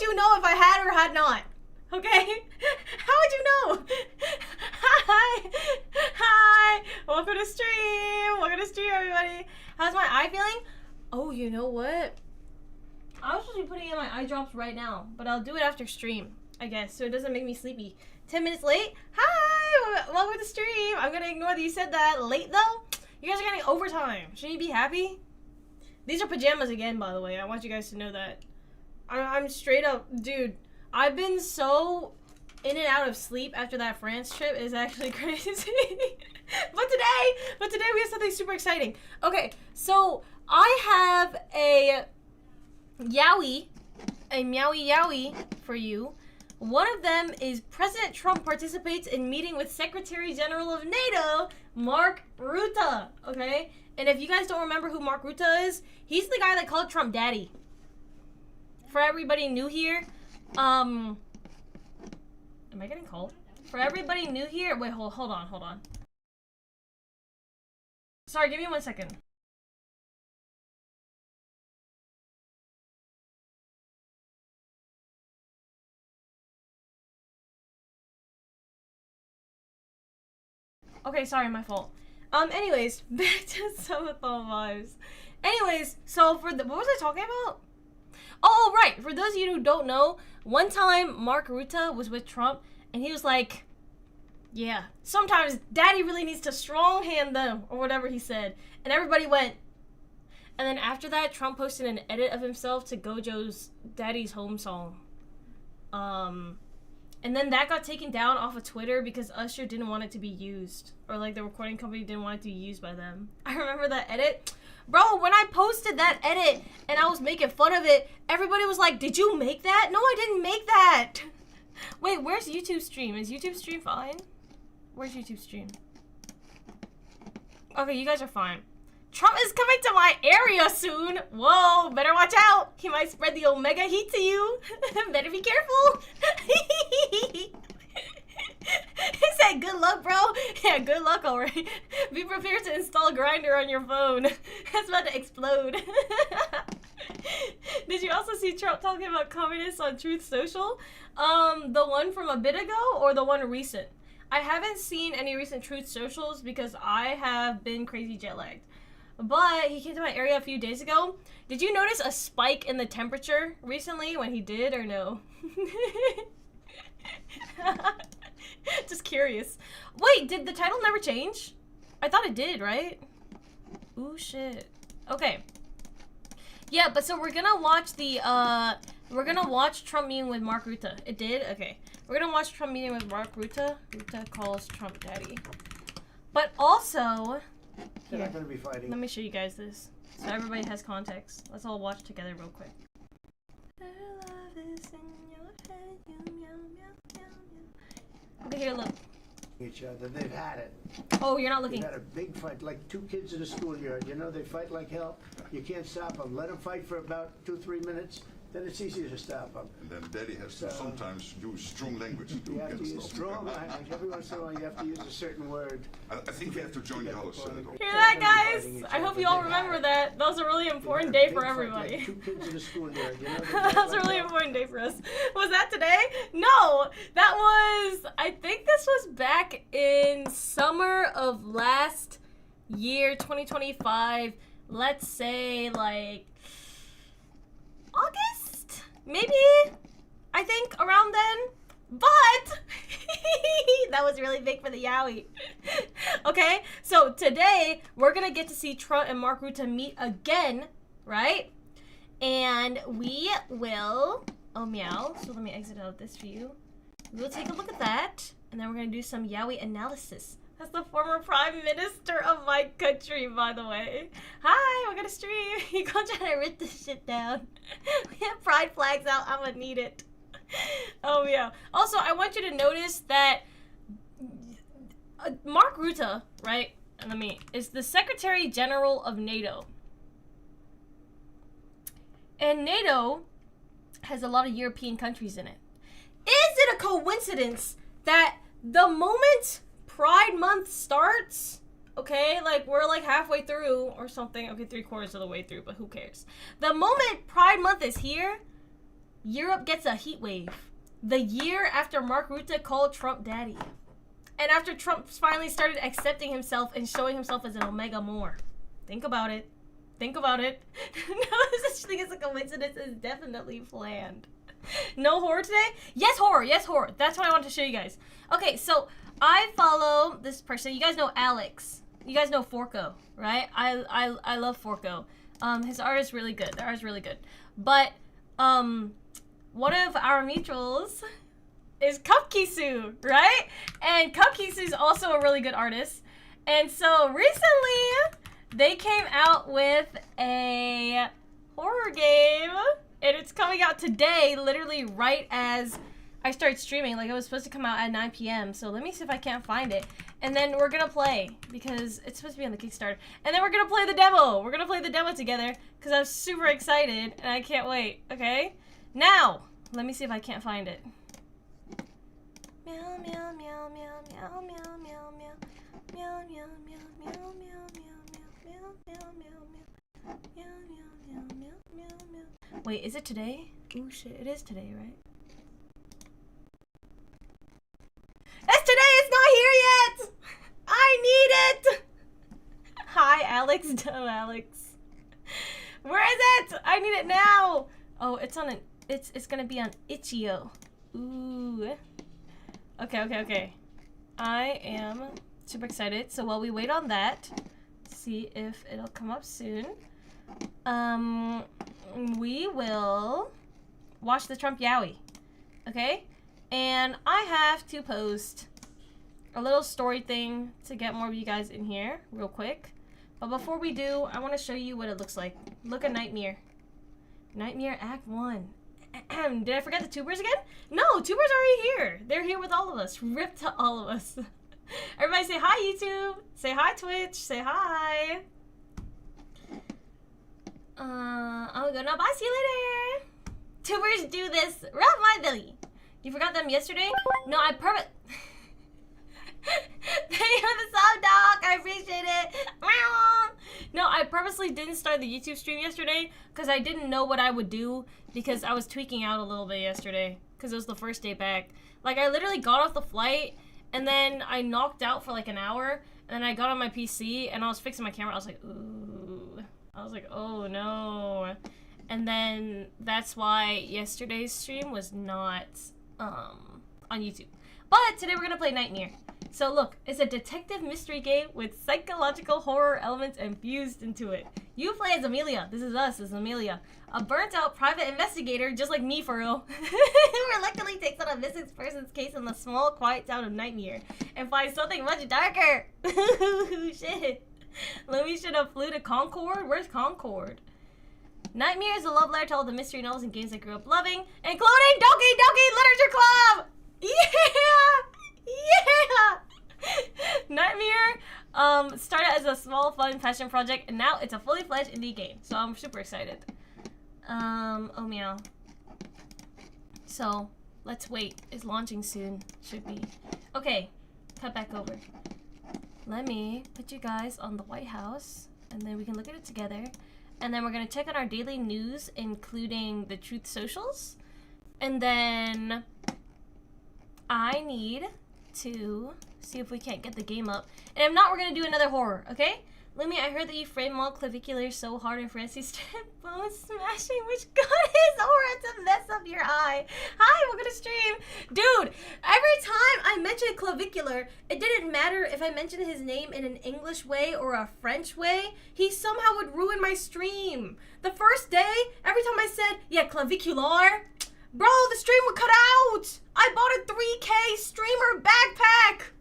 you know if I had or had not? Okay? How would you know? Hi! Hi! Welcome to stream! Welcome to stream, everybody! How's my eye feeling? Oh, you know what? I was supposed to be putting in my eye drops right now, but I'll do it after stream, I guess, so it doesn't make me sleepy. 10 minutes late? Hi! Welcome to stream! I'm gonna ignore that you said that. Late, though? You guys are getting overtime. Shouldn't you be happy? These are pajamas again, by the way. I want you guys to know that. I'm straight up... Dude, I've been so in and out of sleep after that France trip. It's actually crazy. But today we have something super exciting. Okay, so I have a Yaoi, a Meowie Yaoi for you. One of them is President Trump participates in meeting with Secretary General of NATO, Mark Rutte, okay? And if you guys don't remember who Mark Rutte is, he's the guy that called Trump daddy. For everybody new here, am I getting called? For everybody new here, wait, hold on. Sorry, give me 1 second. Okay, sorry, my fault. Anyways, back to Summerthon vibes. Anyways, so for the, what was I talking about? Oh, right, for those of you who don't know, one time Mark Rutte was with Trump, and he was like, yeah, sometimes daddy really needs to strong hand them, or whatever he said. And everybody went. And then after that, Trump posted an edit of himself to Gojo's Daddy's Home song. And then that got taken down off of Twitter because Usher didn't want it to be used. Or like the recording company didn't want it to be used by them. I remember that edit. Bro, when I posted that edit and I was making fun of it, everybody was like, did you make that? No, I didn't make that. Wait, where's YouTube stream? Is YouTube stream fine? Where's YouTube stream? Okay, you guys are fine. Trump is coming to my area soon. Whoa, better watch out. He might spread the Omega heat to you. Better be careful. He said, good luck, bro. Yeah, good luck, alright. Be prepared to install Grindr on your phone. It's about to explode. Did you also see Trump talking about communists on Truth Social? The one from a bit ago or the one recent? I haven't seen any recent Truth Socials because I have been crazy jet lagged. But he came to my area a few days ago. Did you notice a spike in the temperature recently when he did or no? Just curious. Wait, did the title never change? I thought it did, right? Ooh, shit. Okay. Yeah, but so we're gonna watch the, we're gonna watch Trump meeting with Mark Rutte. It did? Okay. We're gonna watch Trump meeting with Mark Rutte. Rutte calls Trump daddy. But also... They're not going to be fighting. Let me show you guys this, so everybody has context. Let's all watch together real quick. Okay, here, look. Each other, they've had it. Oh, you're not looking. They've had a big fight, like two kids in a schoolyard. You know, they fight like hell. You can't stop them. Let them fight for about 2-3 minutes. Then it's easier to stop them. And then daddy has to sometimes use strong language to You have to get use stuff. strong language. Every once in a while, you have to use a certain word. I think we have to join the house. Hear that, guys? I hope you all remember that. That was a really important day for everybody. Like two kids in a schoolyard. You know, That was a really important day for us. Was that today? No, that was, I think this was back in summer of last year, 2025. Let's say like August? Maybe? I think around then. But that was really big for the Yaoi. Okay, so today we're gonna get to see Trump and Mark Rutte meet again, right? And we will, oh meow, so let me exit out of this view. We'll take a look at that, and then we're gonna do some Yaoi analysis. That's the former prime minister of my country, by the way. Hi, we're gonna stream. You go try to rip this shit down. We have pride flags out, I'm gonna need it. Oh yeah. Also, I want you to notice that Mark Rutte, right, is the Secretary General of NATO. And NATO has a lot of European countries in it. Is it a coincidence that the moment Pride Month starts, okay, like we're like halfway through or something, okay, 3/4 of the way through, but who cares? The moment Pride Month is here, Europe gets a heat wave. The year after Mark Rutte called Trump daddy. And after Trump finally started accepting himself and showing himself as an Omega more. Think about it. Think about it. No such thing as a coincidence is definitely planned. No horror today? Yes, horror. Yes, horror. That's what I want to show you guys. Okay, so I follow this person. You guys know Alex. You guys know Forco, right? I love Forco. His art is really good. The art is really good. But one of our mutuals is Cupkisu, right? And Cupkisu is also a really good artist. And so recently they came out with a horror game, and it's coming out today, literally right as I started streaming. Like, it was supposed to come out at 9 p.m. So let me see if I can't find it. And then we're gonna play, because it's supposed to be on the Kickstarter. And then we're gonna play the demo. We're gonna play the demo together, because I'm super excited, and I can't wait, okay? Now, let me see if I can't find it. Meow, meow, meow, meow, meow, meow, meow, meow. Meow, meow, meow, meow, meow, meow, meow, meow, meow, meow, meow, meow, meow, meow, meow. Wait, is it today? Oh shit, it is today, right? It's today! It's not here yet! I need it! Hi, Alex. Dumb Alex. Where is it? I need it now! Oh, it's on an... It's gonna be on Itch.io. Ooh. Okay. I am super excited. So while we wait on that, see if it'll come up soon. We will watch the Trump Yaoi. Okay? And I have to post a little story thing to get more of you guys in here real quick. But before we do, I want to show you what it looks like. Look at Nightmare. Nightmare Act 1. Did I forget the tubers again? No, tubers are already here. They're here with all of us. Rip to all of us. Everybody say hi, YouTube. Say hi, Twitch. Say hi. I'm gonna bye. See you later. Tubers do this. Rub my belly. You forgot them yesterday? No, I Thank you for the sub, dog. I appreciate it. No, I purposely didn't start the YouTube stream yesterday because I didn't know what I would do because I was tweaking out a little bit yesterday because it was the first day back. Like, I literally got off the flight and then I knocked out for like an hour and then I got on my PC and I was fixing my camera. I was like, ooh. I was like, oh no. And then that's why yesterday's stream was not on YouTube. But today we're gonna play Nightmare. So look, it's a detective mystery game with psychological horror elements infused into it. You play as Amelia. This is us as Amelia. A burnt out private investigator, just like me for real, who reluctantly takes on a missing person's case in the small, quiet town of Nightmare and finds something much darker. Shit. Lumie should have flew to Concord? Where's Concord? Nightmare is a love letter to all the mystery novels and games I grew up loving, including Doki Doki Literature Club! Yeah! Nightmare started as a small, fun passion project, and now it's a fully fledged indie game. So I'm super excited. Oh meow. So let's wait. It's launching soon. Should be. Okay, cut back over. Let me put you guys on the White House, and then we can look at it together. And then we're gonna check on our daily news, including the Truth Socials. And then I need to see if we can't get the game up. And if not, we're gonna do another horror, okay? Lumie, I heard that you frame all clavicular so hard in Francis bone smashing, which god is horror to mess up your eye. Hi, welcome to stream. Dude, every time I mentioned clavicular, it didn't matter if I mentioned his name in an English way or a French way, he somehow would ruin my stream. The first day, every time I said, yeah, clavicular, bro, the stream would cut out. I bought a 3K streamer backpack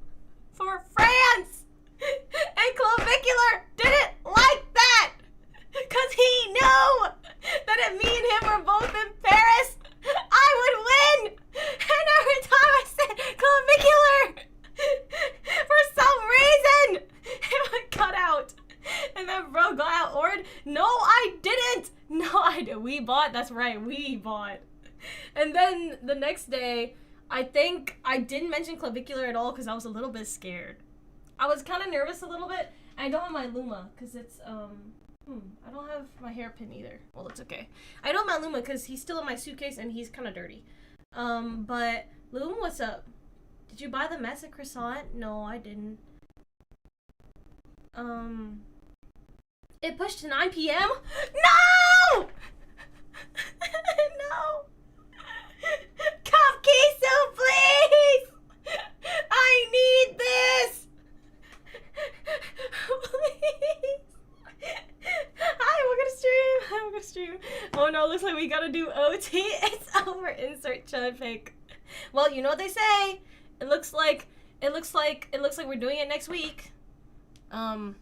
for France. And clavicular didn't like that. Cause he knew that if me and him were both in Paris, I would win. And every time I said clavicular, for some reason, it would cut out. And then bro got out ordered. No, I didn't. No, I did. We bought. That's right. We bought. And then the next day, I think I didn't mention clavicular at all because I was a little bit scared. I was kind of nervous a little bit. I don't have my Luma because it's I don't have my hairpin either. Well, it's okay. I know about Luma because he's still in my suitcase and he's kind of dirty. But Luma, what's up? Did you buy the messy croissant? No, I didn't. It pushed to 9 p.m. No! No! Queso, please! I need this! Please! Hi, we're gonna stream. Oh no, looks like we gotta do OT. It's over. Insert chud pic. Well, you know what they say. It looks like we're doing it next week. Oh,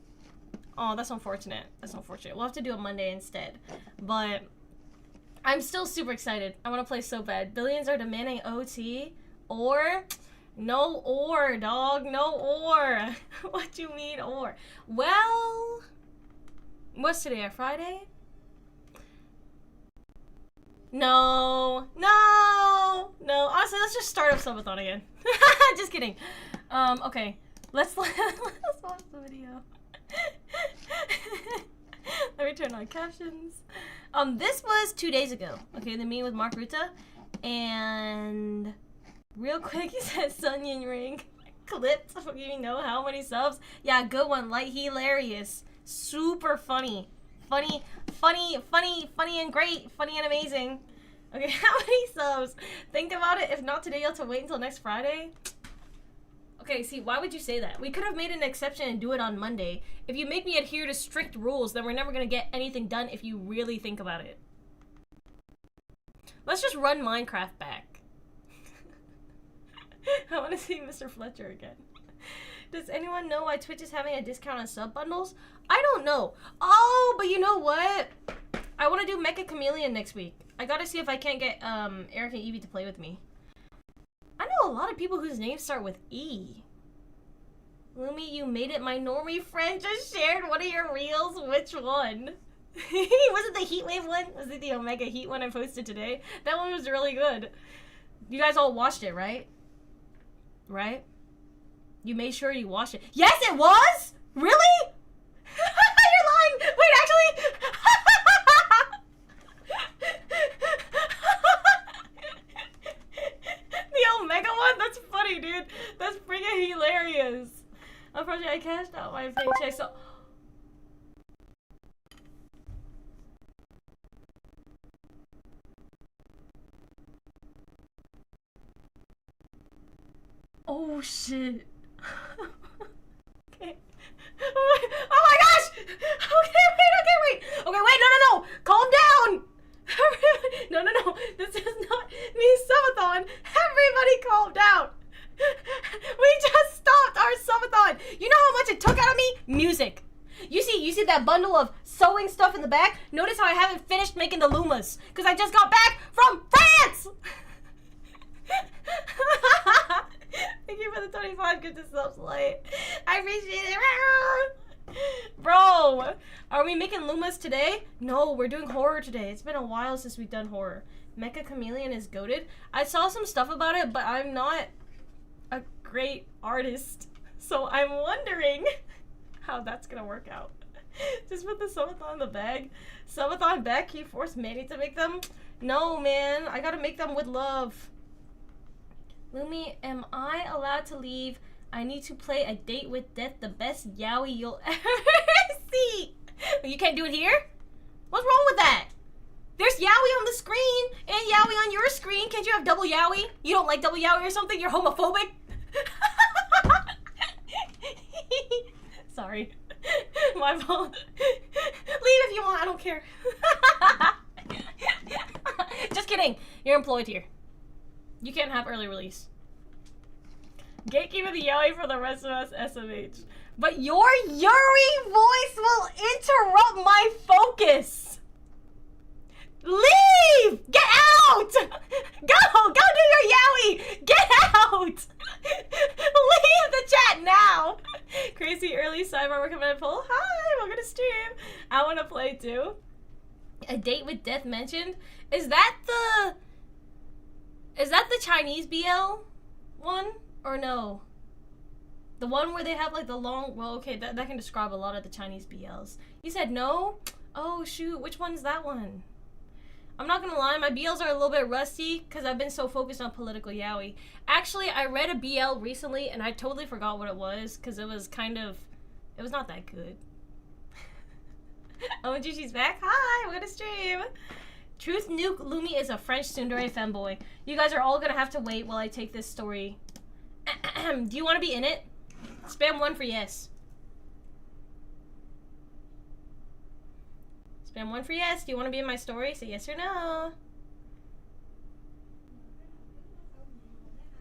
that's unfortunate. We'll have to do it Monday instead. But I'm still super excited. I want to play so bad. Billions are demanding OT or no or, dog. No or. What do you mean or? Well, what's today? A Friday? No. Honestly, let's just start up subathon again. Just kidding. Okay. Let's watch the video. Let me turn on captions. This was 2 days ago. Okay, the meeting with Mark Rutte. And real quick, he said Sun Yin Ring clipped. You know how many subs? Yeah, good one. Like, hilarious. Super funny. Funny and great. Funny and amazing. Okay, how many subs? Think about it. If not today, you'll have to wait until next Friday. Okay, see, why would you say that? We could have made an exception and do it on Monday. If you make me adhere to strict rules, then we're never gonna get anything done if you really think about it. Let's just run Minecraft back. I want to see Mr. Fletcher again. Does anyone know why Twitch is having a discount on sub bundles? I don't know. Oh, but you know what? I want to do Mecha Chameleon next week. I gotta see if I can't get Eric and Evie to play with me. I know a lot of people whose names start with E. Lumie, you made it. My normie friend just shared one of your reels. Which one? Was it the Heatwave one? Was it the Omega Heat one I posted today? That one was really good. You guys all watched it, right? Right? You made sure you watched it. Yes, it was? Really? You're lying. Wait, actually? The Omega one? That's funny, dude. That's freaking hilarious. Unfortunately, I cashed out my paycheck, so... Oh, shit. Okay. Oh my gosh! Okay, wait. Okay, wait, no. Calm down! No. This is not me subathon. Everybody calm down. We just stopped our subathon. You know how much it took out of me? Music. You see that bundle of sewing stuff in the back? Notice how I haven't finished making the Lumas. Because I just got back from France! Thank you for the 25 good to subs light. I appreciate it. Bro, are we making Lumas today? No, we're doing horror today. It's been a while since we've done horror. Mecha Chameleon is goated. I saw some stuff about it, but I'm not a great artist. So I'm wondering how that's gonna work out. Just put the subathon in the bag. Subathon bag, can you force Manny to make them? No, man. I gotta make them with love. Lumie, am I allowed to leave? I need to play A Date with Death, the best yaoi you'll ever see. You can't do it here? What's wrong with that? There's yaoi on the screen and yaoi on your screen. Can't you have double yaoi? You don't like double yaoi or something? You're homophobic? Sorry. My fault. Leave if you want. I don't care. Just kidding. You're employed here. You can't have early release. Gatekeeper the yaoi for the rest of us, SMH. But your Yuri voice will interrupt my focus. Leave! Get out! Go do your yaoi! Get out! Leave the chat now! Crazy early sidebar, we're coming to pull. Hi, welcome to stream. I want to play too. A Date with Death mentioned. Is that the Chinese BL one or no? The one where they have like the long, well, okay, that can describe a lot of the Chinese BLs. You said no? Oh shoot, which one's that one? I'm not gonna lie, my BLs are a little bit rusty because I've been so focused on political yaoi. Actually, I read a BL recently and I totally forgot what it was because it was not that good. Oh, and Jushi's back. Hi, we're gonna stream. Truth Nuke Lumie is a French tsundere femboy. You guys are all gonna have to wait while I take this story. Do you want to be in it? Spam 1 for yes. Spam 1 for yes. Do you want to be in my story? Say yes or no.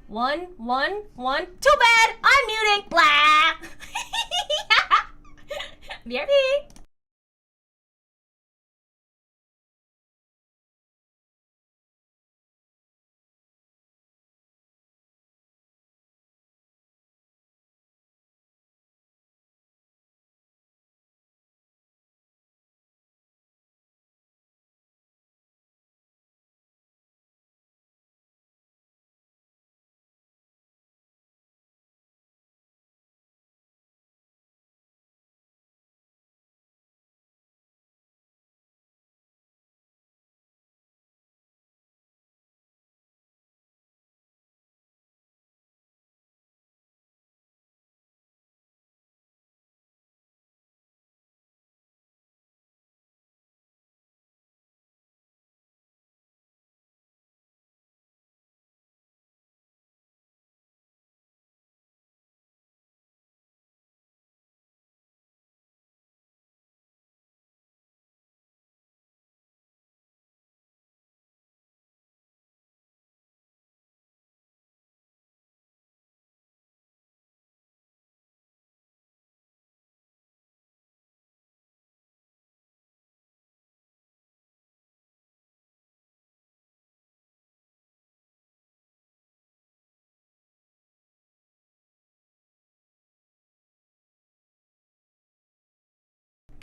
1, 1, 1. Too bad! I'm muting! Blah! BRB!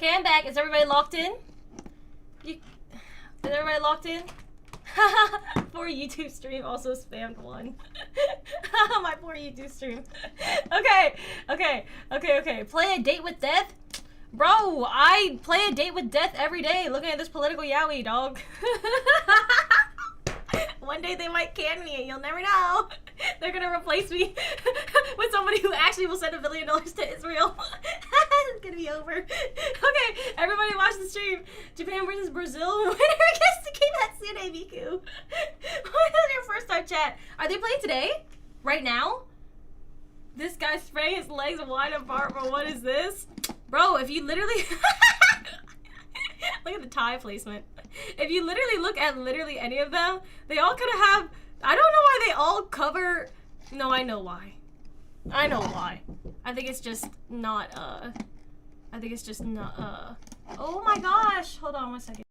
Okay, I'm back. Is everybody locked in? Is everybody locked in? Poor YouTube stream also spammed 1. My poor YouTube stream. Okay. Play a date with death? Bro, I play a date with death every day looking at this political yaoi, dog. One day they might can me and you'll never know. They're gonna replace me with somebody who actually will send $1 billion to Israel. It's gonna be over. Okay, everybody watch the stream. Japan versus Brazil. Winner gets to keep Hatsune Miku. What is your first time chat? Are they playing today? Right now? This guy's spraying his legs wide apart, bro. What is this? Bro, if you literally... Look at the tie placement. If you literally look at literally any of them, they all kind of have... I don't know why they all cover... No, I know why. I know why. I think it's just not, Oh my gosh! Hold on 1 second.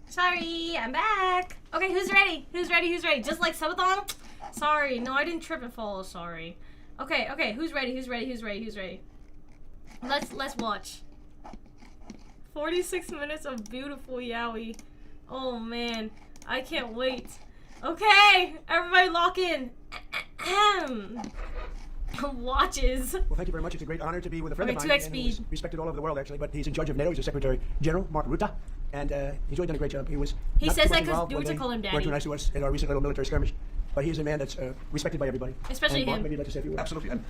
Sorry, I'm back. Okay, who's ready? Who's ready? Just like subathon? Sorry, no, I didn't trip and fall. Sorry. Okay, who's ready? Let's watch. 46 minutes of beautiful yaoi. Oh man, I can't wait. Okay, everybody lock in. Watches. Well, thank you very much. It's a great honor to be with a friend of mine. 2x speed. Who's respected all over the world, actually, but he's in charge of NATO. He's the Secretary General, Mark Rutte, and he's really done a great job. He says that because Rutte call him daddy. Weren't too nice to us in our recent little military skirmish, but he's a man that's respected by everybody. Especially and Mark, him. maybe you'd like to say a few words. Absolutely. And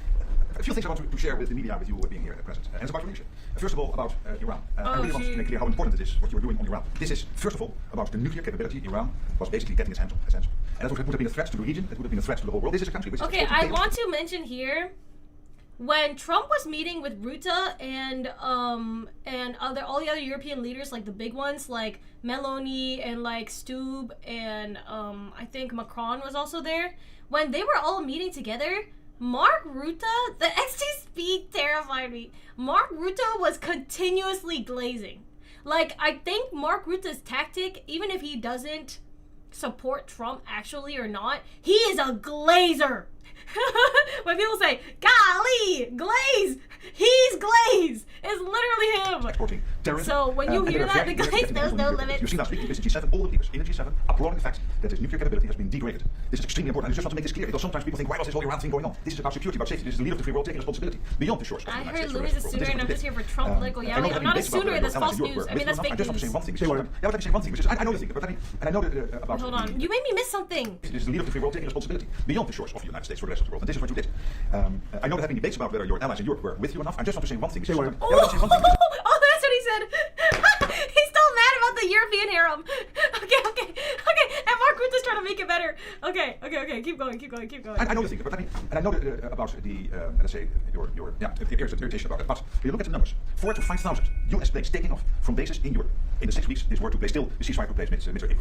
A few things I want to share with the media, with you being here present. And it's about leadership. First of all, about Iran. I really want to make clear how important it is what you are doing on Iran. This is, first of all, about the nuclear capability. Iran was basically getting its hands on. And that would have been a threat to the region. It would have been a threat to the whole world. This is a country which okay, is I want to mention here, when Trump was meeting with Rutte and all the other European leaders, like the big ones, like Meloni and like Stubb and I think Macron was also there. When they were all meeting together, Mark Rutte, the XT speed terrified me. Mark Rutte was continuously glazing. Like, I think Mark Rutte's tactic, even if he doesn't support Trump actually or not, he is a glazer. When people say, golly, glaze, he's glaze. It's literally him. Exporting terrorism. So when you hear that, the glaze, there's no limit. You see last week, the G7, all the leaders in the G7 applauding the fact that his nuclear capability has been degraded. This is extremely important. I just want to make this clear because sometimes people think, why was this whole Iran thing going on? This is about security, about safety. This is the leader of the free world taking responsibility beyond the shores. I heard Lumie's a sooner and I'm just here for Trump political Yaoi. I'm not a sooner, that's false news. I mean, that's fake I just want to say news. one thing. Yeah, let me say one thing, which is, I know the thing, but let me, and I know about... Hold on, you made me miss something. This is the leader of the free world taking responsibility beyond the shores of the United States for the rest of the world. And this is what you did. I know there have been debates about whether your allies in Europe were with you enough. I just want to say one thing. Say one. Oh, that's what he said. He's still mad about the European harem. Okay. And Mark Rutte's trying to make it better. Okay. Keep going. I know the thing, but I know about the let's say your irritation about it. But when you look at the numbers, 4,000 to 5,000 U.S. planes taking off from bases in Europe in the 6 weeks this war took place. Still, the ceasefire took place mid-April.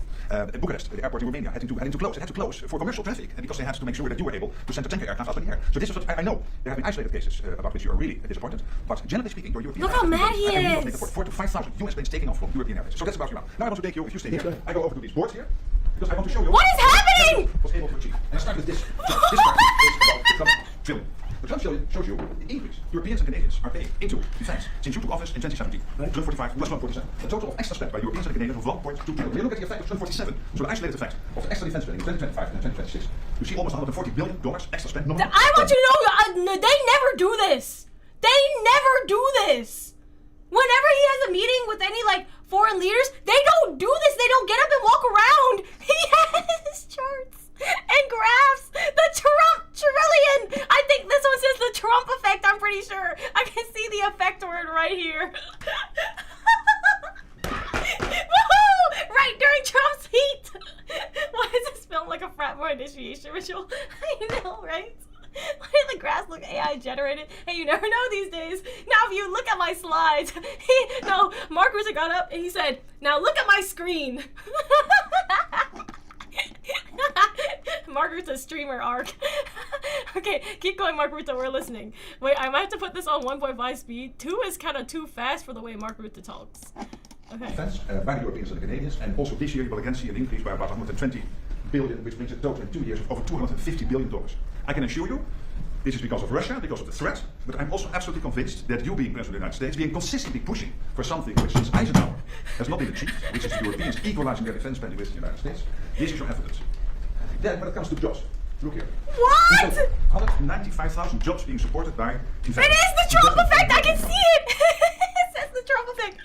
Bucharest, the airport in Romania, had to close. It had to close for commercial traffic because they had to make sure that you were able to send a tanker aircraft up in the air. So this is what I know. There have been isolated cases about which you are really disappointed. But generally speaking, your European look how mad he is. 4,000 to 5,000 U.S. planes taking off from European airways. So that's about Iran. Now I want to take you, if you stay here, I go over to these boards here because I want to show you what is happening. Was able to achieve. And I start with this. This part is about the Trump trillion. The Trump trillion shows you the increase Europeans and Canadians are paying into defense since you took office in 2017. 145 plus 147. The total of extra spent by Europeans and Canadians of 1.2 trillion. When you look at the effect of 147, so the isolated effect of the extra defense spending in 2025 and 2026, you see almost $140 billion extra spent. I want you to know, they never do this. They never do this. Whenever he has a meeting with any like foreign leaders, they don't do this. They don't get up and walk around. He has charts and graphs. The Trump trillion. I think this one says the Trump effect. I'm pretty sure. I can see the effect word right here. Right during Trump's heat. Why does this film like a frat boy initiation ritual? I know, right? Why did the graphs look AI generated? Hey, you never know these days. Now, if you look at my slides, Mark Rutte got up and he said, "Now look at my screen." Mark Rutte's streamer arc. Okay, keep going, Mark Rutte. We're listening. Wait, I might have to put this on 1.5 speed. 2 is kind of too fast for the way Mark Rutte talks. Okay. Defense by the Europeans and the Canadians, and also this year you will again see an increase by about 120 billion, which brings the total in 2 years of over $250 billion. I can assure you, this is because of Russia, because of the threat, but I'm also absolutely convinced that you being President of the United States, being consistently pushing for something which since Eisenhower has not been achieved, which is the Europeans equalizing their defense spending with the United States, this is your evidence. Then when it comes to jobs, look here. What? 195,000 jobs being supported by investment. It is the Trump effect! I can see it! It says the Trump effect.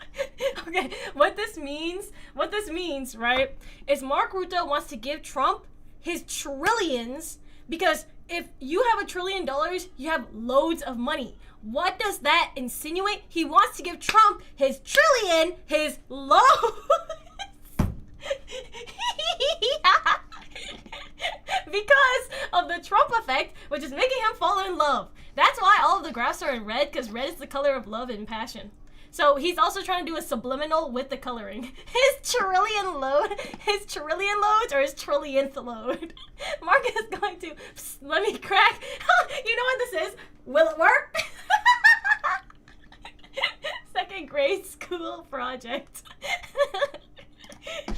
Okay, what this means, right, is Mark Rutte wants to give Trump his trillions because if you have $1 trillion, you have loads of money. What does that insinuate? He wants to give Trump his trillion, his loads. Because of the Trump effect, which is making him fall in love. That's why all of the graphs are in red, because red is the color of love and passion. So he's also trying to do a subliminal with the coloring. His trillion loads, or his trillionth load. Mark is going to, let me crack. You know what this is? Will it work? Second grade school project.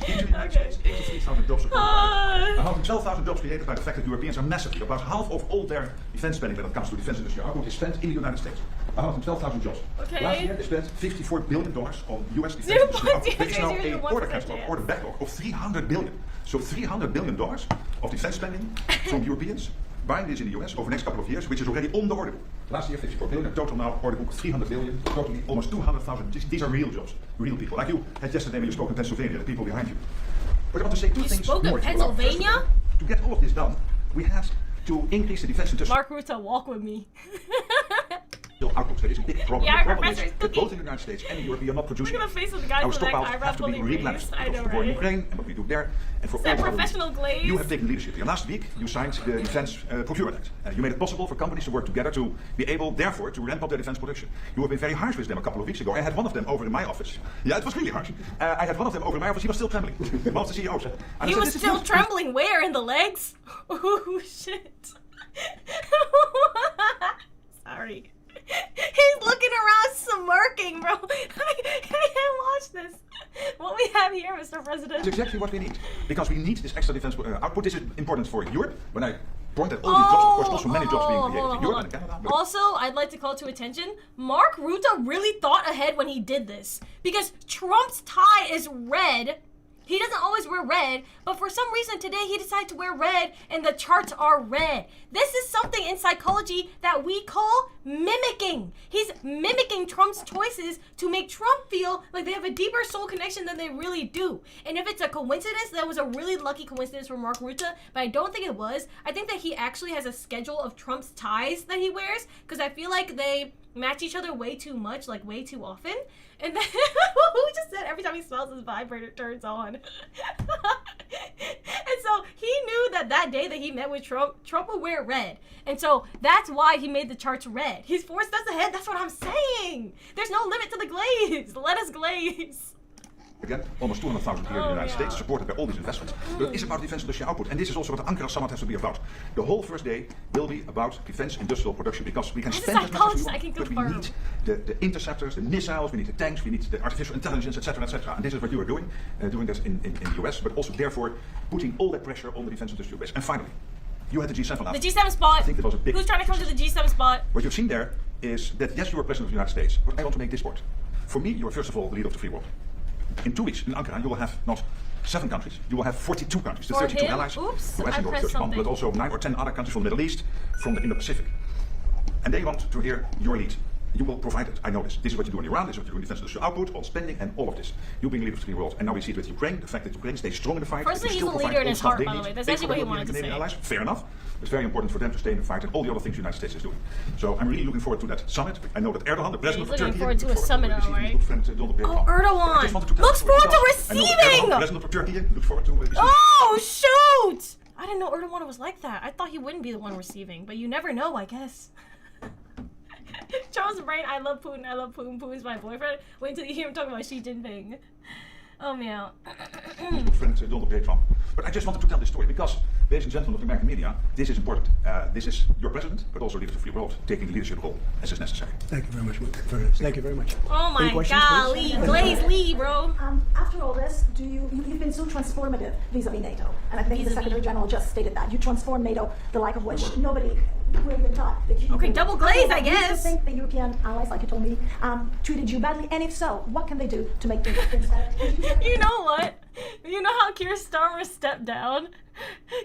In the United States, 83,000 jobs are created. 112,000 jobs created by the fact that Europeans are massively, about half of all their defense spending when it comes to defense industry is spent in the United States. 112,000 jobs. Okay. Last year they spent $54 billion on US defense industry. There is now a order catalog, order backlog of $300 billion. So $300 billion of defense spending from Europeans buying this in the US over the next couple of years, which is already on the order book. Last year, 54 billion, total now, order book 300 billion, totally almost 200,000. These are real jobs, real people. Like you had yesterday when you spoke in Pennsylvania, the people behind you. But I want to say two things spoke more. In Pennsylvania? To get all of this done, we had to increase the defense industry. Mark Rutte, walk with me. output is a big problem. Yeah, the problem Professor is is that cooking. both in the United States and in Europe we are not producing. Look at the face of the guy Our with that stockpiles eyebrow have to be building replenished face. I because know, of the war in right? Ukraine and what we do there. And for Is that all other professional reasons. glaze? You have taken leadership here. Last week you signed the Defense Procurement Act. You made it possible for companies to work together to be able, therefore, to ramp up their defense production. You have been very harsh with them a couple of weeks ago. I had one of them over in my office. Yeah, it was really harsh. I had one of them over in my office. He was still trembling. One of the CEOs. And I He said, was "This is still good." trembling. Where? In the legs? Oh shit. Sorry. He's looking around smirking, bro. I can't watch this. What we have here, Mr. President. It's exactly what we need. Because we need this extra defense output. This is important for Europe. When I point at all these jobs, of course, also many jobs being created in Europe and in Canada. But Also, I'd like to call to attention, Mark Rutte really thought ahead when he did this. Because Trump's tie is red. He doesn't always wear red, but for some reason today he decided to wear red and the charts are red. This is something in psychology that we call mimicking. He's mimicking Trump's choices to make Trump feel like they have a deeper soul connection than they really do. And if it's a coincidence, that was a really lucky coincidence for Mark Rutte, but I don't think it was. I think that he actually has a schedule of Trump's ties that he wears, because I feel like they match each other way too much, like way too often. And then, who just said every time he smells his vibrator turns on? And so he knew that that day that he met with Trump, Trump would wear red. And so that's why he made the charts red. He's 4 steps ahead. That's what I'm saying. There's no limit to the glaze. Let us glaze. again, almost 200,000 here in the United States, supported by all these investments. But it is about defense industrial output, and this is also what the Ankara summit has to be about. The whole first day will be about defense industrial production, because we can spend as much as we want, but we need the interceptors, the missiles, we need the tanks, we need the artificial intelligence, etc., etc. And this is what you are doing this in the US, but also therefore putting all that pressure on the defense industrial base. And finally, you had the G7 last The G7 spot. I think that was a big Who's trying to come to the G7 spot? What you've seen there is that, yes, you are president of the United States, but I want to make this point. For me, you are first of all the leader of the free world. In 2 weeks in Ankara, you will have not 7 countries, you will have 42 countries, the 32 allies, Oops, US I and pressed 31, something. but also 9 or 10 other countries from the Middle East, from the Indo-Pacific. And they want to hear your lead. You will provide it, I know this. This is what you do in Iran, this is what you do in defense industrial output, on spending, and all of this. You being leader of the free world. And now we see it with Ukraine, the fact that Ukraine stays strong in the fight. Personally, they he's still a leader provide in all his stuff heart, they by the need. way. That's They actually what he provide wanted to Canadian say. allies. Fair enough. It's very important for them to stay in the fight, and all the other things the United States is doing. So I'm really looking forward to that summit. I know that Erdogan, the president he's of looking Turkey, forward to a summit, receive his right? good friend, Donald Trump. Oh, Erdogan I just wanted to tell looks the story forward to because I know that receiving! Erdogan, president of Turkey, looks forward to receiving. Oh, shoot! I didn't know Erdogan was like that. I thought he wouldn't be the one receiving, but you never know, I guess. Charles Brain, I love Putin, Putin's my boyfriend. Wait until you hear him talking about Xi Jinping. Oh, meow. Good friend Donald Trump. But I just wanted to tell this story because, ladies and gentlemen of the American media, this is important. This is your president, but also leader of the free world, taking the leadership role as is necessary. Thank you very much. Thank you very much. Oh Any my questions, golly, please? Glaze Lee, bro. After all this, you've been so transformative vis-a-vis NATO, and I think the Secretary General just stated that you transformed NATO, the like of which nobody would have been taught. Okay, double glaze, I Do you guess. think the European allies, like you told me, treated you badly? And if so, what can they do to make things better? You know what? You know how Keir Starmer stepped down?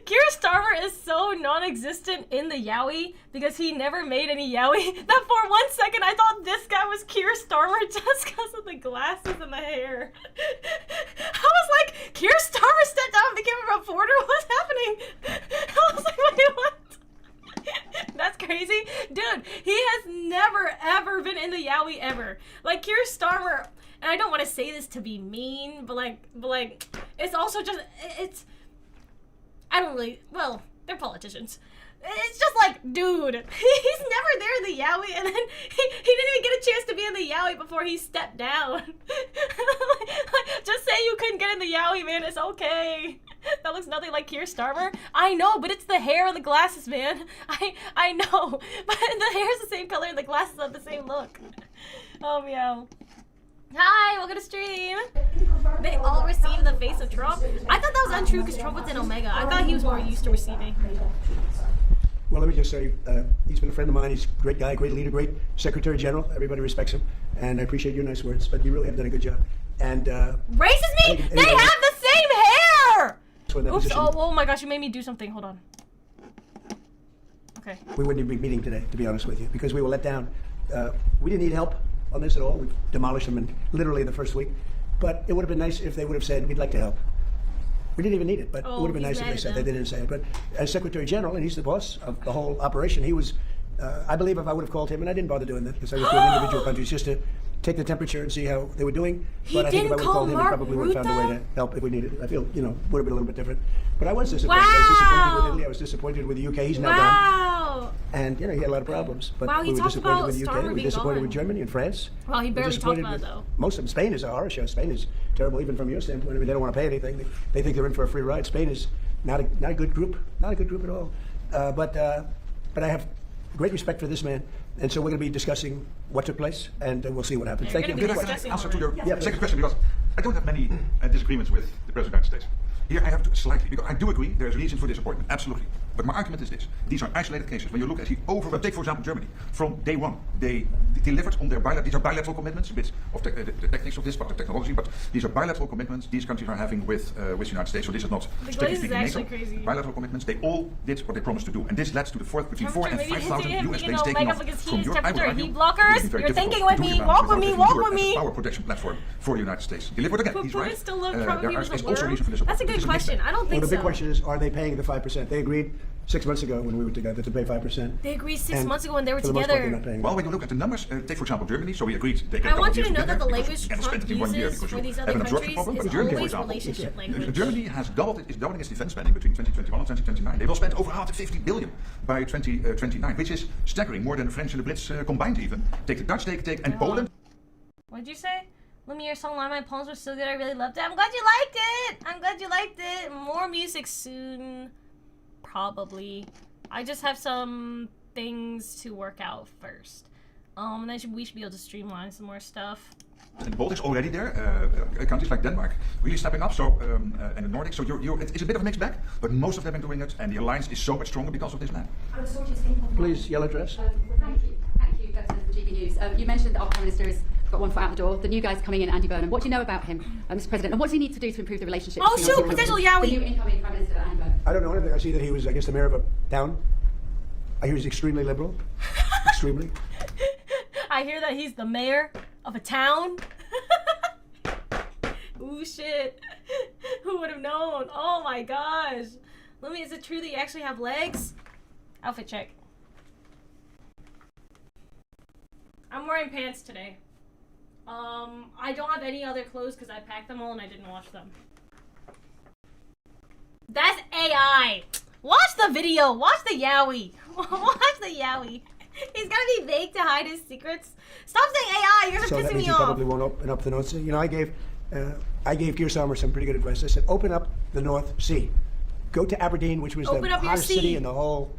Keir Starmer is so non-existent in the Yaoi because he never made any Yaoi that for 1 second I thought this guy was Keir Starmer just because of the glasses and the hair. I was like, Keir Starmer stepped down and became a reporter? What's happening? I was like, wait, what? That's crazy. Dude, he has never, ever been in the Yaoi ever. Like, Keir Starmer, and I don't want to say this to be mean, but like, it's also just, I don't really, well, they're politicians. It's just like, dude, he's never there in the Yaoi, and then he didn't even get a chance to be in the Yaoi before he stepped down. Just say you couldn't get in the Yaoi, man, it's okay. That looks nothing like Keir Starmer. I know, but it's the hair and the glasses, man. I know, but the hair's the same color and the glasses have the same look. Oh, meow. Hi, welcome to stream. They all received the face of Trump. I thought that was untrue because Trump was in Omega. I thought he was more used to receiving. Well, let me just say, he's been a friend of mine. He's a great guy, great leader, great Secretary General. Everybody respects him. And I appreciate your nice words, but you really have done a good job. And Racist me? They have the same hair! Oops, oh my gosh, you made me do something. Hold on. Okay. we wouldn't even be meeting today, to be honest with you, because we were let down. We didn't need help on this at all. We demolished them in literally the first week. But it would have been nice if they would have said, we'd like to help. We didn't even need it, but it would have been nice if they said. They didn't say it. But as Secretary General, and he's the boss of the whole operation, he was I believe if I would have called him, and I didn't bother doing that because I was doing individual countries just to take the temperature and see how they were doing. But I think if I would have called him, he probably would have found a way to help if we needed it. I feel, would have been a little bit different. But I was disappointed. I was disappointed with Italy. I was disappointed with the UK. He's now gone. And, he had a lot of problems. But Wow, he we were talked disappointed about with the UK. Starmer We were being disappointed gone. with Germany and France. Well, he We were barely talked disappointed about it, with- though. Most of them. Spain is a horror show. Spain is terrible, even from your standpoint. I mean, they don't want to pay anything. They think they're in for a free ride. Spain is not a good group. Not a good group at all. But I have great respect for this man. And so we're going to be discussing what took place, and we'll see what happens. Yeah, Thank you're you. gonna Can be I discussing answer to your Yeah, second please. question? Because I don't have many disagreements with the President of the United States. Here I have to slightly, because I do agree there's reason for disappointment, absolutely. But my argument is this: these are isolated cases. When you look at take for example Germany. From day one, they delivered on their these are bilateral commitments, a bit of the techniques of this, part of technology, but these are bilateral commitments these countries are having with the United States. So this is not The strictly Glaze is speaking actually NATO. crazy. Bilateral commitments, they all did what they promised to do, and this led to between 4 and Maybe 5,000 him, US you planes know, taking make off up against from heat Europe. I would temperature, argue heat it blockers. would be very You're thinking difficult with to me. do Walk with without me. having Walk Europe with as a me. power protection platform for the United States. Delivered again. But He's Putin right. still love There Trump if he are- was a is also word? reason for That's a disappointment. good This is mixed question. bag. I don't Well, think the so. big question is, are they paying the 5%? They agreed 6 months ago when we were together to pay 5%. They agreed 6 And months ago when they were for the most part, they're together. not paying. Well, when you look at the numbers, take for example Germany. So we agreed they get a I couple want of you years to know to that get the there language because you can't Trump spend it in 1 year uses because for you these have other an absorption countries problem. is But Germany, for always example, relationship language. Germany is doubling its defense spending between 2021 and 2029. They will spend over 150 billion by 2029, which is staggering, more than the French and the Brits combined even. Take the Dutch, and Poland. What'd you say? Lumie, your song Line My Palms were so good, I really loved it. I'm glad you liked it! I'm glad you liked it. More music soon. Probably. I just have some things to work out first. And then we should be able to streamline some more stuff. And the Baltics already there, countries like Denmark really stepping up. So and the Nordics. So it's a bit of a mixed bag, but most of them are doing it, and the alliance is so much stronger because of this man. Please, yellow dress. Thank you, Gutton for GB News. You mentioned that our Prime Minister has got one foot out the door. The new guy's coming in, Andy Burnham. What do you know about him, Mr. President? And what does he need to do to improve the relationship? Oh between shoot, us? potential The new Yaoi! incoming Prime Minister, Andy Burnham. I don't know anything. I see that he was, I guess, the mayor of a town. I hear he's extremely liberal. Extremely. I hear that he's the mayor of a town. Ooh shit. Who would have known? Oh my gosh. Lumie, is it true that you actually have legs? Outfit check. I'm wearing pants today. I don't have any other clothes because I packed them all and I didn't wash them. That's AI. Watch the video. Watch the Yaoi. Watch the Yaoi. He's gotta be vague to hide his secrets. Stop saying AI. You're So that pissing means me he off. probably won't open up the North Sea. I gave Keir Starmer some pretty good advice. I said, open up the North Sea. Go to Aberdeen, which was Open the up your hottest sea. city in the whole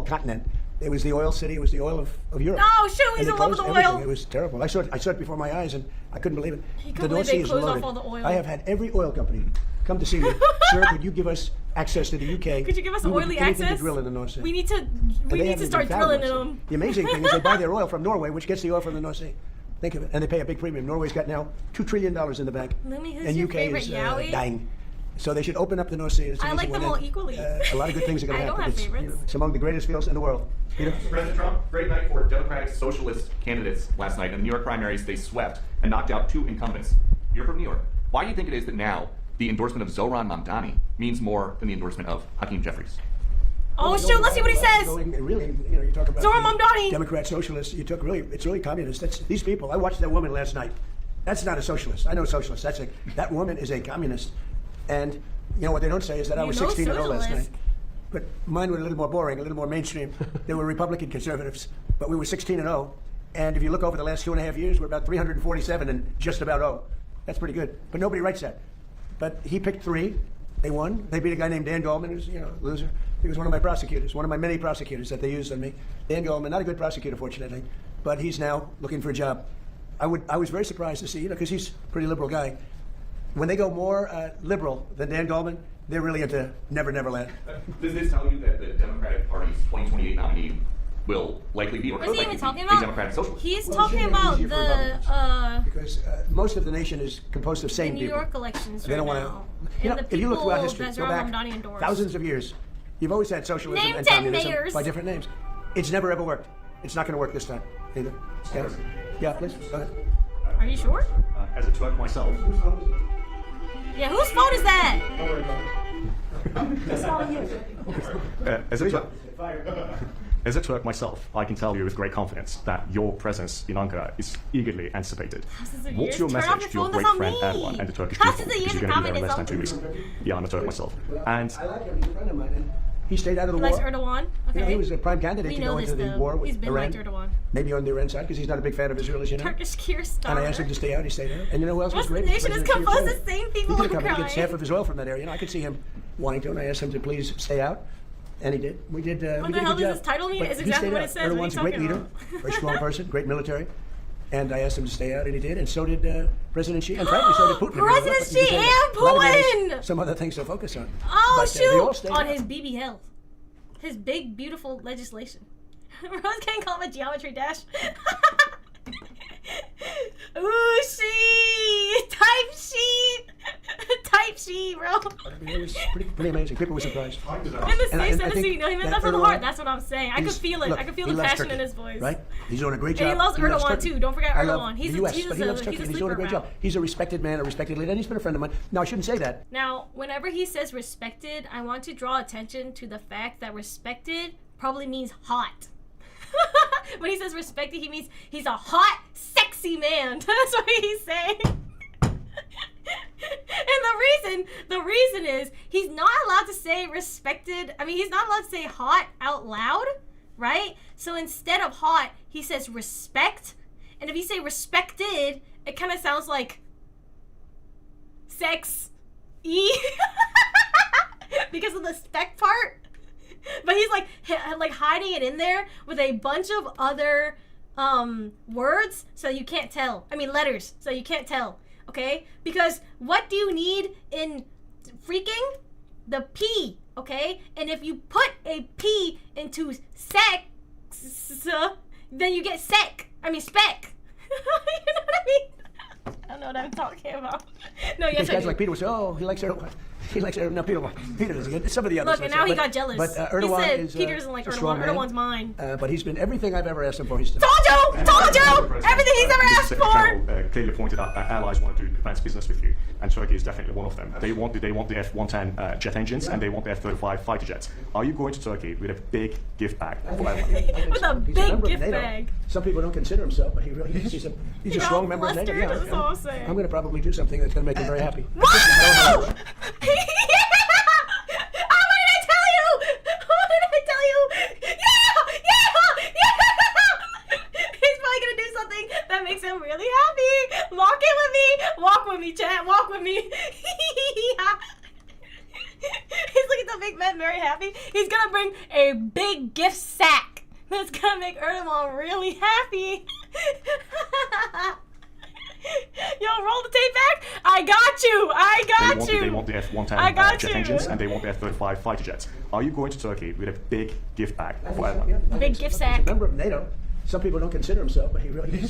continent. It was the oil city. It was the oil of Europe. No, shoot, he's And they in love with closed the everything. oil. It was terrible. I saw it before my eyes, and I couldn't believe it. He couldn't The North believe they Sea is closed off loaded. all the oil. I have had every oil company come to see me. Sir, could you give us access to the UK? Could you give us We would oily do anything access? To drill in the North Sea. We need to And they haven't start even found drilling in one. them. The amazing thing is they buy their oil from Norway, which gets the oil from the North Sea. Think of it. And they pay a big premium. Norway's got now $2 trillion in the bank. Lumie, who's and your UK favorite is Yaoi? dying. So they should open up the North Sea. It's an I easy like them one, all and, equally. a lot of good things are going I to don't happen. have It's, favorites. it's among the greatest fields in the world. Peter? President Trump, great night for Democratic Socialist candidates last night. In the New York primaries, they swept and knocked out 2 incumbents. You're from New York. Why do you think it is that now the endorsement of Zohran Mamdani means more than the endorsement of Hakeem Jeffries? Oh shoot, let's see what he says. Really, you talk about Zohran Mamdani. Democrat socialists. It's really communist. That's these people. I watched that woman last night. That's not a socialist. I know socialists. That woman is a communist. And what they don't say is that I was 16 and 0 last night. But mine were a little more boring, a little more mainstream. They were Republican conservatives, but we were 16 and 0. And if you look over the last 2.5 years, we're about 347 and just about 0. That's pretty good. But nobody writes that. But he picked 3. They won. They beat a guy named Dan Goldman, who's a loser. He was one of my prosecutors, one of my many prosecutors that they used on me. Dan Goldman, not a good prosecutor, fortunately, but he's now looking for a job. I was very surprised to see, because he's a pretty liberal guy. When they go more liberal than Dan Goldman, they're really into Never Never Land. Does this tell you that the Democratic Party's 2028 nominee will likely be, or What's could he likely even talking be, about? a Democratic Socialist? He's Well, talking it's gonna about be easier for the Republicans. Because most of the nation is composed of sane New people. York elections They don't right want now. to. And the If you look throughout people history, that go Zohran back Mamdani endorsed. thousands of years, you've always had socialism Name and 10 communism mayors. by different names. It's never ever worked. It's not going to work this time either. Yeah, please go ahead. Are you sure? As a twit myself. Yeah, whose phone is that? It's not you. As a twit. As a Turk myself, I can tell you with great confidence that your presence in Ankara is eagerly anticipated. What's your message to your great friend Erdogan and the Turkish people? Because you're going to be there in less than 2 weeks. Yeah, I'm a Turk myself. And I like him. He's a friend of mine. And he stayed out of the war. Likes Erdogan. Okay. You know, he was a prime candidate to go into the war with He's been Iran. like Erdogan. Maybe on the Iran side because he's not a big fan of Israel, as you know. Turkish Kyrgyzstan. And I asked him to stay out. He stayed out. And you know who else was What's great? the nation is President composed Kyrgyzstan. of same people He who could come. He cry. gets half of his oil from that area. You know, I could see him wanting to, and I asked him to please stay out, and he did. We did. What we the did a hell good does job. this title mean? But It's he exactly stayed what out. it says. What are you Erdogan's a great talking leader, about? very strong person, great military. And I asked him to stay out, and he did. And so did President Xi, and frankly, so did Putin. President Xi and Putin! Some other things to focus on. Oh, But, they all shoot! stayed On out. his BBL. His big, beautiful legislation. Rose can't call him a geometry dash. Ooh, she! Type sheet! Type sheet, bro. It was pretty amazing. People were surprised. In the And I States, Tennessee, think no, he meant that that from the Erdogan heart. That's what I'm saying. I could He's- feel it. look, I could feel he the loves passion Turkey, in his voice. Right? He's doing a great And job. he loves loves Erdogan, Turkey. too. Don't forget I love Erdogan. the He's a- US, he's but he a- loves he's Turkey. a And he's doing a great sleeper job. He's a respected man, a respected leader, and he's been a friend of mine. No, I shouldn't say that. Now, whenever he says respected, I want to draw attention to the fact that respected probably means hot. When he says respected, he means he's a hot, sexy man. That's what he's saying. And the reason is he's not allowed to say respected. I mean, he's not allowed to say hot out loud, right? So instead of hot, he says respect. And if you say respected, it kind of sounds like sex. Because of the spec part. But he's like hiding it in there with a bunch of other words so you can't tell. I mean letters so you can't tell. Okay? Because what do you need in freaking? The P, okay? And if you put a P into sex, then you get sec. I mean spec. You know what I mean? I don't know what I'm talking about. No, yes, These I guys do. like Peter would say, oh, he likes Erdogan. He likes Erdogan. No, Peter doesn't get some of the others. Look, and now he got jealous. But He Erdogan said is Peter doesn't like a strong Erdogan. man. Erdogan's mine. But he's been everything I've ever asked him for. He's done. Told you! Everything he's ever asked for! Clearly pointed out that allies want to do advanced business with you, and Turkey is definitely one of them. They want the F-110 jet engines, and they want the F-35 fighter jets. Are you going to Turkey with a big gift bag for everyone? With a He's big member of gift NATO. Bag. Some people don't consider himself, but he really is. He's a You're strong all member of NATO. flustered, Yeah, that's all I'm saying. I'm going to probably do something that's going to make him very happy. Whoa! What did I tell you? What did I tell you? Yeah! He's probably gonna do something that makes him really happy. Walk it with me. Walk with me, chat. Walk with me. He's looking to make men very happy. He's gonna bring a big gift sack that's gonna make Erdogan really happy. Yo, roll the tape back. I got you. They want the F-110 I got jet you. engines, and they want the F-35 fighter jets. Are you going to Turkey with a big gift bag for everyone? Big gift He's a sack. member of NATO. Some people don't consider himself, but he really is.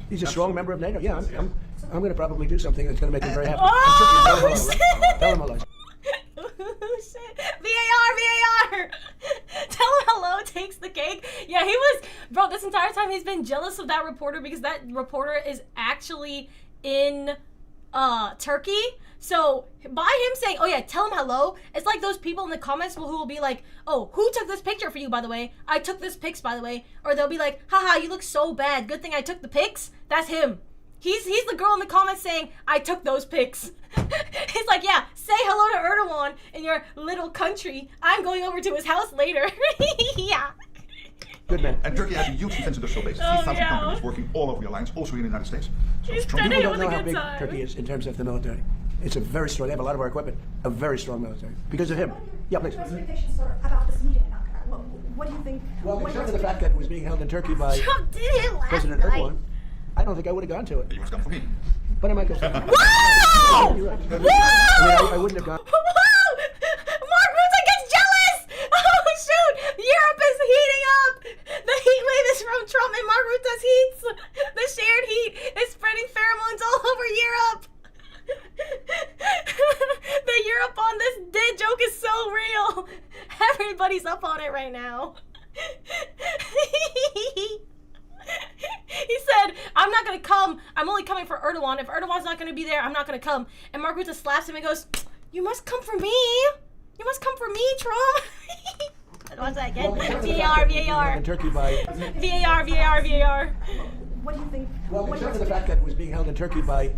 He's a strong member of NATO. Yeah, I'm going to probably do something that's going to make him very happy. Oh, Tell him hello. Oh, shit. VAR! Tell him hello takes the cake. Yeah, he was, bro, this entire time he's been jealous of that reporter because that reporter is actually in Turkey. So by him saying, oh yeah, tell him hello, it's like those people in the comments who will be like, oh, who took this picture for you, by the way? I took this pics, by the way. Or they'll be like, haha, you look so bad. Good thing I took the pics. That's him. He's the girl in the comments saying, I took those pics. He's like, yeah, say hello to Erdogan in your little country. I'm going over to his house later. Yeah. Good man. And Turkey has a huge defense industrial base. 3,000 yeah. companies working all over the alliance, also here in the United States. So He's strong. dead. People It don't was a know how good big time. Turkey is in terms of the military. It's a very strong. They have a lot of our equipment. A very strong military because of him. Yeah, please. Your expectations, sir, about this meeting in Ankara. What do you think? Well, what except your for the fact that it was being held in Turkey by Trump did it last President night. Erdogan, I don't think I would have gone to it. You must come for me. But I might go. Whoa! You're right. Whoa! I wouldn't have gone. Whoa! Mark Rutte gets jealous! Oh shoot! Europe is heating up! The heat wave is from Trump and Mark Rutte's heats! The shared heat is spreading pheromones all over Europe! The Europe on this dead joke is so real! Everybody's up on it right now. He said, I'm not gonna come. I'm only coming for Erdogan. If Erdogan's not gonna be there, I'm not gonna come. And Mark Rutte slaps him and goes, you must come for me. You must come for me, Trump. Watch that again. VAR. In Turkey by. VAR. What do you think? Well, what do you except for the think? fact that it was being held in Turkey by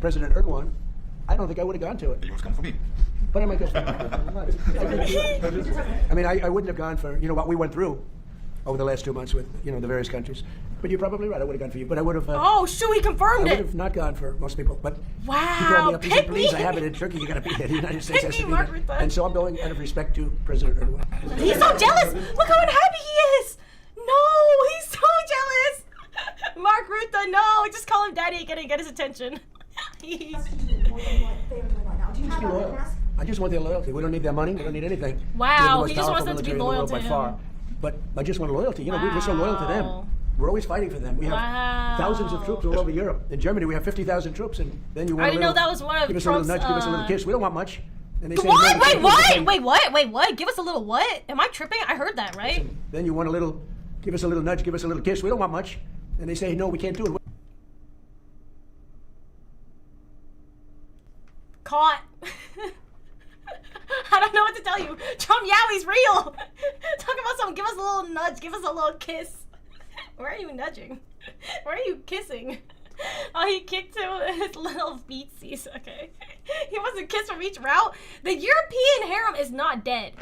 President Erdogan, I don't think I would have gone to it. You was come for me. But I might go. I mean, I wouldn't have gone for what we went through over the last 2 months with the various countries. But you're probably right. I would have gone for you, but I would have. Oh, shoot! He confirmed I would it. have not gone for most people. But Wow, he called me up. He said, pick "Please, me." I have it in Turkey. You got to be there. The United States Pick has to me, be Mark there." Rutte. And so I'm going out of respect to President Erdogan. He's so jealous. Look how unhappy he is. No, he's so jealous. Mark Rutte, no, just call him daddy again and get his attention. He's... More than what they are doing right now. Do you have Be that loyal. mask? I just want their loyalty. We don't need their money. We don't need anything. Wow, We're the most he just wants powerful them to be military in the loyal world to by him. far. But I just want loyalty. We're so loyal to them. Wow. We're always fighting for them. We have Wow. thousands of troops all over Europe. In Germany, we have 50,000 troops, and then you want I didn't know that was one of give us Trump's, a little nudge, give us a little kiss. We don't want much. And they say, What? no, Wait, we what? can't. Wait, what? Give us a little what? Am I tripping? I heard that, right? Then you want a little, give us a little nudge, give us a little kiss. We don't want much. And they say, no, we can't do it. Caught. I don't know what to tell you. Trump Yaoi's real. Talk about something. Give us a little nudge. Give us a little kiss. Where are you nudging? Where are you kissing? Oh, he kicked him with his little feetsies. Okay. He wants a kiss from each route. The European harem is not dead.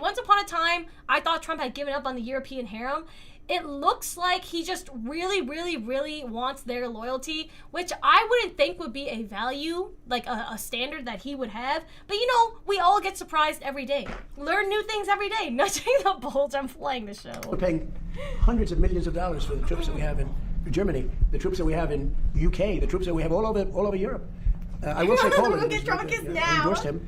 Once upon a time, I thought Trump had given up on the European harem. It looks like he just really, really, really wants their loyalty, which I wouldn't think would be a value, like a standard that he would have. But we all get surprised every day. Learn new things every day. Nudging the bulge, I'm playing the show. We're paying hundreds of millions of dollars for the troops that we have in Germany, the troops that we have in UK, the troops that we have all over Europe. I will say Poland. We'll get Trump a kiss now. Endorsed him,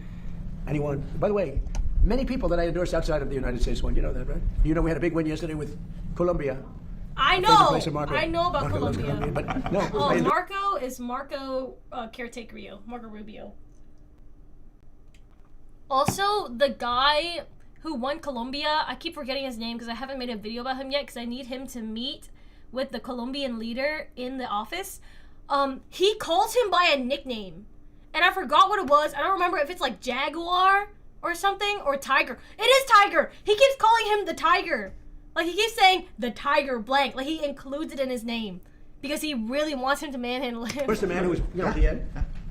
and he won. By the way, many people that I endorsed outside of the United States won. You know that, right? You know we had a big win yesterday with Colombia. I Favorite know. place of Marco. I know about Marco loves Colombia. but no. Oh, I endor- Marco is Marco Caretaker Rio. Marco Rubio. Also, the guy who won Colombia, I keep forgetting his name because I haven't made a video about him yet because I need him to meet with the Colombian leader in the office. He calls him by a nickname. And I forgot what it was. I don't remember if it's like Jaguar or something or Tiger. It is Tiger. He keeps calling him the Tiger. Like he keeps saying the Tiger blank. Like he includes it in his name because he really wants him to manhandle him. First, the man who was at the end,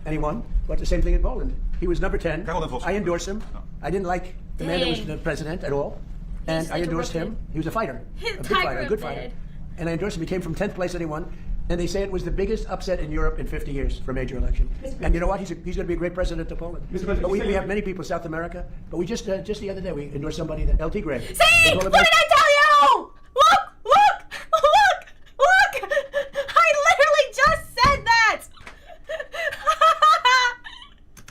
and he won. But the same thing in Poland. He was number 10. I endorsed him. I didn't like the man that was the president at all, and I endorsed him. He was a fighter, a good fighter, a good fighter. And I endorsed him. He came from 10th place and he won. And they say it was the biggest upset in Europe in 50 years for a major election. And you know what? He's going to be a great president of Poland. But we have many people in South America. But we just the other day, we endorsed somebody, that LT Gray. See? What did I tell you? Look! I literally just said that!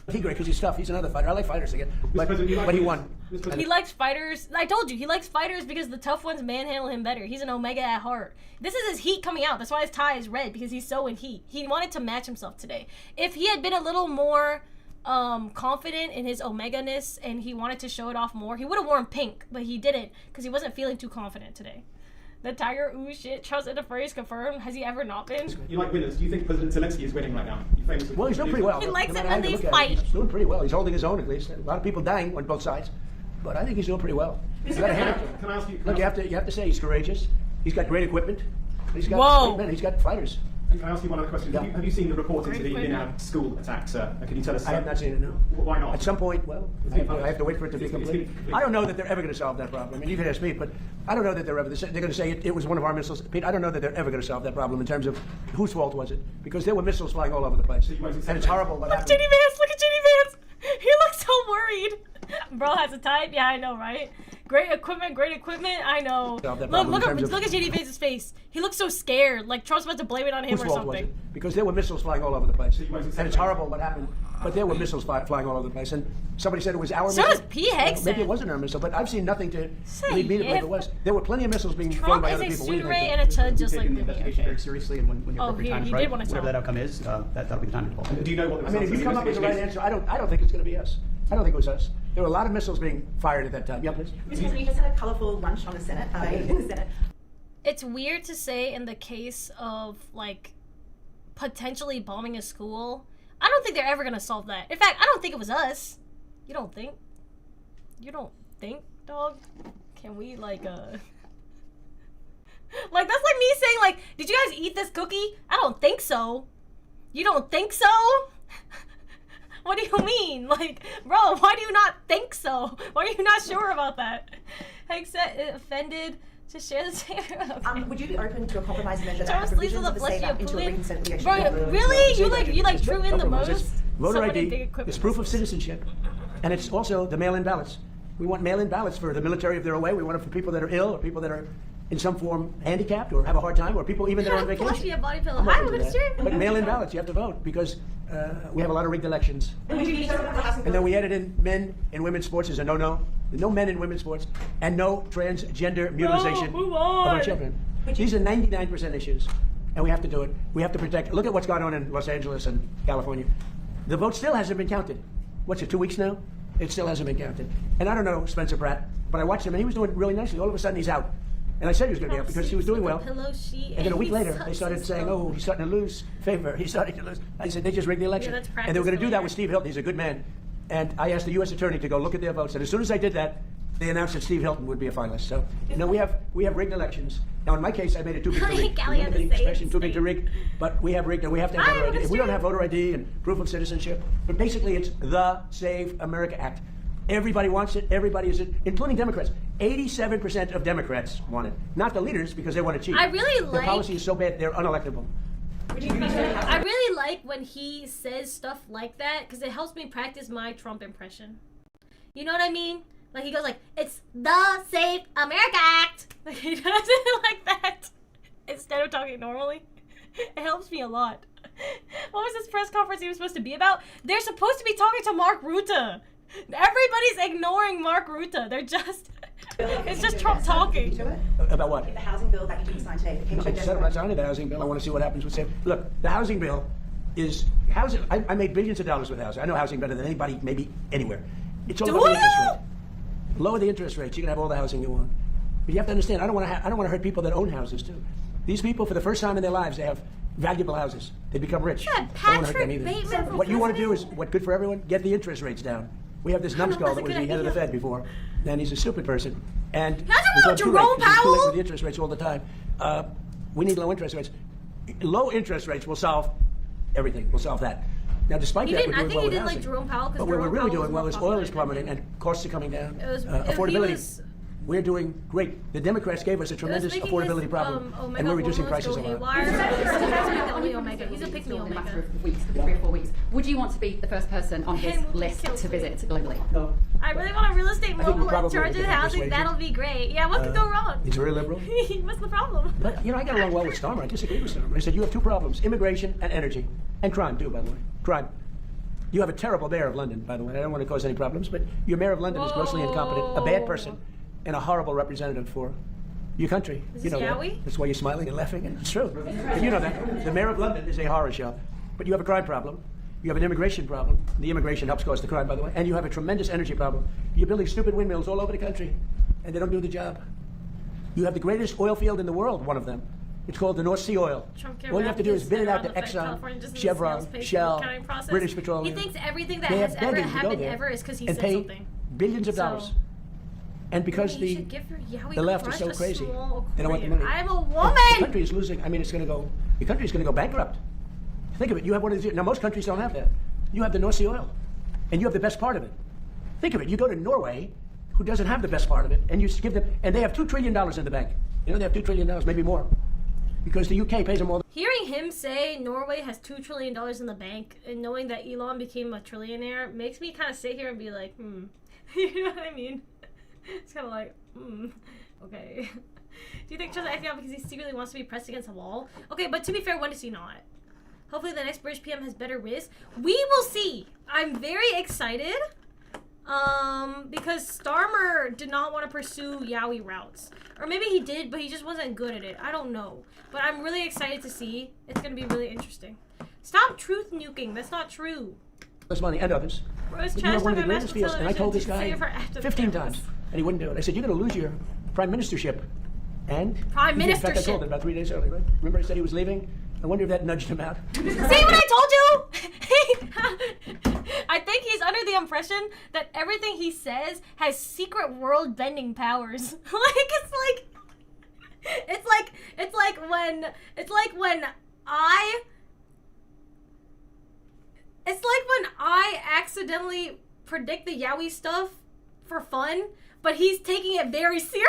LT Gray, because he's tough. He's another fighter. I like fighters again. But he won. He likes fighters. I told you, he likes fighters because the tough ones manhandle him better. He's an Omega at heart. This is his heat coming out. That's why his tie is red, because he's so in heat. He wanted to match himself today. If he had been a little more confident in his Omega-ness and he wanted to show it off more, he would have worn pink, but he didn't because he wasn't feeling too confident today. The Tiger, ooh shit, trust in the phrase confirmed. Has he ever not been? You like winners. Do you think President Zelensky is winning right now? Well, he's doing pretty well. He likes No it matter when how you they look at it, fight. He's doing pretty well. He's holding his own at least. A lot of people dying on both sides. But I think he's doing pretty well. You gotta hand it to him. Can I ask you? Look, you have to say he's courageous. He's got great equipment. He's got Whoa. great men. He's got fighters. Can I ask you one other question? Have you seen the reports into the Indiana school attacks? Can you tell us? I have not seen it, no. Why not? At some point, well, I have to wait for it to be complete. I don't know that they're ever going to solve that problem. I mean, you can ask me, but I don't know that they're going to say it was one of our missiles. Pete, I don't know that they're ever going to solve that problem in terms of whose fault was it, because there were missiles flying all over the place, and it's horrible what happened. Look at JD Vance. He looks so worried. Bro has a type. Yeah, I know, right? Great equipment. I know. Look at JD Vance's face. He looks so scared. Like Trump's about to blame it on him Whose or fault was something. it? Because there were missiles flying all over the place, and it's horrible what happened. But there were missiles flying all over the place, and somebody said it was our So missile. does P. Hegg Maybe it wasn't our missile, but I've seen nothing to Say lead me to believe if it was. There were plenty of missiles being thrown Trump by is other a people. Sudre and a chud just like the me. investigation very seriously, and when the appropriate time is he right, did want to whatever tell. that outcome is, that'll be the time to call. Do you know what the I mean, if results you of come up with the right investigation answer, I don't think it's going to be us. I don't think it was us. There were a lot of missiles being fired at that time. Yeah, please. Mr. President, you just had a colourful lunch on the Senate, in the Senate. It's weird to say in the case of like potentially bombing a school. I don't think they're ever gonna solve that. In fact, I don't think it was us. You don't think? You don't think? dog, can we like that's like me saying like, did you guys eat this cookie? I don't think so. You don't think so? What do you mean? Like, bro, why do you not think so? Why are you not sure about that? Offended to share the same. Okay. Would you be open to a compromise measure that Charles has Lee's provisions the of the state fleshy into a reconciliation? Bro, really? You like drew in the most? Voter ID is proof of citizenship, and it's also the mail-in ballots. We want mail-in ballots for the military if they're away. We want it for people that are ill or people that are in some form handicapped or have a hard time or people even that are on vacation. Body pillow. Hi, we're gonna stream. But mail-in ballots, you have to vote because we have a lot of rigged elections. And then we added in men in women's sports is a no-no. No men in women's sports and no transgender mutilization of our children. These are 99% issues, and we have to do it. We have to protect. Look at what's going on in Los Angeles and California. The vote still hasn't been counted. What's it, 2 weeks now? It still hasn't been counted. And I don't know Spencer Pratt, but I watched him, and he was doing really nicely. All of a sudden, he's out. And I said he was going to be out because he was doing well. And then a week later, they started saying, oh, he's starting to lose favor. He's starting to lose. I said, they just rigged the election. And they were going to do that with Steve Hilton. He's a good man. And I asked the U.S. attorney to go look at their votes. And as soon as I did that, they announced that Steve Hilton would be a finalist. So, we have rigged elections. Now, in my case, I made it too big to rig. The expression too big to rig. But we have rigged, and we have to have voter ID. If we don't have voter ID and proof of citizenship, but basically it's the Save America Act. Everybody wants it. Everybody is it, including Democrats. 87% of Democrats want it. Not the leaders because they want to cheat. I really Their policy is so bad, they're unelectable. I really like when he says stuff like that because it helps me practice my Trump impression. You know what I mean? Like he goes like, it's the Save America Act. Like he does it like that instead of talking normally. It helps me a lot. What was this press conference he was supposed to be about? They're supposed to be talking to Mark Rutte. Everybody's ignoring Mark Rutte. They're just, it's just Trump talking. About what? The housing bill that you didn't sign today. I said I'm not signing the housing bill. I want to see what happens with Save. Look, the housing bill is housing. I made billions of dollars with housing. I know housing better than anybody, maybe anywhere. It's all about the interest rate. Lower the interest rates. You can have all the housing you want. But you have to understand. I don't want to hurt people that own houses too. These people, for the first time in their lives, they have valuable houses. They become rich. Yeah, I don't want to hurt them either. Bateman What you want to do is what good for everyone. Get the interest rates down. We have this numbskull that was the head of the Fed before, and he's a stupid person. And Jerome Powell with the interest rates all the time. We need low interest rates. Low interest rates will solve everything. We'll solve that. Now, despite that, we're doing well with housing. Like Jerome Powell, but what we're really doing well is oil is plummeting and costs are coming down. Affordability. We're doing great. The Democrats gave us a tremendous affordability problem, and we're reducing prices a lot. He's a pick-me Omega. Matter of weeks, 3 or 4 weeks. Would you want to be the first person on his list to visit globally? No. I really want a real estate mogul in charge of housing. That'll be great. Yeah, what could go wrong? He's very liberal. What's the problem? But, I got along well with Starmer. I disagree with Starmer. I said, you have two problems, immigration and energy. And crime, too, by the way. Crime. You have a terrible mayor of London, by the way. I don't want to cause any problems, but your mayor of London is grossly incompetent, a bad person, and a horrible representative for your country. You know Yaoi? that. That's why you're smiling and laughing, and it's true. And you know that. The mayor of London is a horror show. But you have a crime problem. You have an immigration problem. The immigration helps cause the crime, by the way. And you have a tremendous energy problem. You're building stupid windmills all over the country, and they don't do the job. You have the greatest oil field in the world, one of them. It's called the North Sea oil. All you have to do is bid it out to Exxon, Chevron, Shell, British Petroleum. He thinks everything that has ever happened ever is because he said something. And pay billions of dollars. And because the left is so crazy, they don't want the money. I'm a woman! The country is losing. I mean, the country is going to go bankrupt. Think of it. You have one of these. Now, most countries don't have that. You have the North Sea oil, and you have the best part of it. Think of it. You go to Norway, who doesn't have the best part of it, and you give them, and they have $2 trillion in the bank. They have $2 trillion, maybe more, because the UK pays them all. Hearing him say Norway has $2 trillion in the bank, and knowing that Elon became a trillionaire, makes me kind of sit here and be like, You know what I mean? It's kind of like, okay. Do you think Trump's acting out because he secretly wants to be pressed against a wall? Okay, but to be fair, when does he not? Hopefully the next British PM has better risk. We will see. I'm very excited. Because Starmer did not want to pursue Yaoi routes. Or maybe he did, but he just wasn't good at it. I don't know. But I'm really excited to see. It's going to be really interesting. Stop truth nuking. That's not true. This money and others. You have one of the greatest fields, and I told this guy 15 times, and he wouldn't do it. I said, you're going to lose your prime ministership. And? Prime ministership. In fact, I told him about 3 days earlier, right? Remember I said he was leaving? I wonder if that nudged him out. See what I told you? I think he's under the impression that everything he says has secret world-bending powers. It's like when I accidentally predict the Yaoi stuff for fun, but he's taking it very seriously.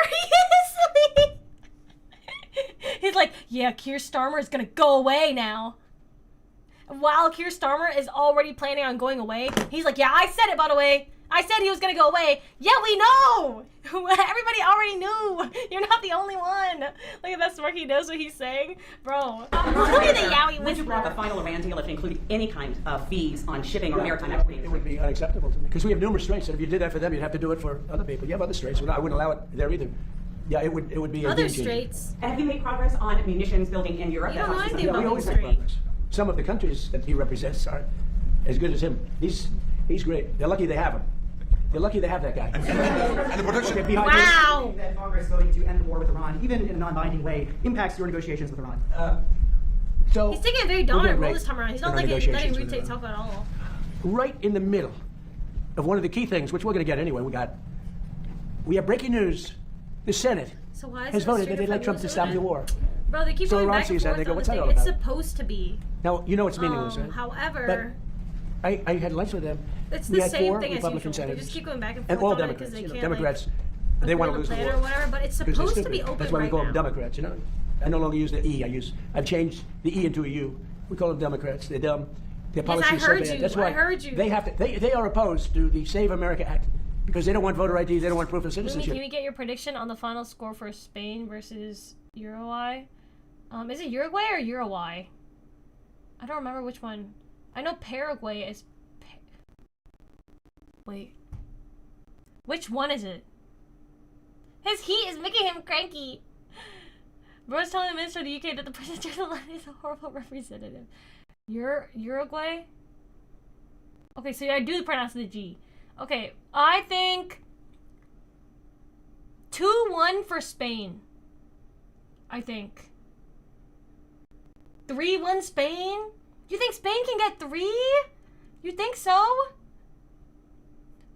He's like, yeah, Keir Starmer is gonna go away now. While Keir Starmer is already planning on going away, he's like, yeah, I said it, by the way. I said he was gonna go away. Yeah, we know. Everybody already knew. You're not the only one. Look at that smirk. He knows what he's saying, bro. Look at the Yaoi Would you block a final Iran deal if it included any kind of fees on shipping or maritime activities? It would be unacceptable to me because we have numerous straits, and if you did that for them, you'd have to do it for other people. You have other straits. I wouldn't allow it there either. Yeah, it would be other a game straits. And have you made progress on munitions building in Europe? You don't know anything Yeah, about we always those make straits. progress. Some of the countries that he represents are as good as him. He's great. They're lucky they have him. They're lucky they have that guy. And the production. Wow. That Congress voting to end the war with Iran, even in a non-binding way, impacts your negotiations with Iran. So He's taking a very dominant role this time around. He's not letting Rutte talk at all. right in the middle of one of the key things, which we're going to get anyway. We have breaking news. The Senate So why is has it voted String that of they'd like Trump to Fabulous stop Women? the war. Bro, they keep So going Iran back sees and that and forth they go, on "What's this that thing. all It's about?" supposed to be. Now, you know it's meaningless, right? However, But I had lunch with them. it's We the had same 4 thing as usual. Republican They senators. just keep going back and And forth all on it because Democrats. they You know, can't, Democrats, like, they want to agree lose the on a war. plan or whatever, but it's Because supposed they're to be stupid. open That's why we right call now. them Democrats, you know? I no longer use the E. I've changed the E into a U. We call them Democrats. They're dumb. Their Yes, policy I is so heard bad. you. That's why I heard you. they have to. They are opposed to the Save America Act because they don't want voter ID. They don't want proof of Lumie, citizenship. can we get your prediction on the final score for Spain versus Uruguay? Is it Uruguay or Uruguay? I don't remember which one. I know Paraguay is. Wait. Which one is it? His heat is making him cranky. Bro's telling the minister of the UK that the president is a horrible representative. Uruguay? Okay, so I do pronounce the G. Okay, I think 2-1 for Spain. I think 3-1 Spain? You think Spain can get 3? You think so?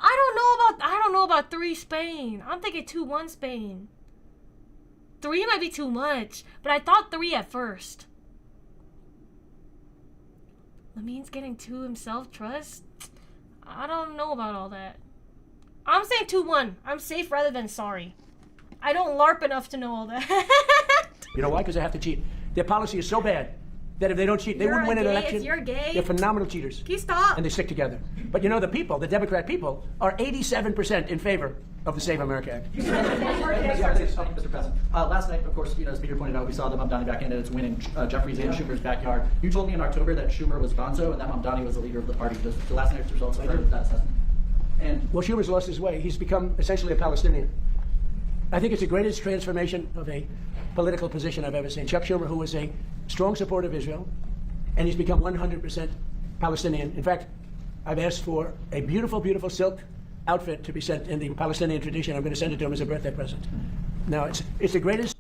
I don't know about 3 Spain. I'm thinking 2-1 Spain. 3 might be too much, but I thought 3 at first. Lamin's getting 2 himself, trust? I don't know about all that. I'm saying 2-1. I'm safe rather than sorry. I don't LARP enough to know all that. You know why? Because they have to cheat. Their policy is so bad that if they don't cheat, they You're wouldn't win an gay, election. you're gay. They're phenomenal cheaters. Can you stop? And they stick together. But you know, the people, the Democrat people, are 87% in favor of the Save America Act. Mr. President, last night, of course, as Peter pointed out, we saw the Mamdani back end at its win in Jeffries and Schumer's backyard. You told me in October that Schumer was gonzo and that Mamdani was the leader of the party. Does the last night's results affirm that assessment? And well, Schumer's lost his way. He's become essentially a Palestinian. I think it's the greatest transformation of a political position I've ever seen. Chuck Schumer, who was a strong supporter of Israel, and he's become 100% Palestinian. In fact, I've asked for a beautiful, beautiful silk outfit to be sent in the Palestinian tradition. I'm going to send it to him as a birthday present. Now, it's the greatest.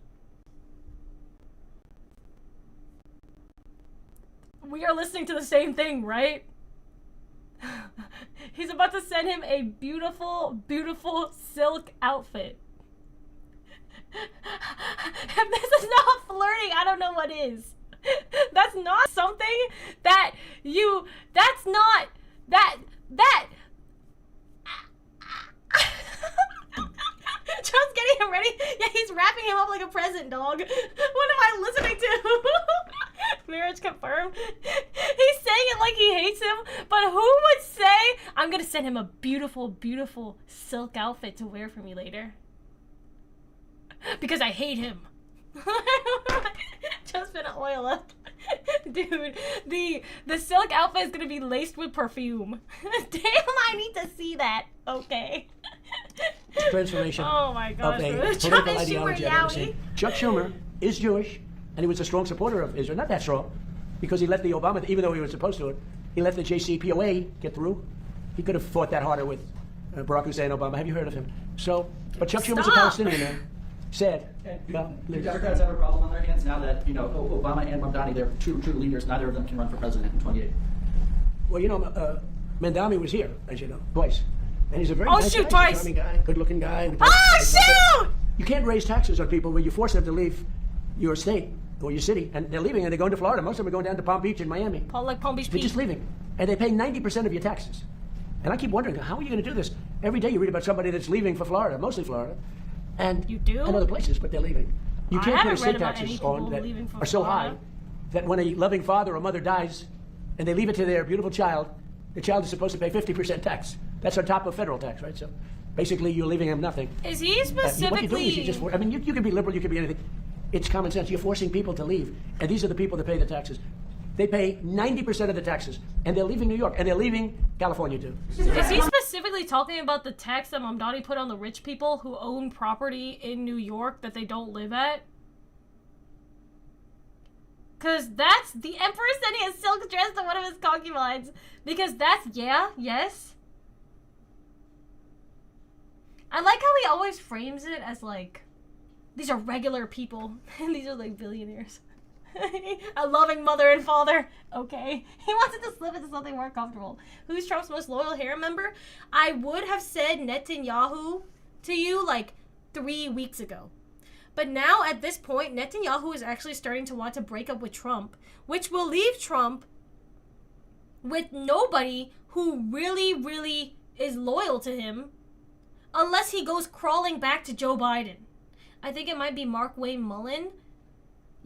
We are listening to the same thing, right? He's about to send him a beautiful, beautiful silk outfit. If this is not flirting, I don't know what is. That's not something that you, that's not, that Trump's getting him ready. Yeah, he's wrapping him up like a present, dog. What am I listening to? Marriage confirmed. He's saying it like he hates him, but who would say, I'm gonna send him a beautiful, beautiful silk outfit to wear for me later? Because I hate him. Just been oil up. Dude, the silk outfit is gonna be laced with perfume. Damn, I need to see that. Okay. Transformation oh my gosh, of a Chuck political ideology I've ever seen. Chuck Schumer is Jewish, and he was a strong supporter of Israel. Not that strong, because he let the Obama, even though he was supposed to, he let the JCPOA get through. He could have fought that harder with Barack Hussein Obama. Have you heard of him? So, but Chuck Schumer's a Palestinian man. Sad. Do Democrats have a problem on their hands now that, Obama and Mamdani, they're two true leaders, neither of them can run for president in 28? Well, Mandami was here, as you know, twice. And he's a very nice shoot, guy, twice. charming guy, good-looking guy. Shoot! You can't raise taxes on people where you force them to leave your state or your city, and they're leaving and they're going to Florida. Most of them are going down to Palm Beach and Miami. Like Palm Beach They're Pete. just leaving. And they pay 90% of your taxes. And I keep wondering, how are you going to do this? Every day you read about somebody that's leaving for Florida, mostly Florida. And you do? And other places, but they're leaving. You can't put estate about taxes any on people that leaving for are so Florida. high that when a loving father or mother dies and they leave it to their beautiful child, the child is supposed to pay 50% tax. That's on top of federal tax, right? So basically you're leaving him nothing. Is he specifically... What you're doing is you can be liberal, you can be anything. It's common sense. You're forcing people to leave. And these are the people that pay the taxes. They pay 90% of the taxes. And they're leaving New York. And they're leaving California, too. Is he specifically talking about the tax that Mamdani put on the rich people who own property in New York that they don't live at? Because that's the Emperor sending a silk dress to one of his concubines. Because that's, yes. I like how he always frames it as like, these are regular people, and these are like billionaires. A loving mother and father. Okay. He wants it to slip into something more comfortable. Who's Trump's most loyal harem member? I would have said Netanyahu to you like 3 weeks ago. But now at this point, Netanyahu is actually starting to want to break up with Trump, which will leave Trump with nobody who really, really is loyal to him unless he goes crawling back to Joe Biden. I think it might be Mark Wayne Mullen.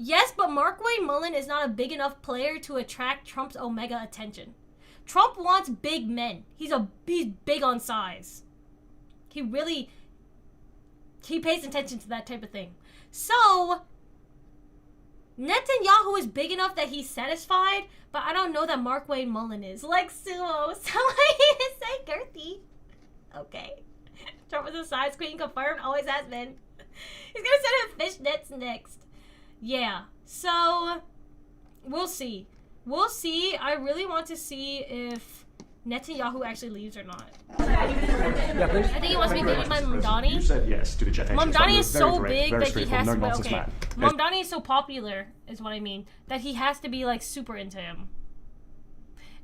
Yes, but Mark Wayne Mullen is not a big enough player to attract Trump's Omega attention. Trump wants big men. He's big on size. He pays attention to that type of thing. So, Netanyahu is big enough that he's satisfied, but I don't know that Mark Wayne Mullen is. Like Sumo. So I say girthy. Okay. Trump is a size queen, confirmed, always has been. He's gonna send him fishnets next. Yeah, so we'll see. We'll see. I really want to see if Netanyahu actually leaves or not. Yeah, please. I think he wants to be dated by Mamdani. You said yes to the jet engines. Mamdani is so big that he has to be no-nonsense okay. man. Mamdani is so popular, is what I mean, that he has to be like super into him.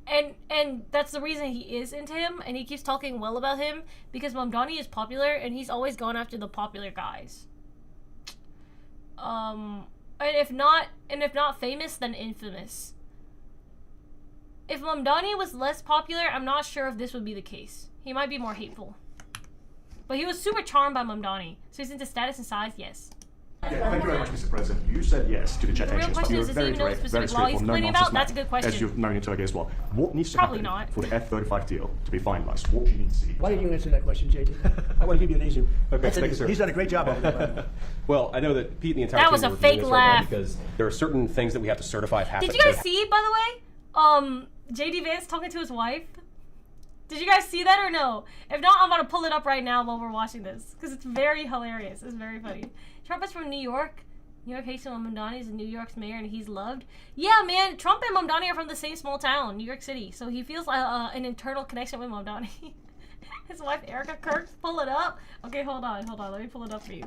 And that's the reason he is into him, and he keeps talking well about him because Mamdani is popular, and he's always gone after the popular guys. And if not famous, then infamous. If Mamdani was less popular, I'm not sure if this would be the case. He might be more hateful. But he was super charmed by Mamdani, so he's into status and size, yes. Yeah, thank you very much, Mr. President. You said yes to the jet The real engines, but question you're is, very does he know direct, very specific law he's straightforward, complaining no-nonsense about? That's a man, good question. as you've known in Turkey as well. What needs to Probably happen not. for the F-35 deal to be finalized? What do you need to see? Why don't you answer that question, JD? I want to give you an easy one. Okay, That's thank an you, sir. He's done a great job of it. Well, I know that Pete and the entire That team was a are reviewing fake this right now laugh. because there are certain things that we have to certify have Did happened. you guys see, by the way, JD Vance talking to his wife? Did you guys see that or no? If not, I'm about to pull it up right now while we're watching this because it's very hilarious. It's very funny. Trump is from New York. New York hates him. Mamdani is New York's mayor and he's loved. Yeah, man, Trump and Mamdani are from the same small town, New York City. So he feels an internal connection with Mamdani. His wife, Erica Kirk, pull it up. Okay, hold on. Let me pull it up for you.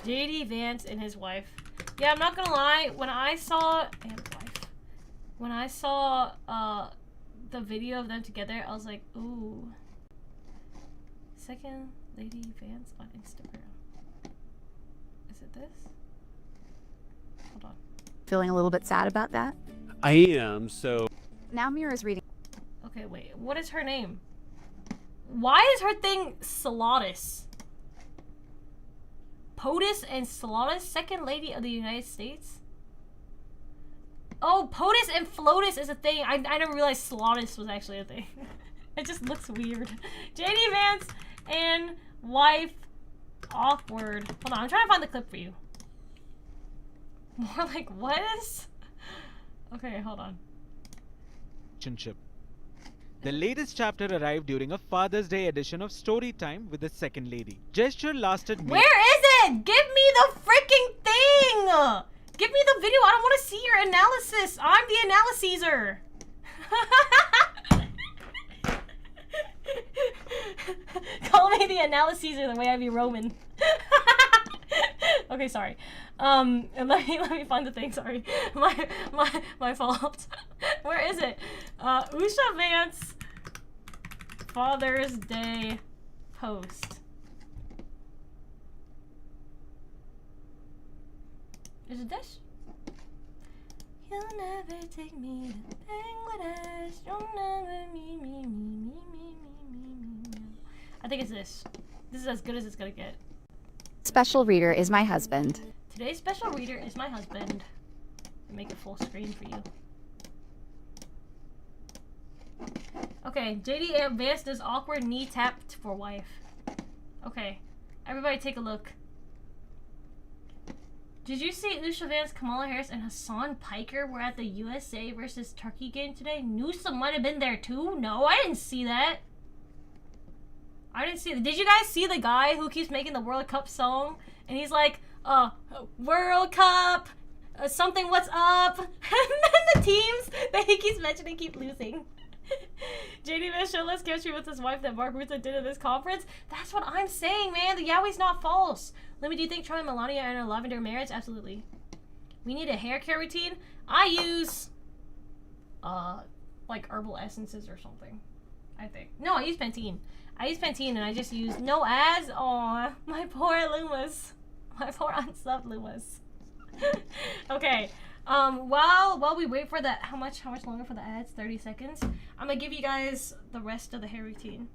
JD Vance and his wife. Yeah, I'm not gonna lie. When I saw the video of them together, I was like, ooh. Second Lady Vance on Instagram. Is it this? Hold on. Feeling a little bit sad about that? I am, so... Now Mira's reading. Okay, wait. What is her name? Why is her thing Salatis? POTUS and Salatis? Second Lady of the United States? Oh, POTUS and FLOTUS is a thing. I never realized Salatis was actually a thing. It just looks weird. JD Vance and wife awkward. Hold on, I'm trying to find the clip for you. More like, what is? Okay, hold on. Relationship. The latest chapter arrived during a Father's Day edition of Storytime with the Second Lady. Gesture lasted... Where is it? Give me the freaking thing! Give me the video. I don't want to see your analysis. I'm the analyser. Call me the analyser the way I be Roman. Okay, sorry. And let me find the thing. Sorry, my fault. Where is it? Usha Vance Father's Day post. Is it this? You'll never take me to Bangladesh. You'll never me. I think it's this. This is as good as it's gonna get. Special reader is my husband. Today's special reader is my husband. Make it full screen for you. Okay, JD Vance does awkward knee tap for wife. Okay, everybody take a look. Did you see Usha Vance, Kamala Harris, and Hassan Piker were at the USA versus Turkey game today? Newsom might have been there too? No, I didn't see that. I didn't see that. Did you guys see the guy who keeps making the World Cup song? And he's like, World Cup, something, what's up? And then the teams that he keeps mentioning keep losing. JD Vance showed less chemistry with his wife that Mark Rutte did at this conference. That's what I'm saying, man. The Yaoi's not false. Lumie, do you think Trump and Melania are in a lavender marriage? Absolutely. We need a hair care routine. I use, like herbal essences or something. I think. No, I use Pantene. I use Pantene and I just use no ads. Aw, my poor Lumas. My poor unsubbed Lumas. Okay. While we wait for the how much longer for the ads? 30 seconds. I'm gonna give you guys the rest of the hair routine.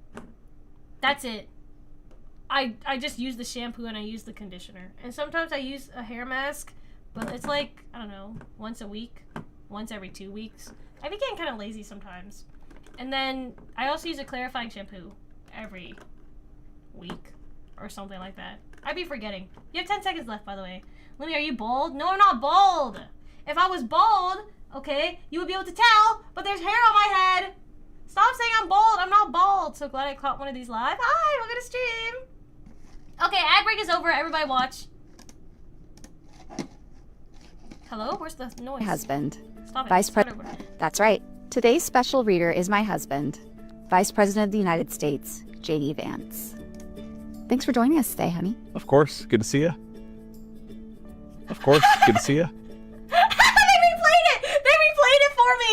That's it. I just use the shampoo and I use the conditioner. And sometimes I use a hair mask, but it's like, I don't know, once a week, once every 2 weeks. I be getting kind of lazy sometimes. And then I also use a clarifying shampoo every week or something like that. I'd be forgetting. You have 10 seconds left, by the way. Lumie, are you bald? No, I'm not bald. If I was bald, okay, you would be able to tell, but there's hair on my head. Stop saying I'm bald. I'm not bald. So glad I caught one of these live. Hi, welcome to stream. Okay, ad break is over. Everybody watch. Hello? Where's the noise? Husband. Stop it. Vice President. That's right. Today's special reader is my husband, Vice President of the United States, JD Vance. Thanks for joining us today, honey. Of course. Good to see you. Of course. Good to see you. They replayed it! They replayed it for me!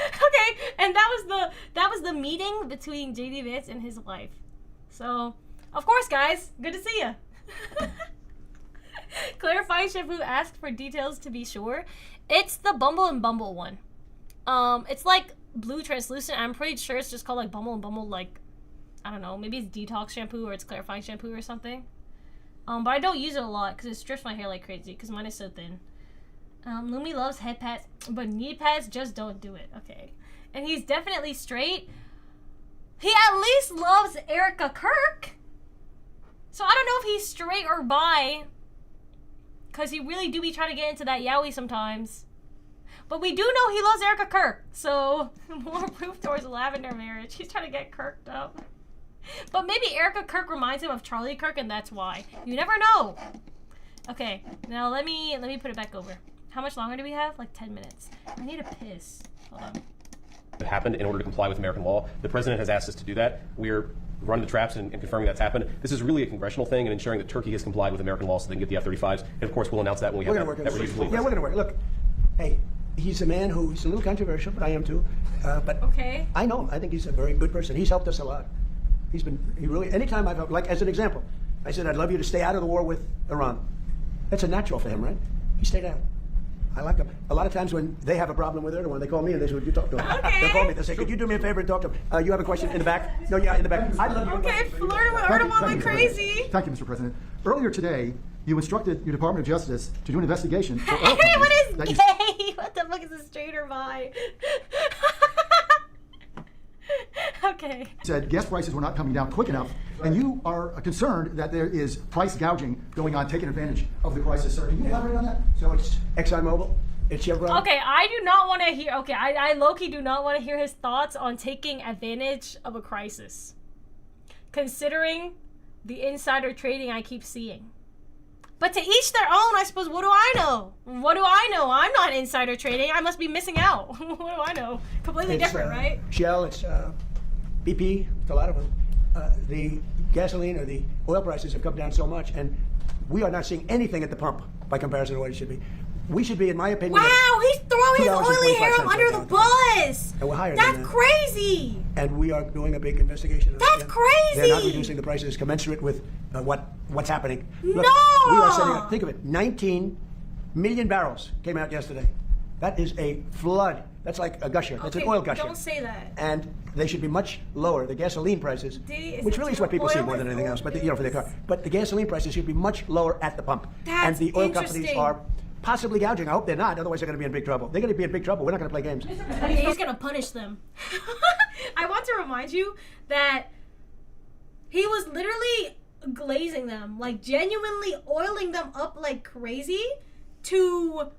Okay, and that was the meeting between JD Vance and his wife. So, of course, guys, good to see you. Clarifying shampoo asked for details to be sure. It's the Bumble and Bumble one. It's like blue translucent. I'm pretty sure it's just called like Bumble and Bumble, like, I don't know, maybe it's detox shampoo or it's clarifying shampoo or something. But I don't use it a lot because it strips my hair like crazy because mine is so thin. Lumie loves head pads, but knee pads just don't do it. Okay. And he's definitely straight. He at least loves Erica Kirk. So I don't know if he's straight or bi. Because he really do be trying to get into that yaoi sometimes. But we do know he loves Erica Kirk. So more proof towards a lavender marriage. He's trying to get Kirked up. But maybe Erica Kirk reminds him of Charlie Kirk and that's why. You never know. Okay, now let me put it back over. How much longer do we have? Like 10 minutes. I need a piss. Hold on. It happened in order to comply with American law. The president has asked us to do that. We're running the traps and confirming that's happened. This is really a congressional thing and ensuring that Turkey has complied with American law so they can get the F-35s. And of course, we'll announce that when we have that release. Yeah, we're going to work. Look, hey, he's a man who's a little controversial, but I am too. But okay. I know him. I think he's a very good person. He's helped us a lot. He really, anytime I've, like as an example, I said, I'd love you to stay out of the war with Iran. That's a natural for him, right? He stayed out. I like him. A lot of times when they have a problem with Erdogan, they call me and they say, would you talk to him? Okay. They call me, they say, could you do me a favor and talk to him? You have a question in the back? No, yeah, in the back. I love you. Okay, flirting with Erdogan like crazy. Thank you, Mr. President. Earlier today, you instructed your Department of Justice to do an investigation for oil Hey, what is companies gay? What the fuck is a straight or bi? Okay. said gas prices were not coming down quick enough, and you are concerned that there is price gouging going on, taking advantage of the crisis. Sir, can you elaborate on that? So it's ExxonMobil, it's Chevron. Okay, I do not want to hear, okay, I low-key do not want to hear his thoughts on taking advantage of a crisis. Considering the insider trading I keep seeing. But to each their own, I suppose. What do I know? What do I know? I'm not insider trading. I must be missing out. What do I know? Completely different, right? Shell, it's BP, it's a lot of them. The gasoline or the oil prices have come down so much, and we are not seeing anything at the pump by comparison to what it should be. We should be, in my opinion. Wow, he's throwing his oily hair up under the bus. How higher That's than that. crazy. And we are doing a big investigation. That's crazy. They're not reducing the prices commensurate with what's happening. Look, No. we are setting up, think of it, 19 million barrels came out yesterday. That is a flood. That's like a gusher. That's an oil gusher. Don't say that. And they should be much lower. The gasoline prices, which really is what people see more than anything else, but for their car. But the gasoline prices should be much lower at the pump. And the oil companies are possibly gouging. I hope they're not. Otherwise, they're going to be in big trouble. They're going to be in big trouble. We're not going to play games. He's going to punish them. I want to remind you that he was literally glazing them, like genuinely oiling them up like crazy to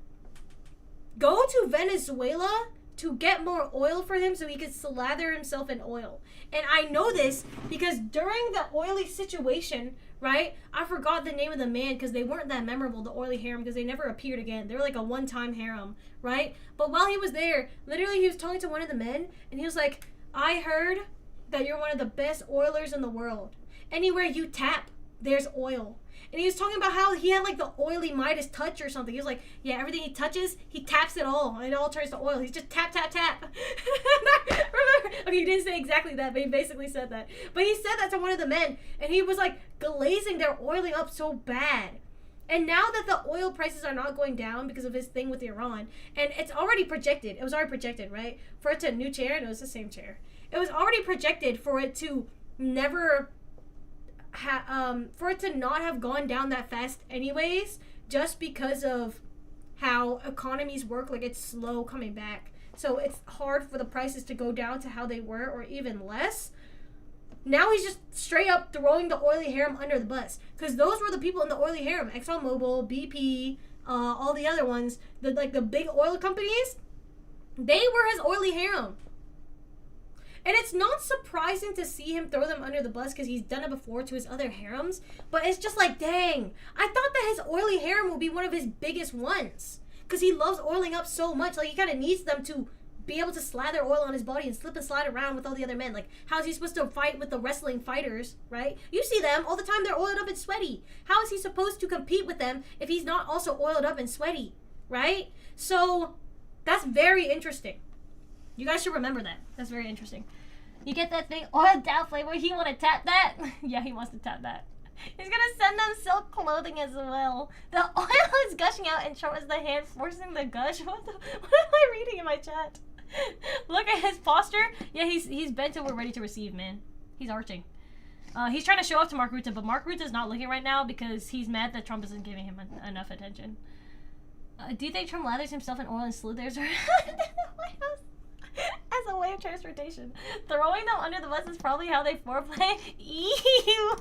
go to Venezuela to get more oil for him so he could slather himself in oil. And I know this because during the oily situation, right, I forgot the name of the man because they weren't that memorable, the oily harem, because they never appeared again. They were like a one-time harem, right? But while he was there, literally he was talking to one of the men and he was like, I heard that you're one of the best oilers in the world. Anywhere you tap, there's oil. And he was talking about how he had like the oily Midas touch or something. He was like, yeah, everything he touches, he taps it all. And it all turns to oil. He's just tap, tap, tap. Remember? Okay, he didn't say exactly that, but he basically said that. But he said that to one of the men. And he was like glazing their oiling up so bad. And now that the oil prices are not going down because of his thing with Iran, and it's already projected, it was already projected, right? For it to, new chair, no, it's the same chair. It was already projected for it to never... for it to not have gone down that fast anyways, just because of how economies work, like it's slow coming back. So it's hard for the prices to go down to how they were or even less. Now he's just straight up throwing the oily harem under the bus. Because those were the people in the oily harem. ExxonMobil, BP, all the other ones, the big oil companies, they were his oily harem. And it's not surprising to see him throw them under the bus because he's done it before to his other harems. But it's just like, dang, I thought that his oily harem would be one of his biggest ones. Because he loves oiling up so much. Like, he kind of needs them to be able to slather oil on his body and slip and slide around with all the other men. Like, how is he supposed to fight with the wrestling fighters, right? You see them all the time. They're oiled up and sweaty. How is he supposed to compete with them if he's not also oiled up and sweaty, right? So, that's very interesting. You guys should remember that. That's very interesting. You get that thing, oiled down flavor, he want to tap that? Yeah, he wants to tap that. He's gonna send them silk clothing as well. The oil is gushing out and Trump is the hand forcing the gush. What am I reading in my chat? Look at his posture. Yeah, he's bent and we're ready to receive, man. He's arching. He's trying to show off to Mark Rutte, but Mark Rutte is not looking right now because he's mad that Trump isn't giving him enough attention. Do you think Trump lathers himself in oil and slithers around the White House as a way of transportation? Throwing them under the bus is probably how they foreplay. Ew.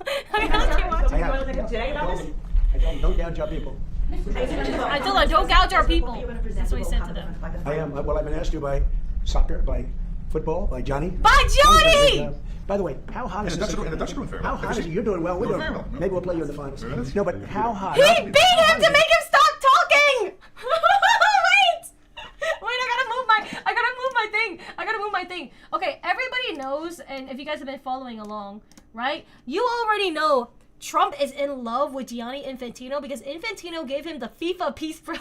Don't gouge our people. I told her, don't gouge our people. That's what he said to them. I am. Well, I've been asked to by soccer, by football, by Johnny. By Johnny! By the way, how hot is this? How hot is it? You're doing well. We're doing well. Maybe we'll play you in the finals. No, but how hot? He beat him to make him stop talking! Wait, I gotta move my thing. Okay, everybody knows, and if you guys have been following along, right? You already know Trump is in love with Gianni Infantino because Infantino gave him the FIFA Peace Prize.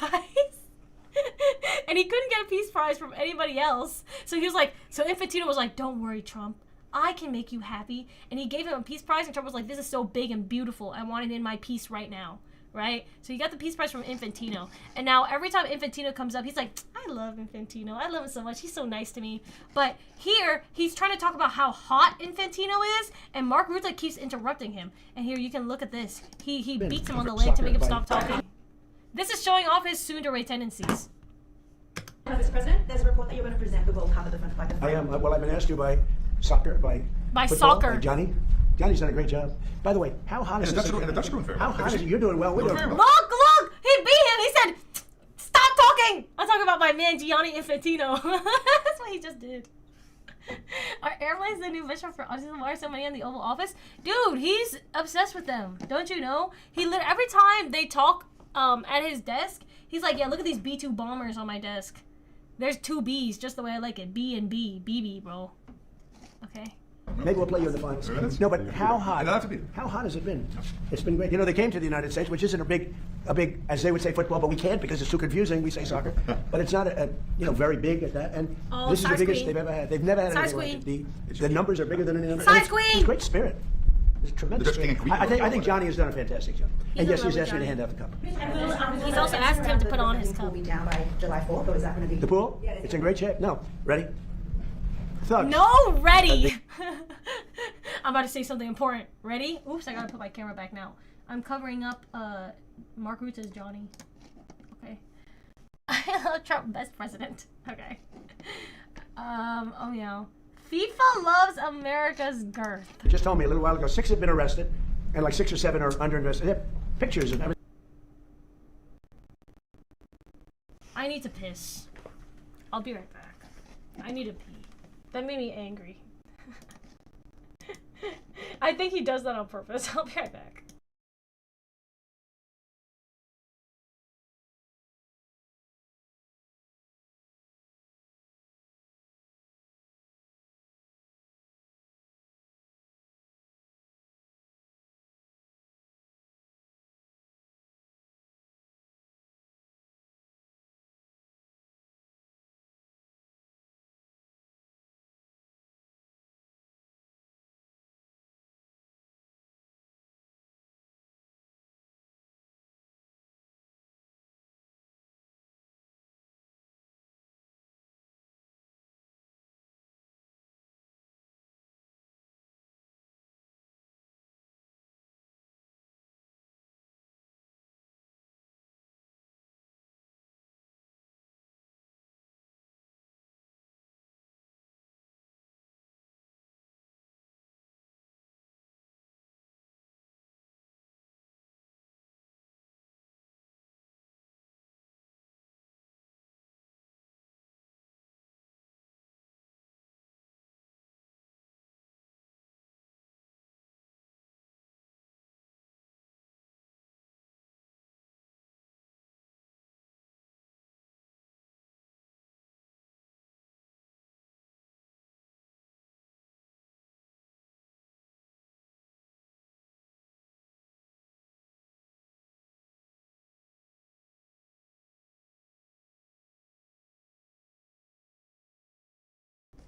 And he couldn't get a Peace Prize from anybody else. So Infantino was like, don't worry, Trump. I can make you happy. And he gave him a Peace Prize, and Trump was like, this is so big and beautiful. I want it in my peace right now. Right? So he got the Peace Prize from Infantino. And now every time Infantino comes up, he's like, I love Infantino. I love him so much. He's so nice to me. But here, he's trying to talk about how hot Infantino is, and Mark Rutte keeps interrupting him. And here, you can look at this. He beats him on the leg to make him stop talking. This is showing off his tsundere tendencies. Mr. President, there's a report that you're going to present the World Cup at the front of the I am. Well, I've been asked to by soccer, by football, soccer. by Johnny. Johnny's done a great job. By the way, how hot is this? How hot is it? You're doing well. We're doing well. Look! He beat him! He said, stop talking! I'm talking about my man, Gianni Infantino. That's what he just did. Are airplanes the new mission for autism? Why are so many in the Oval Office? Dude, he's obsessed with them. Don't you know? Every time they talk at his desk, he's like, yeah, look at these B-2 bombers on my desk. There's 2 B's, just the way I like it. B and B. BB, bro. Okay? Maybe we'll play you in the finals. No, but how hot? How hot has it been? It's been great. You know, they came to the United States, which isn't a big, as they would say, football, but we can't because it's too confusing. We say soccer, but it's not very big at that. And this is the biggest they've ever had. They've never had anything like it. The numbers are bigger than any number. It's great spirit. It's tremendous spirit. I think Johnny has done a fantastic job. And yes, he's asked me to hand out the cup. He's also asked him to put on his cup. Will be down by July 4th, or is that going to be? The pool? It's in great shape. No, ready? Thugs. No, ready. I'm about to say something important. Ready? Oops, I gotta put my camera back now. I'm covering up Mark Rutte's Johnny. Okay. I love Trump, best president. Okay. Oh yeah. FIFA loves America's girth. They just told me a little while ago 6 have been arrested, and like 6 or 7 are under investigation. They have pictures of everything. I need to piss. I'll be right back. I need to pee. That made me angry. I think he does that on purpose. I'll be right back.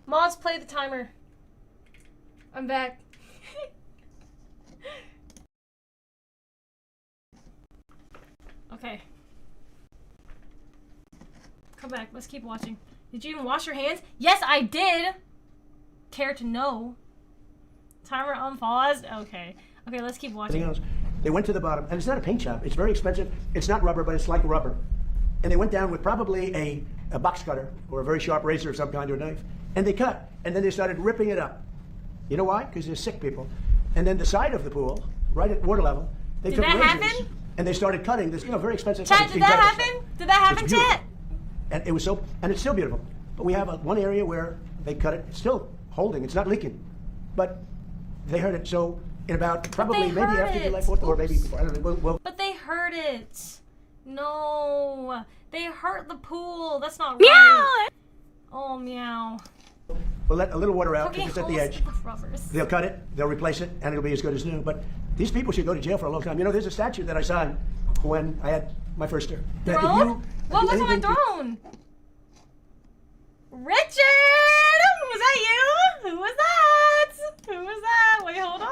Mods, play the timer. I'm back. Okay. Come back. Let's keep watching. Did you even wash your hands? Yes, I did. Care to know? Timer unpaused? Okay. Okay, let's keep watching. They went to the bottom, and it's not a paint job. It's very expensive. It's not rubber, but it's like rubber. And they went down with probably a box cutter or a very sharp razor of some kind or a knife. And they cut, and then they started ripping it up. You know why? Because they're sick people. And then the side of the pool, right at water level, they took razors and they started cutting this, very expensive. Chat, did that happen? Did that happen, Chat? And it was and it's still beautiful. But we have one area where they cut it. It's still holding. It's not leaking. But they heard it. So in about probably maybe after July 4th or maybe before. I don't know. But they heard it. No, they hurt the pool. That's not right. Oh, meow. We'll let a little water out because it's at the edge. They'll cut it, they'll replace it, and it'll be as good as new. But these people should go to jail for a long time. You know, there's a statue that I signed when I had my first year. Throne? What was on my throne? Richard! Was that you? Who was that? Who was that? Wait, hold on.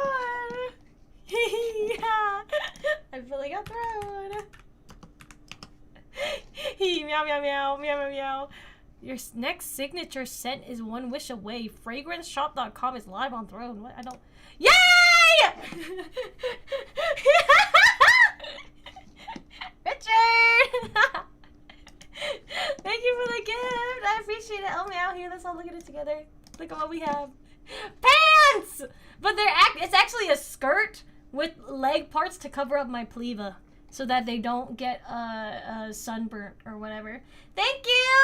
I feel like a throne. Meow, meow, meow, meow, meow, meow. Your next signature scent is one wish away. FragranceShop.com is live on Throne. What? I don't. Yay! Richard! Thank you for the gift. I appreciate it. Help me out here. Let's all look at it together. Look at what we have. Pants! But it's actually a skirt with leg parts to cover up my pleva so that they don't get sunburnt or whatever. Thank you!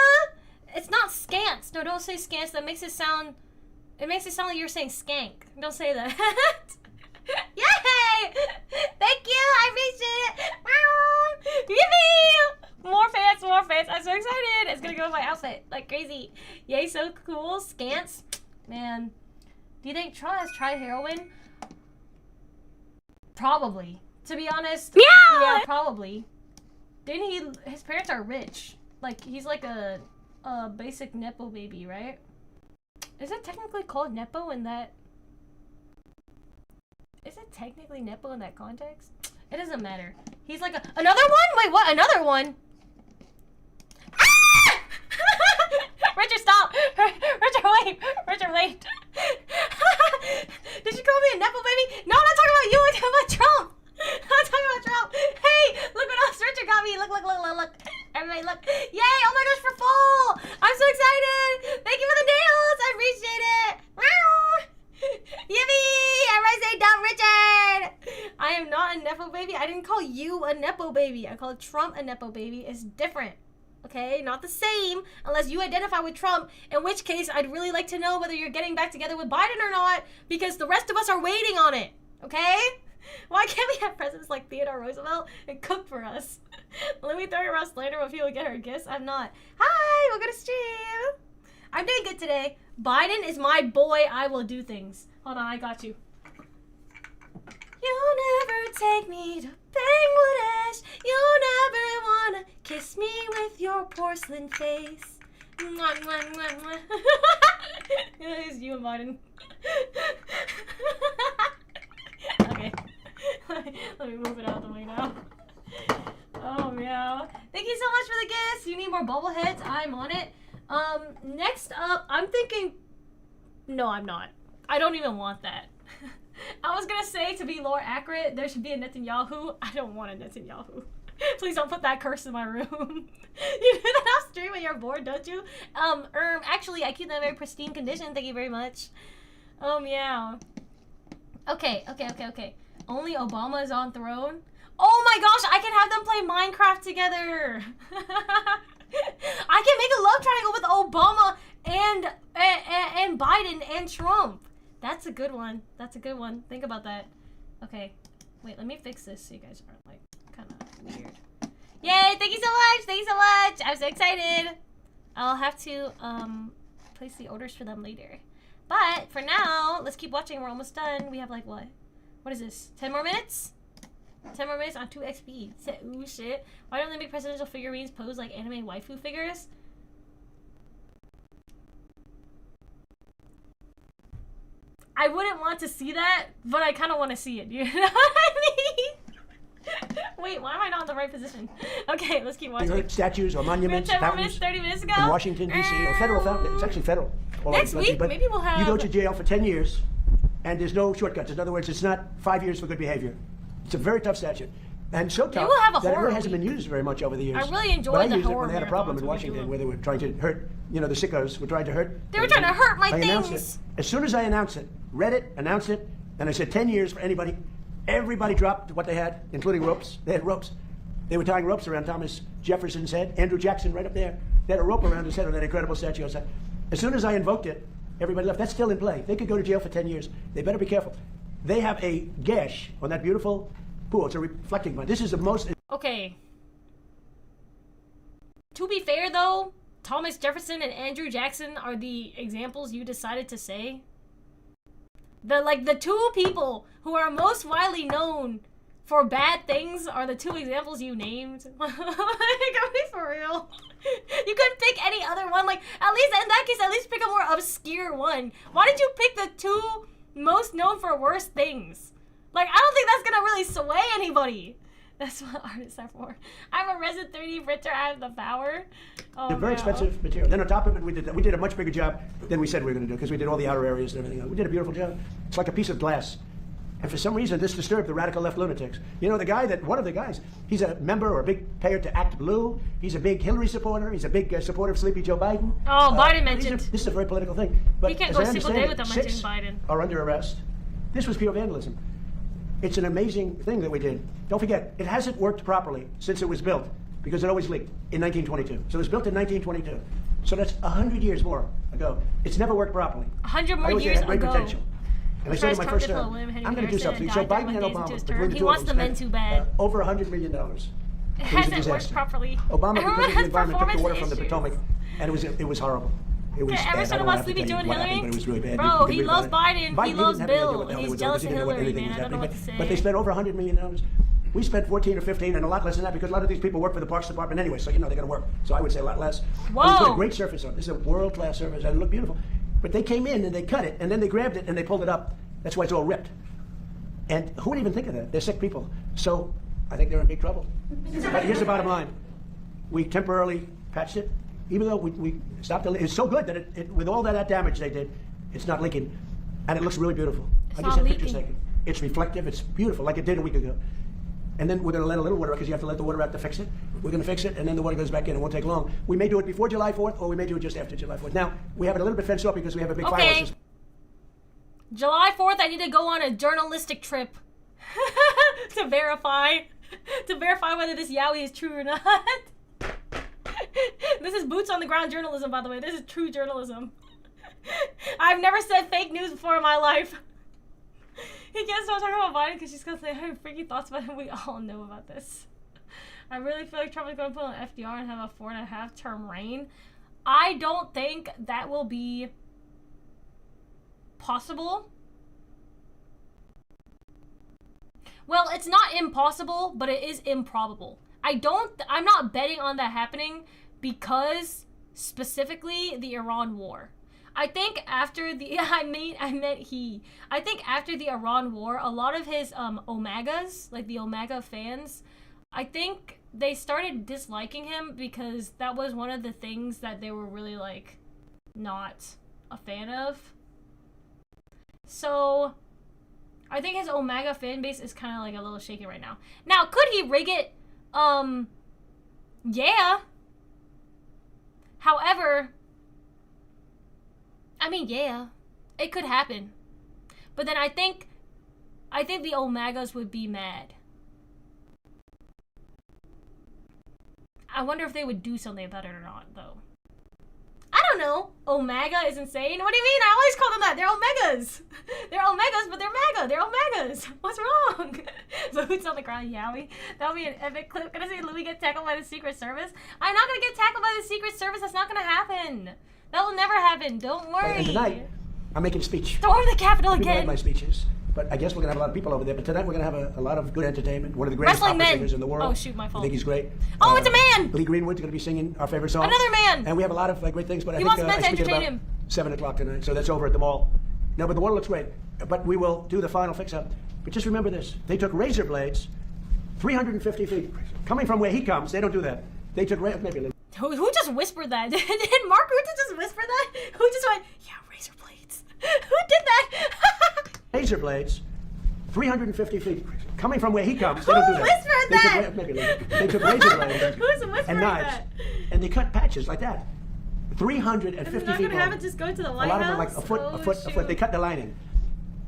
It's not scants. No, don't say scants. That makes it sound... It makes it sound like you're saying skank. Don't say that. Yay! Thank you! I appreciate it! Yippee! More fans, more fans. I'm so excited. It's gonna go with my outfit like crazy. Yay, so cool. Scants. Man. Do you think Trump has tried heroin? Probably. To be honest. Meow! Yeah, probably. Didn't he? His parents are rich. Like, he's like a basic Nepo baby, right? Is it technically called Nepo in that? Is it technically Nepo in that context? It doesn't matter. He's like another one? Wait, what? Another one? Ah! Richard, stop! Richard, wait! Richard, wait! Did you call me a Nepo baby? No, I'm not talking about you. I'm talking about Trump. I'm talking about Trump. Hey, look what else Richard got me. Look, look, look, look, look. Everybody, look. Yay! Oh my gosh, for fall! I'm so excited! Thank you for the nails. I appreciate it. Yippee! Everybody say dumb Richard! I am not a Nepo baby. I didn't call you a Nepo baby. I called Trump a Nepo baby. It's different. Okay? Not the same unless you identify with Trump, in which case I'd really like to know whether you're getting back together with Biden or not, because the rest of us are waiting on it. Okay? Why can't we have presidents like Theodore Roosevelt and cook for us? Let me throw around later when people get her gifts. I'm not. Hi! Welcome to stream! I'm doing good today. Biden is my boy. I will do things. Hold on, I got you. You never take me to Bangladesh. You never wanna kiss me with your porcelain face. Mwah, mwah, mwah, mwah. It's you and Biden. Okay. Let me move it out of the way now. Oh, meow. Thank you so much for the gifts. You need more bobbleheads? I'm on it. Next up, I'm thinking... No, I'm not. I don't even want that. I was gonna say, to be more accurate, there should be a Netanyahu. I don't want a Netanyahu. Please don't put that curse in my room. You do that off stream when you're bored, don't you? Actually, I keep that in very pristine condition. Thank you very much. Oh, meow. Okay. Only Obama is on throne? Oh my gosh, I can have them play Minecraft together. I can make a love triangle with Obama and Biden and Trump. That's a good one. That's a good one. Think about that. Okay. Wait, let me fix this so you guys aren't like kind of weird. Yay, thank you so much. Thank you so much. I'm so excited. I'll have to place the orders for them later. But for now, let's keep watching. We're almost done. We have like what? What is this? 10 more minutes? 10 more minutes on 2xp. Ooh, shit. Why don't they make presidential figurines pose like anime waifu figures? I wouldn't want to see that, but I kind of want to see it. You know what I mean? Wait, why am I not in the right position? Okay, let's keep watching. You heard statues or monuments, 10 more fountains minutes, 30 minutes ago. in Washington, D.C. or federal fountain. It's actually federal. Next week, but maybe we'll have... You go to jail for 10 years, and there's no shortcuts. In other words, it's not 5 years for good behavior. It's a very tough statute. And so tough will have a that it horror really hasn't week. been used very much over the years. I really enjoyed but I the used it horror when they had a problem in marathons Washington where they were trying to hurt, you know, the sickos were trying to hurt. They were trying to hurt my I announced things. it. As soon as I announced it, read it, announced it, and I said 10 years for anybody, everybody dropped what they had, including ropes. They had ropes. They were tying ropes around Thomas Jefferson's head. Andrew Jackson right up there. They had a rope around his head on that incredible statue outside. As soon as I invoked it, everybody left. That's still in play. They could go to jail for 10 years. They better be careful. They have a gash on that beautiful pool. It's a reflecting one. This is the most... Okay. To be fair, though, Thomas Jefferson and Andrew Jackson are the examples you decided to say. The two people who are most widely known for bad things are the two examples you named. Like, are we for real? You couldn't pick any other one. Like, at least in that case, at least pick a more obscure one. Why did you pick the two most known for worse things? Like, I don't think that's gonna really sway anybody. That's what artists are for. I'm a resin 3D printer. I have the power. Oh, They're very expensive material. Then on top of it, we did a much bigger job than we said we were going to do because we did all the outer areas and everything. We did a beautiful job. It's like a piece of glass. And for some reason, this disturbed the radical left lunatics. You know, one of the guys, he's a member or a big payer to Act Blue. He's a big Hillary supporter. He's a big supporter of Sleepy Joe Biden. Oh, Biden mentioned. This is a very political thing. But He can't as go I a single understand day it, without mentioning 6 Biden. are under arrest. This was pure vandalism. It's an amazing thing that we did. Don't forget, it hasn't worked properly since it was built because it always leaked in 1922. So it was built in 1922. So that's 100 years more ago. It's never worked properly. 100 more I always years had great ago. potential. And I said in my first term, I'm going to do something. So Biden and Obama, between the He two wants of the them, men spent, too bad. over $100 million. It It was a hasn't worked disaster. properly. Obama, because of the Everyone has environment, took the water performance from the issues. Potomac, and it was horrible. It was Ever bad. said I don't about have to Sleepy tell you doing what happened, Hillary? but it was really bad. Bro, You can he read loves about it. Biden. He didn't loves have any idea Bill. what the hell He's they were doing, jealous of because he didn't know what Hillary, anything man. was I don't know happening. what to say. But they spent over $100 million. We spent 14 or 15 and a lot less than that because a lot of these people work for the Parks Department anyway, so you know they're going to work. So I would say a lot less. Whoa. And we put a great surface on. This is a world-class surface and it looked beautiful. But they came in and they cut it and then they grabbed it and they pulled it up. That's why it's all ripped. And who would even think of that? They're sick people. So I think they're in big trouble. But here's the bottom line. We temporarily patched it, even though we stopped the leak. It's so good that it with all that damage they did, it's not leaking. And it looks really beautiful. I just had pictures taken. It's reflective. It's beautiful, like it did a week ago. And then we're going to let a little water out because you have to let the water out to fix it. We're going to fix it, and then the water goes back in. It won't take long. We may do it before July 4th, or we may do it just after July 4th. Now, we have it a little bit fenced off because we have a big fire system. July 4th, I need to go on a journalistic trip to verify whether this Yaoi is true or not. This is boots on the ground journalism, by the way. This is true journalism. I've never said fake news before in my life. He can't stop talking about Biden because she's going to say, I have freaky thoughts about him. We all know about this. I really feel like Trump is going to put on FDR and have a 4.5 term reign. I don't think that will be possible. Well, it's not impossible, but it is improbable. I'm not betting on that happening because specifically the Iran war. I think after the I think after the Iran war, a lot of his Omegas, like the Omega fans, I think they started disliking him because that was one of the things that they were really like not a fan of. So I think his Omega fan base is kind of like a little shaky right now. Now, could he rig it? Yeah. However, I mean, yeah, it could happen. But then I think the Omegas would be mad. I wonder if they would do something about it or not, though. I don't know. Omega is insane. What do you mean? I always call them that. They're Omegas. They're Omegas, but they're MAGA. They're Omegas. What's wrong? Boots on the ground, Yaoi. That'll be an epic clip. Gonna see Lumie get tackled by the Secret Service. I'm not gonna get tackled by the Secret Service. That's not gonna happen. That will never happen. Don't worry. And tonight, I'm making a speech. Storm the Capitol People again. like my speeches. But I guess we're going to have a lot of people over there. But tonight we're going to have a lot of good entertainment. One of the greatest Wrestling opera men. singers in the world. Oh, shoot, my fault. I think he's great. Oh, it's a man! Lee Greenwood's going to be singing our favorite songs. Another man! And we have a lot of great things. But He I wants think men to I speak at entertain about him. 7 o'clock tonight. So that's over at the mall. No, but the water looks great. But we will do the final fix-up. But just remember this. They took razor blades 350 feet. Coming from where he comes, they don't do that. They took, maybe a little. Who just whispered that? Did Mark Rutte just whisper that? Who just went, yeah, razor blades. Who did that? Razor blades 350 feet. Coming from where he comes, they don't do that. Whispered that? They took razor blades Who's whispering and knives, that? and they cut patches like that. 350 Is it not feet gonna long. have it just go to the A White lot House? of them like a foot, Oh, a foot, a shoot. foot. They cut the lining.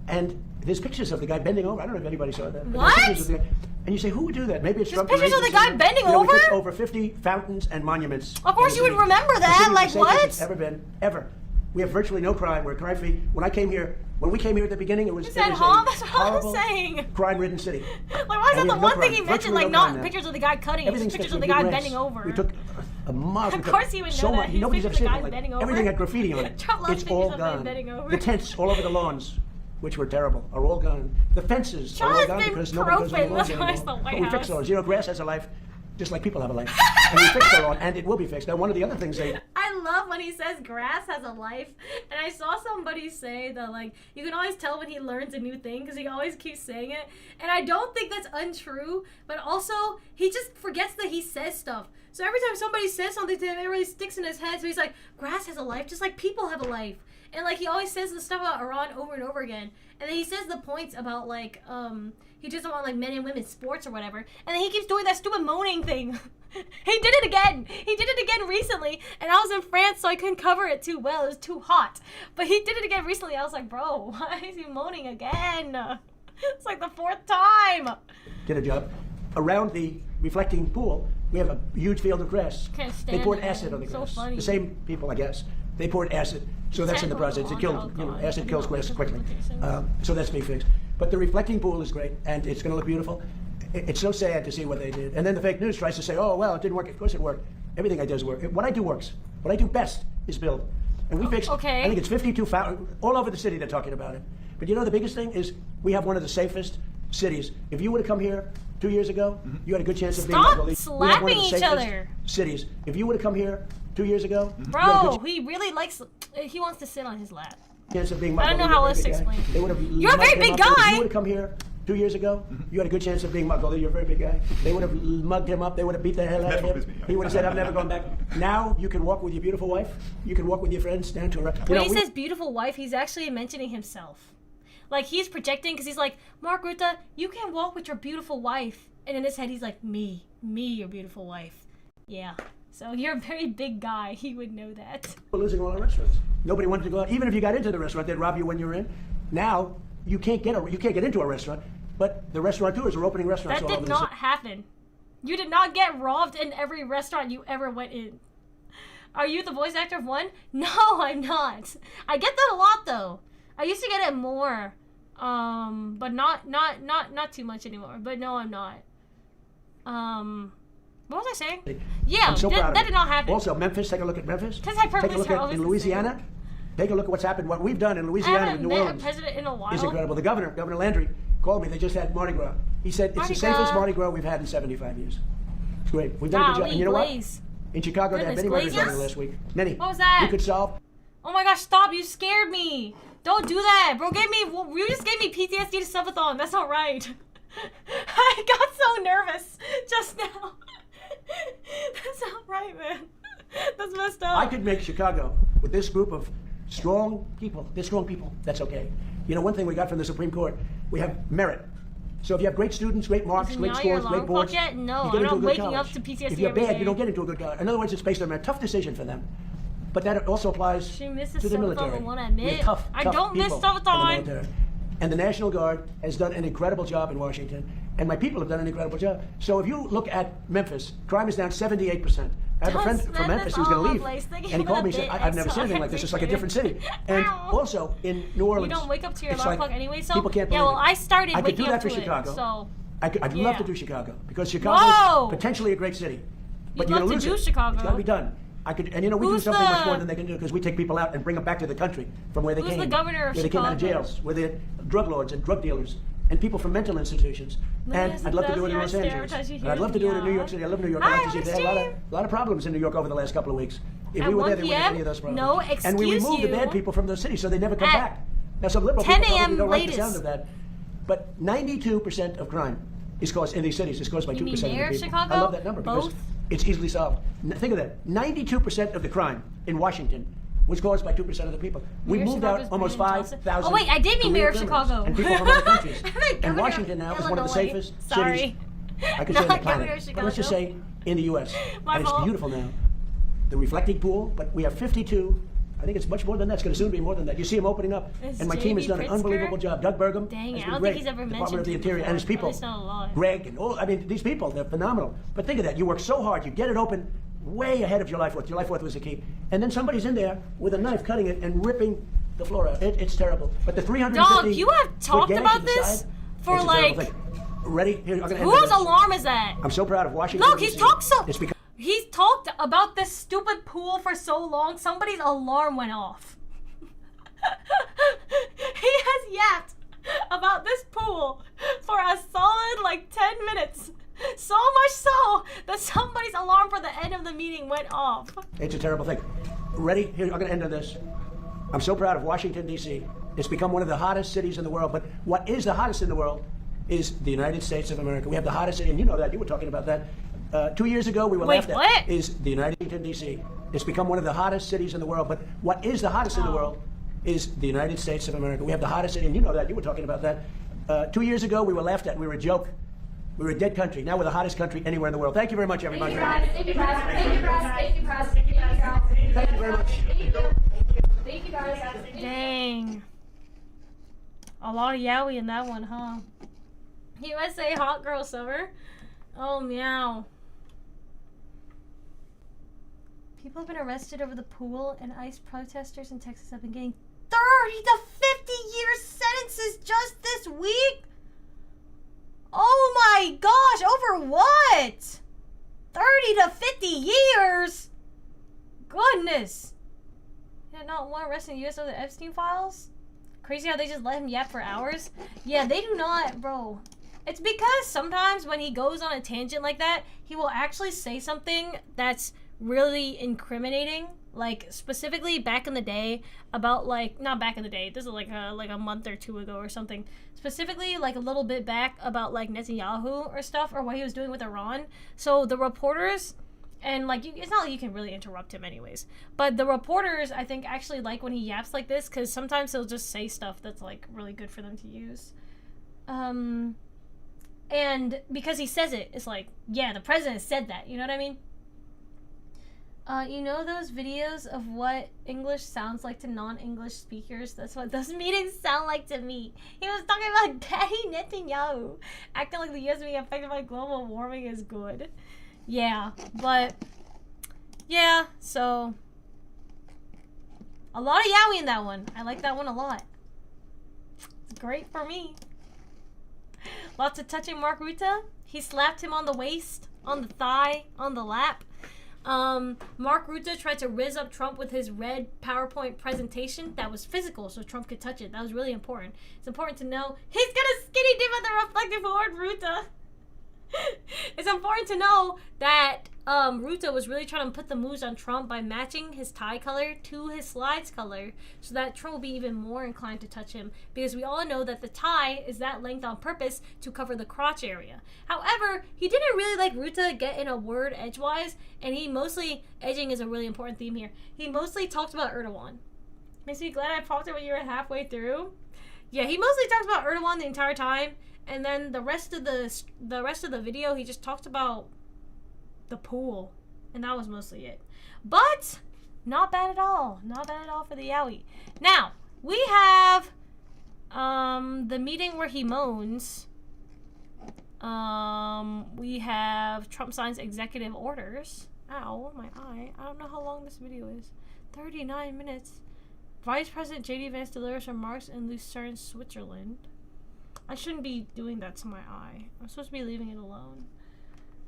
And there's pictures of the guy bending over. I don't know if anybody saw that. but What? there's pictures of the guy- And you say, who would do that? Maybe it's There's Trump. pictures of the guy bending We took over? over 50 fountains and monuments. Of course you would remember that. The Like, city's the safest what? It's ever been, ever. We have virtually no crime. We're crime-free. When we came here at the beginning, it was, Is that it was huh? a That's what horrible, I'm saying. crime-ridden city. Like, why is And that we the have one no thing he crime. mentioned? Virtually Like, no crime not now. pictures of the guy cutting, it's Everything's pictures fixed. of the We guy did bending grass. over. We took a miles. Of course he would know so that. much. He's Nobody's pictures ever of seen guys it. bending over. Everything had graffiti on it. Trump loves It's pictures all of men gone. bending over. The tents all over the lawns, which were terrible, are all gone. The fences are all Charlotte's gone been because nobody goes on the pro-fin. lawns That's why it's anymore. the White But we fixed House. all. Zero grass has a life, just like people have a life. And we fixed the lawn, and it will be fixed. Now, one of the other things I love when he says grass has a life, and I saw somebody say that, like, you can always tell when he learns a new thing because he always keeps saying it, and I don't think that's untrue, but also he just forgets that he says stuff. So every time somebody says something to him, it really sticks in his head. So he's like, grass has a life just like people have a life. And like he always says the stuff about Iran over and over again. And then he says the points about like he doesn't want like men and women's sports or whatever. And then he keeps doing that stupid moaning thing. He did it again. He did it again recently. And I was in France, so I couldn't cover it too well. It was too hot. But he did it again recently. I was like, bro, why is he moaning again? It's like the 4th time. did a job. Around the reflecting pool, we have a huge field of grass. Can't They stand poured it. acid on the So grass. funny. The same people, I guess. They poured acid. So that's in the process. It kills, acid kills grass quickly. So that's being fixed. But the reflecting pool is great, and it's going to look beautiful. It's so sad to see what they did. And then the fake news tries to say, oh, well, it didn't work. Of course it worked. Everything I do works. What I do works. What I do best is build. And we fixed, Okay. I think it's 52 all over the city they're talking about it. But you know the biggest thing is we have one of the safest cities. If you would have come here 2 years ago, you had a good chance of being Stop we have one slapping of the each safest other. cities. If you would have come here 2 years ago, you had a Bro, good he really likes. He wants to sit on his lap. chance of being I don't know how else to explain. They would have You're a very big If guy. you would have come here 2 years ago, you had a good chance of being mugged, although you're a very big guy. They would have mugged him up. They would have beat the hell out of him. He would have said, I'm never going back. Now you can walk with your beautiful wife. You can walk with your friends down to a... When he says beautiful wife, he's actually mentioning himself. Like, he's projecting because he's like, Mark Rutte, you can walk with your beautiful wife. And in his head, he's like, me, your beautiful wife. Yeah. So you're a very big guy. He would know that. We're losing all our restaurants. Nobody wanted to go out. Even if you got into the restaurant, they'd rob you when you were in. Now, you can't get into a restaurant, but the restaurateurs are opening restaurants That all over did the not happen. You did not get robbed in every restaurant you ever went in. Are you the voice actor of one? No, I'm not. I get that a lot though. I used to get it more, but not too much anymore. But no, I'm not. What was I saying? Yeah, I'm so proud of that it. did not happen. Also, Memphis, take a look at Memphis. Because I Take a purposely look at in Louisiana. Take a look at what's happened, what we've done in I Louisiana with haven't New met a Orleans. president in a while. Is incredible. The Governor Landry, called me. They just had Mardi Gras. He said it's Mardi the safest Gras. Mardi Gras we've had in 75 years. It's great. We've done a good job. Golly, And you know Blaze. what? In Chicago, they had many Goodness murders over the gracious. last week. Many. What was that? We could solve. Oh my gosh, stop. You scared me. Don't do that. Bro, you just gave me PTSD to subathon. That's not right. I got so nervous just now. That's not right, man. That's messed up. I could make Chicago with this group of strong people. They're strong people. That's okay. You know, one thing we got from the Supreme Court, we have merit. So if you have great students, great marks, Isn't great now scores, your great alarm boards, clock yet? No, you get I'm into a not good waking college. up to PTSD If you're every bad, day. you don't get into a good college. In other words, it's based on merit. Tough decision for them. But that also applies She misses to the subathon, military. I won't We admit. have tough I don't miss people in the subathon. military. And the National Guard has done an incredible job in Washington, and my people have done an incredible job. So if you look at Memphis, crime is down 78%. I have a friend from Memphis who's going to leave, and he called me and said, I've never seen anything like this. It's like a different city. And also in New Orleans, You don't wake up to your it's alarm like clock anyway, so people can't yeah. believe Well, it. I started I could do waking that up for to Chicago. it, so I'd yeah. love to do Chicago because Chicago Whoa! is potentially a great city. But You'd you're love gonna to lose do it. Chicago. It's got to be done. And you know we Who's do something much the- more than they can do because we take people out and bring them back to the country from where they Who's came. the governor of where they came out of Chicago? jails, where they're drug lords and drug dealers and people from mental institutions. And I'd love to do it in Los Angeles. And I'd love to do it in New York City. I live in New York. Hi, Obviously, they had a lot of problems in New York over the last couple of weeks. If At we were there, 1 they wouldn't have any of p.m., those problems. no, And we excuse remove the bad you. people from those cities so they never come At back. Now, some liberal 10 people a.m. probably don't like the sound latest. of that. But 92% of crime is caused in these cities is caused by 2% You mean of the mayor of people. Chicago? I love that number because Both? it's easily solved. Think of that. 92% of the crime in Washington was caused by 2% of the people. We Mayor of moved Chicago's out almost Brandon Johnson. 5,000. Oh wait, I did mean career mayor of criminals Chicago. And people from other countries. I meant And governor Washington now is one of the Illinois. safest Sorry. cities, I could say, in the Not governor planet. of But let's just Chicago. say in the U.S. My And it's fault. beautiful now. The reflecting pool, but we have 52. I think it's much more than that. It's going to soon be more than that. You see them opening up. Is And my team has J.B. done an Pritzker? unbelievable job. Doug Burgum Dang, has I been don't great. think he's ever Department of the mentioned Interior and his before. people. At least not a lot. Greg and all, I mean, these people, they're phenomenal. But think of that. You work so hard. You get it open way ahead of your life worth. Your life worth was the key. And then somebody's in there with a knife cutting it and ripping the floor out. It's terrible. But the 350 Dog, you have talked gash about to the this side, for it's a terrible like. thing. Ready? Here, I'm gonna end Whose with this. alarm is that? I'm so proud of Washington. Look, he's DC. talked so. It's because He's talked about this stupid pool for so long. Somebody's alarm went off. He has yapped about this pool for a solid like 10 minutes. So much so that somebody's alarm for the end of the meeting went off. it's a terrible thing. Ready? Here, I'm going to end on this. I'm so proud of Washington, D.C. It's become one of the hottest cities in the world. But what is the hottest in the world is the United States of America. We have the hottest city, and you know that. You were talking about that. 2 years ago, we were Wait, laughed at. what? Is the United D.C. It's become one of the hottest cities in the world. But what is the hottest in the world is the United States of America. We have the hottest city, and you know that. You were talking about that. 2 years ago, we were laughed at. We were a joke. We were a dead country. Now we're the hottest country anywhere in the world. Thank you very much, everybody. Thank you, guys. Thank you, guys. Thank you, guys. Thank you, guys. Thank you very much. Thank you, guys. Dang. A lot of yaoi in that one, huh? USA Hot Girl Summer. Oh, meow. People have been arrested over the pool, and ICE protesters in Texas have been getting 30 to 50-year sentences just this week? Oh my gosh, over what? 30 to 50 years? Goodness. Yeah, not want arrested in the U.S. over the Epstein files? Crazy how they just let him yap for hours. Yeah, they do not, bro. It's because sometimes when he goes on a tangent like that, he will actually say something that's really incriminating. Like, specifically back in the day about, like, not back in the day, this is like a month or two ago or something. Specifically, like, a little bit back about, like, Netanyahu or stuff, or what he was doing with Iran. So the reporters, and, like, it's not like you can really interrupt him anyways, but the reporters, I think, actually like when he yaps like this, because sometimes he'll just say stuff that's, like, really good for them to use. And because he says it, it's like, yeah, the president said that, you know what I mean? You know those videos of what English sounds like to non-English speakers? That's what those meetings sound like to me. He was talking about Daddy Netanyahu acting like the U.S. being affected by global warming is good. Yeah, but yeah, so a lot of Yaoi in that one. I like that one a lot. It's great for me. Lots of touching Mark Rutte. He slapped him on the waist, on the thigh, on the lap. Mark Rutte tried to rizz up Trump with his red PowerPoint presentation that was physical so Trump could touch it. That was really important. It's important to know he's gonna skinny dip at the reflective forward Rutte. It's important to know that Rutte was really trying to put the moves on Trump by matching his tie color to his slides color so that Trump will be even more inclined to touch him, because we all know that the tie is that length on purpose to cover the crotch area. However, he didn't really like Rutte get in a word edgewise, and he mostly, edging is a really important theme here, he mostly talked about Erdogan. Makes me glad I popped it when you were halfway through. Yeah, he mostly talked about Erdogan the entire time, and then the rest of the video he just talked about the pool, and that was mostly it. But not bad at all. Not bad at all for the Yaoi. Now we have the meeting where he moans. We have Trump signs executive orders. Ow, my eye. I don't know how long this video is. 39 minutes. Vice President J.D. Vance delivers remarks in Lucerne, Switzerland. I shouldn't be doing that to my eye. I'm supposed to be leaving it alone.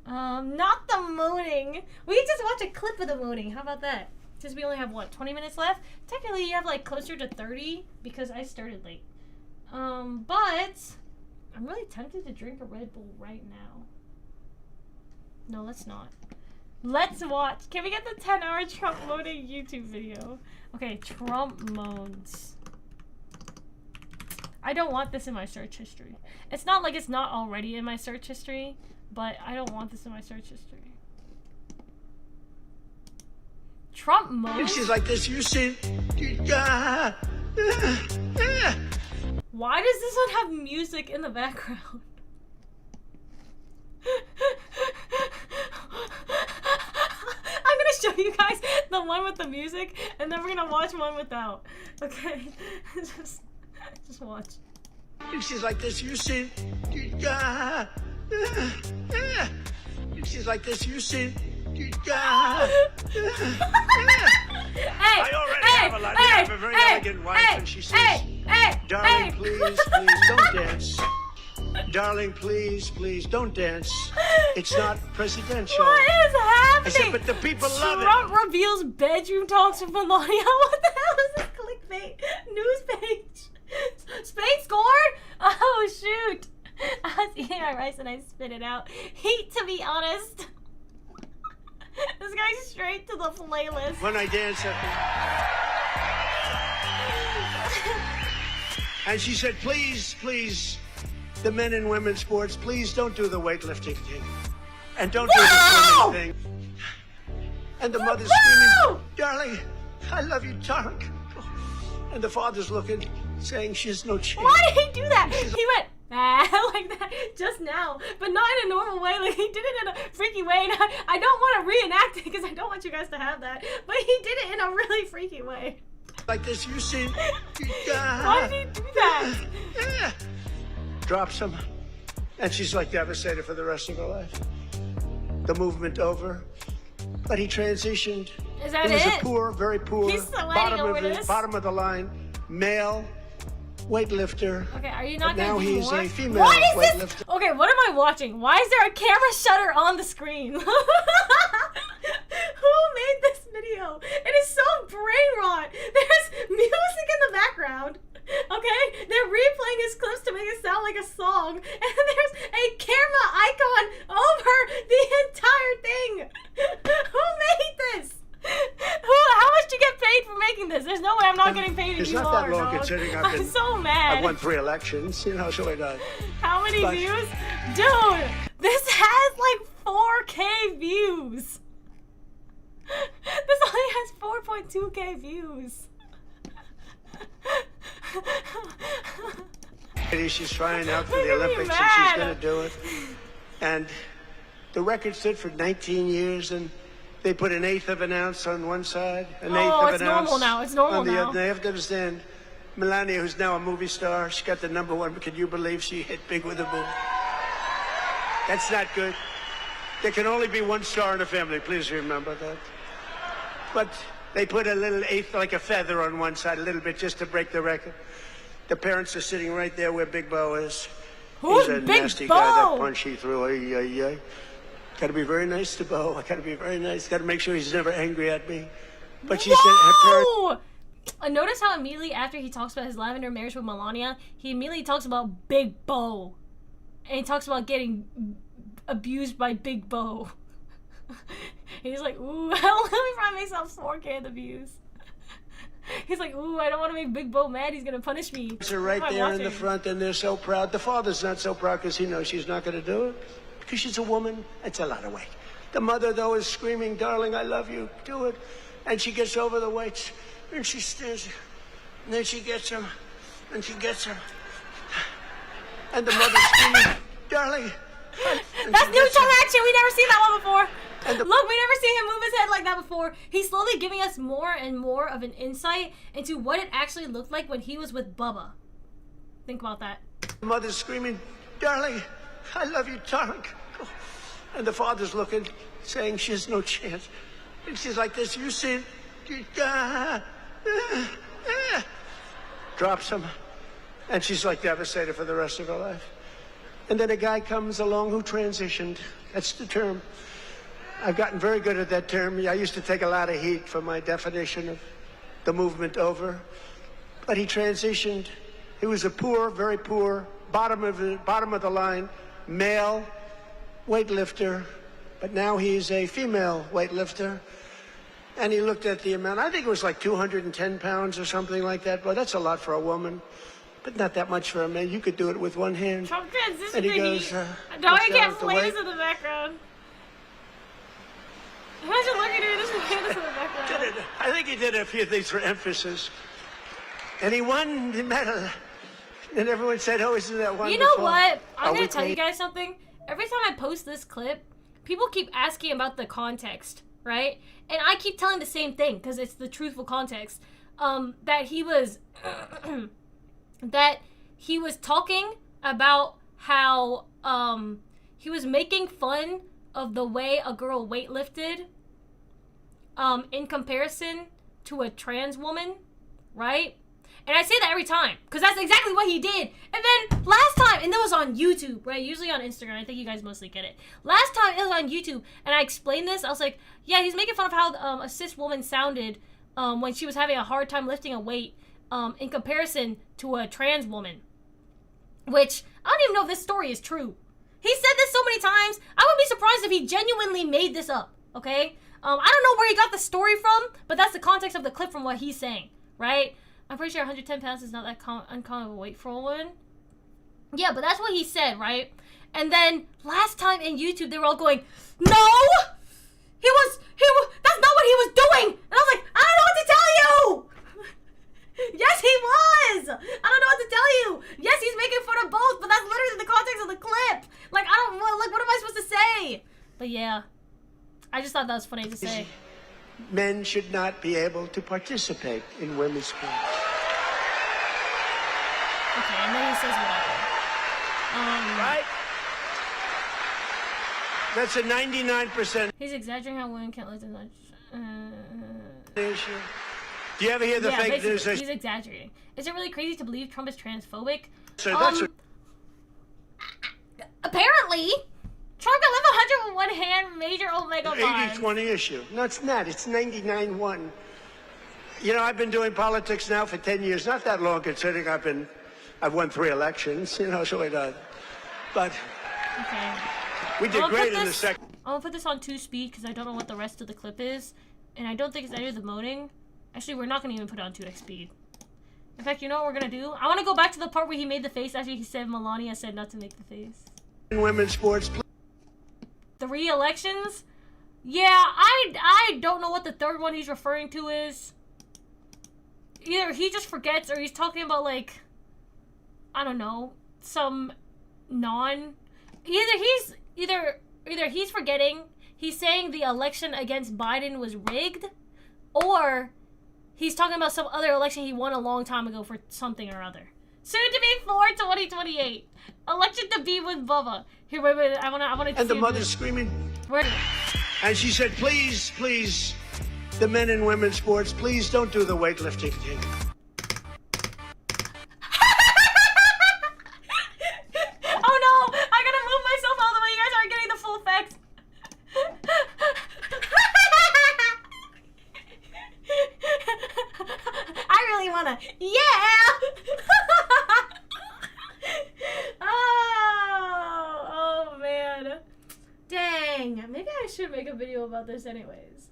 Not the moaning. We can just watch a clip of the moaning. How about that? Since we only have, what, 20 minutes left? Technically, you have, like, closer to 30 because I started late. But I'm really tempted to drink a Red Bull right now. No, let's not. Let's watch. Can we get the 10-hour Trump moaning YouTube video? Okay, Trump moans. I don't want this in my search history. It's not like it's not already in my search history, but I don't want this in my search history. Trump moans? She's like this, you see. Why does this one have music in the background? I'm gonna show you guys the one with the music, and then we're gonna watch one without. Okay? Just watch. She's like this, you see. She's like this, you see. I already have a lot. I have a very elegant wife, and she says, darling, please, don't dance. Darling, please, don't dance. It's not presidential. What is happening? I said, but the people love it. Trump reveals bedroom talks with Melania. What the hell is this clickbait news page? Spain scored? Oh, shoot. I was eating my rice and I spit it out. Heat, to be honest. This guy's straight to the playlist. When I dance and she said, please, the men and women's sports, please don't do the weightlifting thing. And don't do the swimming thing. And the mother's screaming, darling, I love you, darling. And the father's looking, saying she has no chance. Why did he do that? He went, like that just now, but not in a normal way. Like, he did it in a freaky way, and I don't want to reenact it because I don't want you guys to have that, but he did it in a really freaky way. Like this, you see. Why did he do that? Drops him, and she's like devastated for the rest of her life. The movement over, but he transitioned. Is that he was it? A poor, very poor, He's sweating over this. bottom of the line, male weightlifter. Okay, are you not now gonna do he's more? a female What is weightlifter. this? Okay, what am I watching? Why is there a camera shutter on the screen? Who made this video? It is so brain rot. There's music in the background. Okay? They're replaying his clips to make it sound like a song. And there's a camera icon over the entire thing. Who made this? How much do you get paid for making this? There's no way I'm not getting paid if It's you not are, that long dog. considering I'm so mad. I've won 3 elections, you know, so it does. How many views? Dude, this has like 4K views. This only has 4.2K views. She's trying out for the Making me Olympics and mad. she's going to do it. And the record stood for 19 years and they put 1/8 of an ounce on one side, 1/8 of it's an ounce normal now. It's normal on the now. other. They have to understand, Melania, who's now a movie star, she got the #1. Can you believe she hit big with a boom? That's not good. There can only be one star in a family. Please remember that. But they put a little 1/8, like a feather on one side, a little bit, just to break the record. The parents are sitting right there where Big Bo is. Who's He's a Big nasty Bo? guy, that punch he threw. Ay, ay, ay. Got to be very nice to Bo. I got to be very nice. Got to make sure he's never angry at me. But she said her parents. Notice how immediately after he talks about his lavender marriage with Melania, he immediately talks about Big Bo. And he talks about getting abused by Big Bo. He's like, ooh, let me probably make some 4K the views. He's like, ooh, I don't want to make Big Bo mad. He's going to punish me. Are right Why am I there in the watching? front, and they're so proud. The father's not so proud because he knows she's not going to do it. Because she's a woman, it's a lot of weight. The mother, though, is screaming, darling, I love you, do it. And she gets over the weights, and she stands, and then she gets him, and she gets him. And the mother's screaming, darling. That's new tongue action. We never seen that one before. Look, we never seen him move his head like that before. He's slowly giving us more and more of an insight into what it actually looked like when he was with Bubba. Think about that. The mother's screaming, darling, I love you, darling. And the father's looking, saying she has no chance. And she's like this, you see it? Drops him. And she's like devastated for the rest of her life. And then a guy comes along who transitioned. That's the term. I've gotten very good at that term. I used to take a lot of heat for my definition of the movement over. But he transitioned. He was a poor, very poor, bottom of the line, male weightlifter. But now he's a female weightlifter. And he looked at the amount. I think it was like 210 pounds or something like that. Well, that's a lot for a woman. But not that much for a man. You could do it with one hand. Trump transitioning. And he goes, no, I puts can't out the play weight. this in the background. Imagine looking at this and playing this in the background. I think he did a few things for emphasis. And he won the medal. And everyone said, oh, isn't that wonderful? You know what? I'm Are going we to tell you paid? guys something. Every time I post this clip, people keep asking about the context, right? And I keep telling the same thing because it's the truthful context. That he was... that he was talking about how he was making fun of the way a girl weightlifted in comparison to a trans woman, right? And I say that every time because that's exactly what he did. And then last time, and that was on YouTube, right? Usually on Instagram. I think you guys mostly get it. Last time it was on YouTube, and I explained this. I was like, yeah, he's making fun of how a cis woman sounded when she was having a hard time lifting a weight in comparison to a trans woman. Which, I don't even know if this story is true. He said this so many times, I wouldn't be surprised if he genuinely made this up, okay? I don't know where he got the story from, but that's the context of the clip from what he's saying, right? I'm pretty sure 110 pounds is not that uncommon of a weight for a woman. Yeah, but that's what he said, right? And then, last time in YouTube, they were all going, no! That's not what he was doing! And I was like, I don't know what to tell you! Yes, he was! I don't know what to tell you! Yes, he's making fun of both, but that's literally the context of the clip! Like, what am I supposed to say? But yeah, I just thought that was funny to say. Men should not be able to participate in women's sports. Okay, and then he says whatever. Right? That's a 99% He's exaggerating how women can't lift as much. issue. Do you ever hear the Yeah, fake news? basically, he's exaggerating. Is it really crazy to believe Trump is transphobic? So that's Apparently, Trump can lift 100 with one hand, major omega an bars. 80-20 issue. No, it's not. It's 99-1. You know, I've been doing politics now for 10 years. Not that long, considering I've won 3 elections. You know, so but Okay. we did great in the second. I'm gonna put this on 2-speed because I don't know what the rest of the clip is, and I don't think it's any of the moaning. Actually, we're not gonna even put it on 2x speed. In fact, you know what we're gonna do? I want to go back to the part where he made the face after he said Melania said not to make the face. In women's sports. 3 elections? Yeah, I don't know what the third one he's referring to is. Either he just forgets or he's talking about, like, I don't know, some either he's forgetting, he's saying the election against Biden was rigged, or he's talking about some other election he won a long time ago for something or other. Soon to be 2028. Election to be with Bubba. Here, wait, I wanna And the mother's screaming. Where? And she said, please, please, the men in women's sports, please don't do the weightlifting thing. Oh no! I gotta move myself all the way. You guys aren't getting the full effect. I really wanna. Yeah! Oh man. Dang. Maybe I should make a video about this anyways.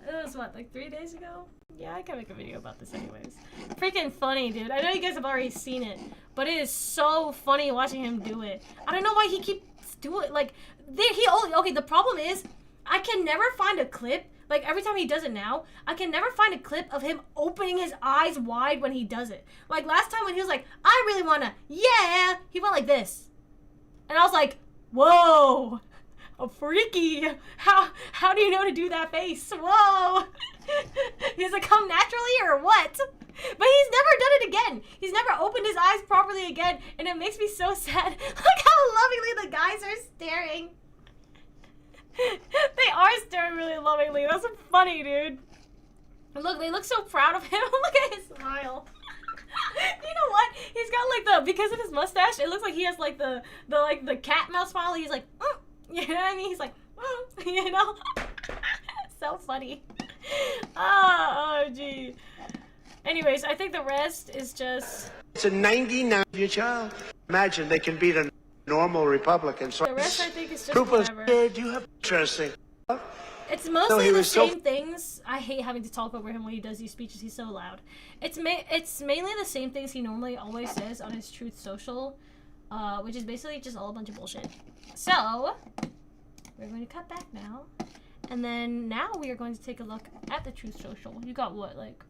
It was what, like 3 days ago? Yeah, I can make a video about this anyways. Freaking funny, dude. I know you guys have already seen it, but it is so funny watching him do it. I don't know why he keeps doing it. Like, okay, the problem is, I can never find a clip. Like, every time he does it now, I can never find a clip of him opening his eyes wide when he does it. Like, last time when he was like, I really wanna, yeah, he went like this. And I was like, whoa. Oh, freaky. How do you know to do that face? Whoa. Does it come naturally or what? But he's never done it again. He's never opened his eyes properly again, and it makes me so sad. Look how lovingly the guys are staring. They are staring really lovingly. That's funny, dude. Look, they look so proud of him. Look at his smile. You know what? He's got like because of his mustache, it looks like he has like the cat mouth smile. He's like, you know what I mean? He's like, you know? So funny. Oh, gee. Anyways, I think the rest is just... It's a 99 your child. Imagine they can beat a normal Republican. So the rest, I think, is just whatever. Do you have interesting? It's mostly the same things. I hate having to talk over him when he does these speeches. He's so loud. It's mainly the same things he normally always says on his Truth Social, which is basically just all a bunch of bullshit. So, we're going to cut back now. And then now we are going to take a look at the Truth Social. You got what, like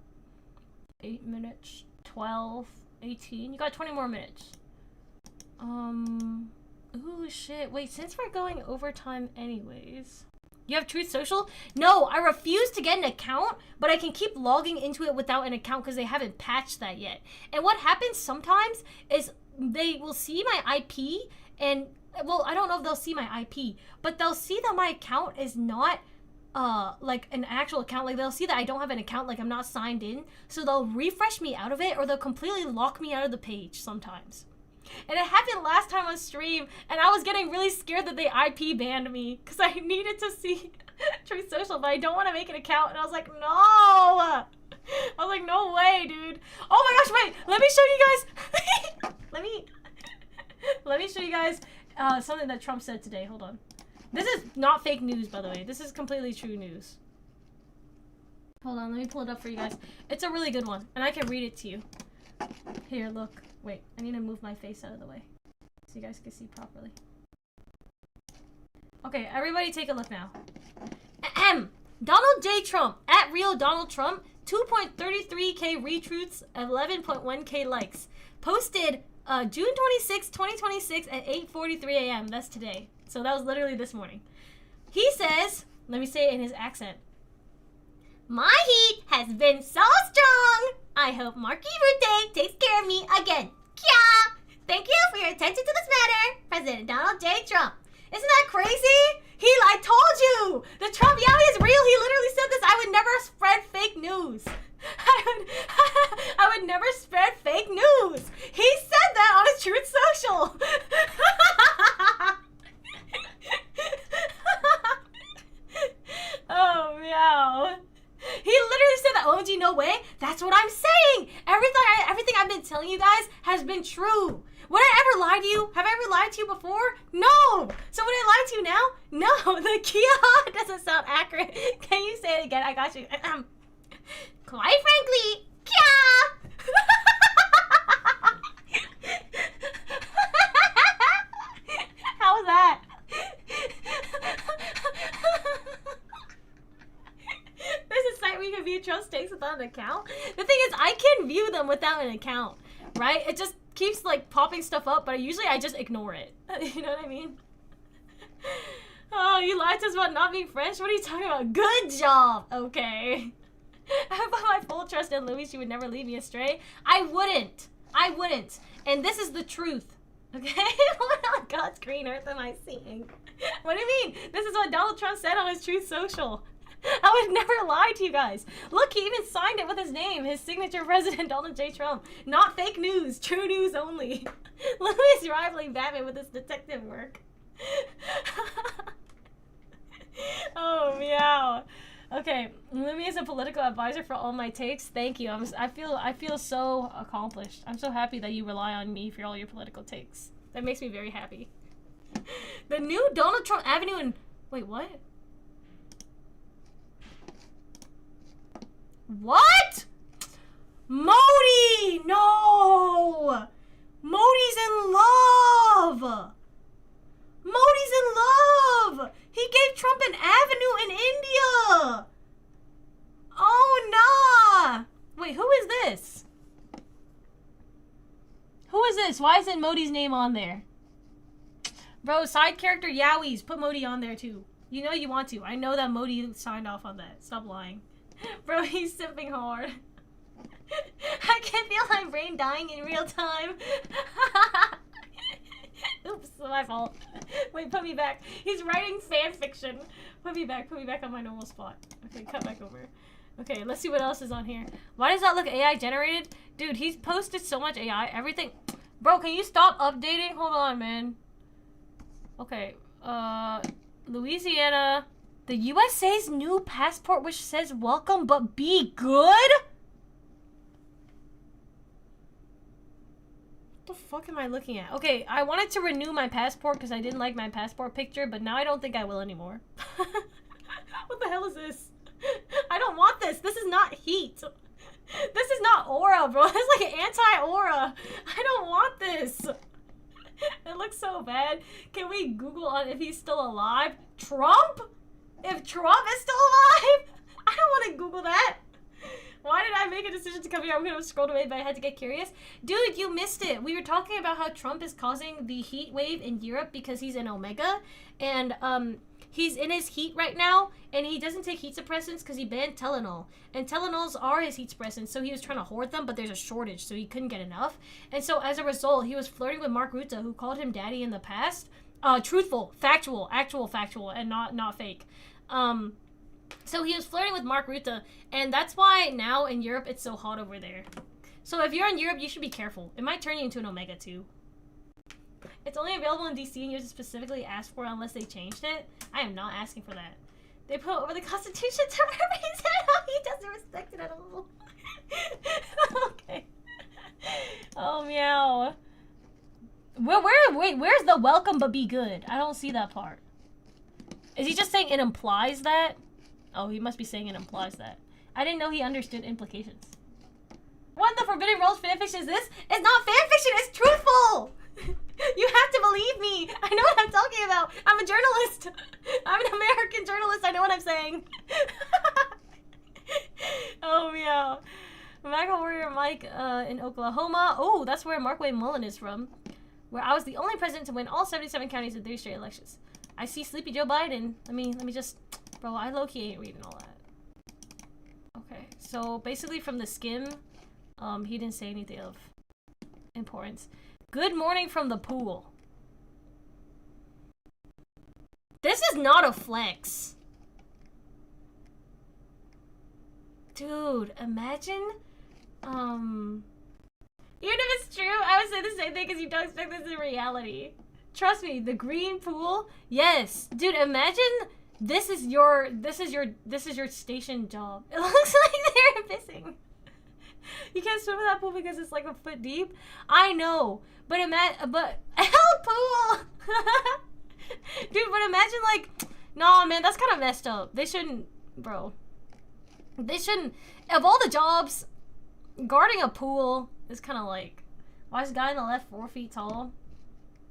8 minutes, 12, 18? You got 20 more minutes. Ooh, shit. Wait, since we're going overtime anyways. You have Truth Social? No, I refuse to get an account, but I can keep logging into it without an account because they haven't patched that yet. And what happens sometimes is they will see my IP and, well, I don't know if they'll see my IP, but they'll see that my account is not like an actual account. Like, they'll see that I don't have an account, like I'm not signed in, so they'll refresh me out of it or they'll completely lock me out of the page sometimes. And it happened last time on stream, and I was getting really scared that they IP banned me because I needed to see Truth Social, but I don't want to make an account. And I was like, no. I was like, no way, dude. Oh my gosh, wait. Let me show you guys. let me show you guys something that Trump said today. Hold on. This is not fake news, by the way. This is completely true news. Hold on, let me pull it up for you guys. It's a really good one, and I can read it to you. Here, look. Wait, I need to move my face out of the way so you guys can see properly. Okay, everybody take a look now. Ahem. Donald J. Trump, at real Donald Trump, 2.33k retweets, 11.1k likes. Posted June 26, 2026 at 8:43 a.m. That's today. So that was literally this morning. He says, let me say it in his accent. My heat has been so strong. I hope Marky Rutte takes care of me again. Kya! Thank you for your attention to this matter, President Donald J. Trump. Isn't that crazy? I told you! The Trump Yaoi is real. He literally said this. I would never spread fake news. I would never spread fake news. He said that on his Truth Social. Oh, meow. He literally said that. OMG, no way. you guys has been true. Would I ever lie to you? Have I ever lied to you before? No. So would I lie to you now? No. The Kia doesn't sound accurate. Can you say it again? I got you. Quite frankly, Kia. How was that? There's a site where you can view Trump's takes without an account. The thing is, I can view them without an account, right? It just keeps like popping stuff up, but usually I just ignore it. You know what I mean? Oh, you lied to us about not being French? What are you talking about? Good job! Okay. I put my full trust in Lumie. She would never lead me astray. I wouldn't. I wouldn't. And this is the truth. Okay? What on God's green earth am I seeing? What do you mean? This is what Donald Trump said on his Truth Social. I would never lie to you guys. Look, he even signed it with his name. His signature, President Donald J. Trump. Not fake news. True news only. Lumie's rivaling Batman with his detective work. Oh, meow. Okay, Lumie is a political advisor for all my takes. Thank you. I feel so accomplished. I'm so happy that you rely on me for all your political takes. That makes me very happy. The new Donald Trump Avenue in... Wait, what? What? Modi! No! Modi's in love! Modi's in love! He gave Trump an avenue in India! Oh, nah! Wait, who is this? Who is this? Why isn't Modi's name on there? Bro, side character Yaoi's. Put Modi on there, too. You know you want to. I know that Modi signed off on that. Stop lying. Bro, he's simping hard. I can feel my brain dying in real time. Oops, my fault. Wait, put me back. He's writing fan fiction. Put me back on my normal spot. Okay, cut back over. Okay, let's see what else is on here. Why does that look AI generated? Dude, he's posted so much AI. Everything. Bro, can you stop updating? Hold on, man. Okay, Louisiana. The USA's new passport which says welcome but be good? What the fuck am I looking at? Okay, I wanted to renew my passport because I didn't like my passport picture, but now I don't think I will anymore. What the hell is this? I don't want this. This is not heat. This is not aura, bro. It's like anti-aura. I don't want this. It looks so bad. Can we Google on if he's still alive? Trump? If Trump is still alive? I don't want to Google that. Why did I make a decision to come here? I'm going to scroll away, but I had to get curious. Dude, you missed it. We were talking about how Trump is causing the heat wave in Europe because he's in Omega. And he's in his heat right now. And he doesn't take heat suppressants because he banned Tylenol. And Tylenols are his heat suppressants. So he was trying to hoard them, but there's a shortage. So he couldn't get enough. And so as a result, he was flirting with Mark Rutte, who called him daddy in the past. Truthful, factual, actual factual, and not fake. So he was flirting with Mark Rutte, and that's why now in Europe it's so hot over there. So if you're in Europe, you should be careful. It might turn you into an Omega too. It's only available in DC and you have to specifically ask for it unless they changed it. I am not asking for that. They put over the Constitution to represent how he doesn't respect it at all. Okay. Oh, meow. Wait, where's the welcome but be good? I don't see that part. Is he just saying it implies that? Oh, he must be saying it implies that. I didn't know he understood implications. What the Forbidden Roles fanfiction is this? It's not fanfiction, it's truthful! You have to believe me! I know what I'm talking about! I'm a journalist! I'm an American journalist, I know what I'm saying! Oh, meow. MAGA Warrior Mike in Oklahoma. Oh, that's where Markway Mullen is from. Where I was the only president to win all 77 counties in 3 straight elections. I see Sleepy Joe Biden. Let me just... Bro, I low-key ain't reading all that. Okay, so basically from the skim, he didn't say anything of importance. Good morning from the pool. This is not a flex. Dude, imagine, even if it's true, I would say the same thing because you don't expect this in reality. Trust me, the green pool, yes. Dude, imagine this is your station job. It looks like they're missing. You can't swim in that pool because it's like a foot deep. I know, but hell pool. Dude, but imagine like, no man, that's kind of messed up. They shouldn't, bro. They shouldn't. Of all the jobs, guarding a pool is kind of like, why is the guy on the left 4 feet tall?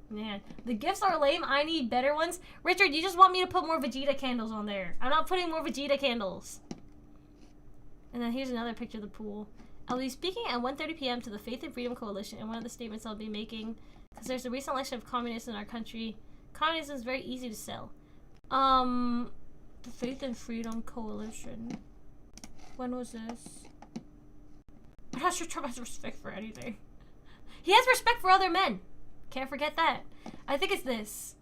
Man, the gifts are lame. I need better ones. Richard, you just want me to put more Vegeta candles on there. I'm not putting more Vegeta candles. And then here's another picture of the pool. I'll be speaking at 1:30 p.m. to the Faith and Freedom Coalition, and one of the statements I'll be making, because there's a recent election of communists in our country. Communism is very easy to sell. The Faith and Freedom Coalition. When was this? I'm not sure Trump has respect for anything. He has respect for other men. Can't forget that. I think it's this.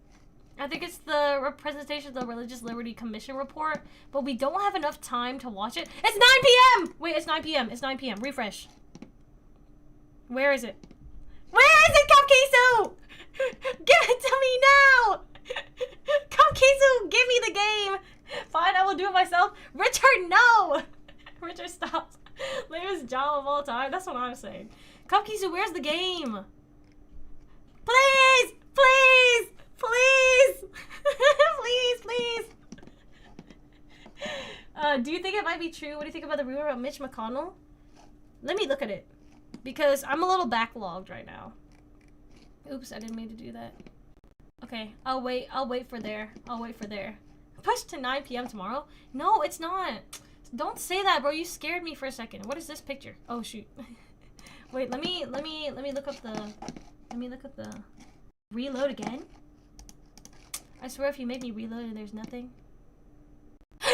I think it's the representation of the Religious Liberty Commission report, but we don't have enough time to watch it. It's 9 p.m. Wait, it's 9 p.m. It's 9 p.m. Refresh. Where is it? Where is it, Cupkisu? Give it to me now. Cupkisu, give me the game. Fine, I will do it myself. Richard, no. Richard, stop. Lamest job of all time. That's what I'm saying. Cupkisu, where's the game? Please! Please! Please! Please, please! Do you think it might be true? What do you think about the rumor about Mitch McConnell? Let me look at it. Because I'm a little backlogged right now. Oops, I didn't mean to do that. Okay, I'll wait for there. I'll wait for there. Push to 9 p.m. tomorrow? No, it's not. Don't say that, bro. You scared me for a second. What is this picture? Oh, shoot. Wait, let me look up the... Let me look up the... Reload again? I swear if you make me reload and there's nothing... Yeah!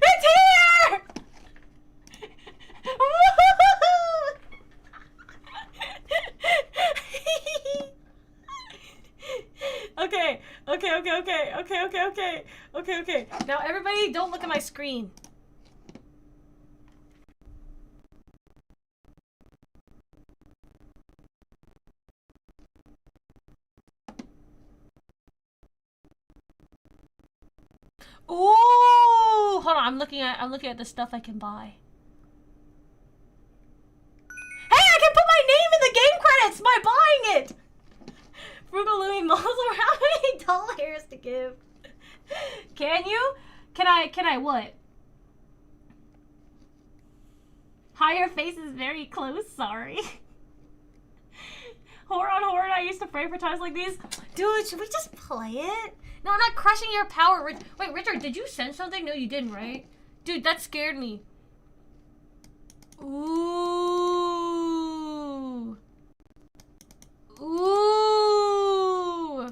It's here! Okay. Now everybody don't look at my screen. Ooh, hold on. I'm looking at the stuff I can buy. Hey, I can put my name in the game credits by buying it. Frugal Lumie Malls are how many dollars to give? Can you? Can I what? Hi, your face is very close. Sorry. Horror, I used to pray for times like these. Dude, should we just play it? No, I'm not crushing your power. Wait, Richard, did you send something? No, you didn't, right? Dude, that scared me. Ooh. Ooh.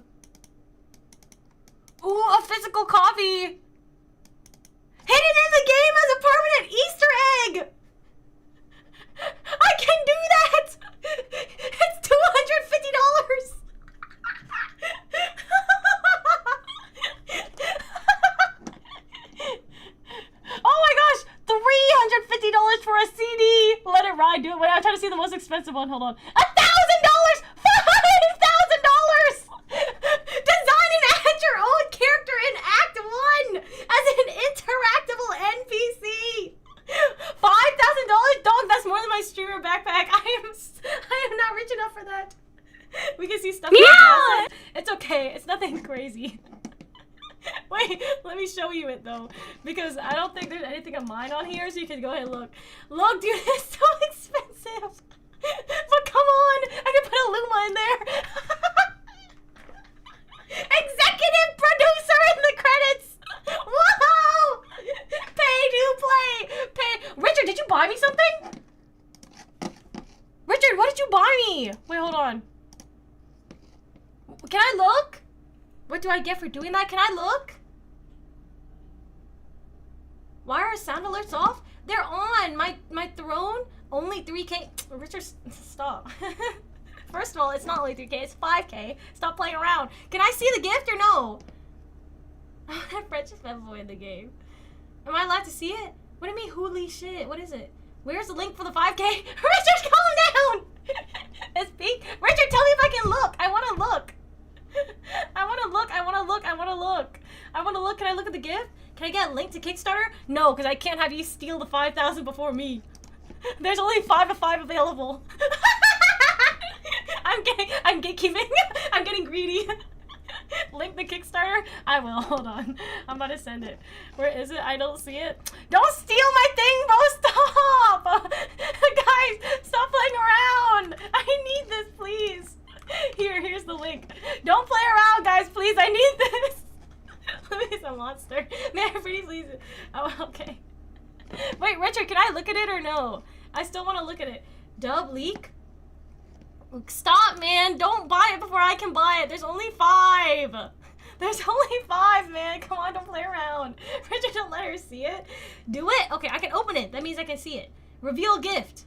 Ooh, a physical copy. Hidden in the game as a permanent Easter egg. I can do that. It's $250. Oh my gosh, $350 for a CD. Let it ride. Do it. Wait, I'm trying to see the most expensive one. Hold on. $1,000. $5,000. Design and add your own character in Act 1 as an interactable NPC. $5,000, dog. That's more than my streamer backpack. I am not rich enough for that. We can see stuff. Yeah. It's okay. It's nothing crazy. Wait, let me show you it though, because I don't think there's anything of mine on here, so you can go ahead and look. Look, dude, it's so expensive. But come on, I can put a Luma in there. Executive producer in the credits. Whoa! Pay to play. Pay. Richard, did you buy me something? Richard, what did you buy me? Wait, hold on. Can I look? What do I get for doing that? Can I look? Why are sound alerts off? They're on. My throne, only 3K. Richard, stop. First of all, it's not only 3K, it's 5K. Stop playing around. Can I see the gift or no? That French is boy in the game. Am I allowed to see it? What do you mean, holy shit? What is it? Where's the link for the 5K? Richard, calm down! It's pink. Richard, tell me if I can look. I want to look. I want to look. Can I look at the gift? Can I get a link to Kickstarter? No, because I can't have you steal the 5,000 before me. There's only 5 of 5 available. I'm gatekeeping. I'm getting greedy. Link the Kickstarter? I will. Hold on. I'm about to send it. Where is it? I don't see it. Don't steal my thing, bro! Stop! Guys, stop playing around! I need this, please. Here's the link. Don't play around, guys, please. I need this. Lummie's a monster. Man, pretty please. Oh, okay. Wait, Richard, can I look at it or no? I still want to look at it. Dub leak? Stop, man. Don't buy it before I can buy it. There's only 5. There's only 5, man. Come on, don't play around. Richard, don't let her see it. Do it? Okay, I can open it. That means I can see it. Reveal gift.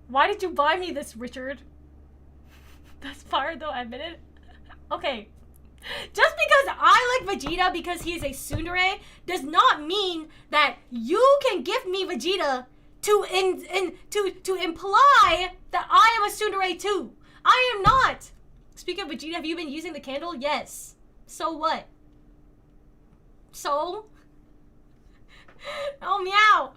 Why did you buy me this, Richard? That's fire though, I admit it. Okay. Just because I like Vegeta because he is a tsundere does not mean that you can gift me Vegeta to imply that I am a tsundere too. I am not. Speaking of Vegeta, have you been using the candle? Yes. So what? So? Oh, meow.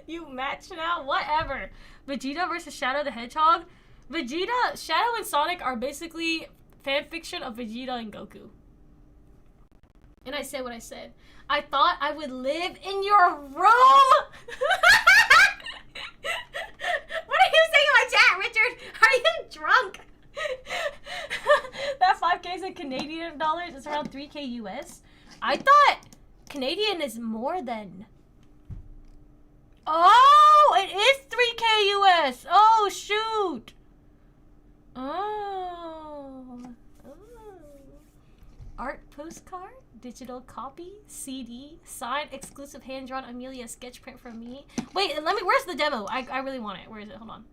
You match now? Whatever. Vegeta versus Shadow the Hedgehog? Vegeta, Shadow and Sonic are basically fanfiction of Vegeta and Goku. And I said what I said. I thought I would live in your room? What are you saying in my chat, Richard? Are you drunk? That 5K is in Canadian dollars. It's around 3K US. I thought Canadian is more than... Oh, it is 3K US. Oh, shoot. Oh. Art postcard, digital copy, CD, signed, exclusive hand-drawn Amelia sketch print from me. Wait, let me, where's the demo? I really want it. Where is it? Hold on.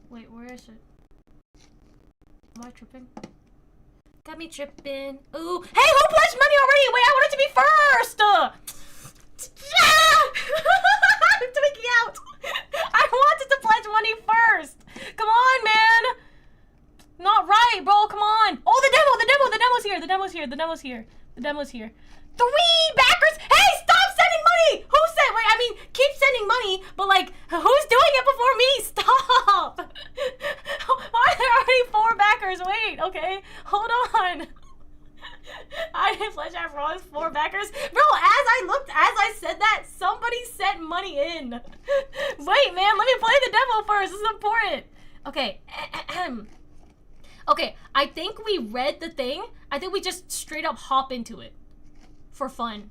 Wait, where is it? Am I tripping? Got me tripping. Ooh. Hey, who pledged money already? Wait, I wanted to be first! I'm tweaking out! I wanted to pledge money first! Come on, man! Not right, bro, come on! Oh, the demo's here, the demo's here. 3 backers! Hey, stop sending money! Who said? Wait, I mean, keep sending money, but like, who's doing it before me? Stop! Why are there already 4 backers? Wait, okay, hold on. I didn't pledge after all 4 backers. Bro, as I said that, somebody sent money in. Wait, man, let me play the demo first. This is important. Okay. Okay, I think we read the thing. I think we just straight up hop into it. For fun.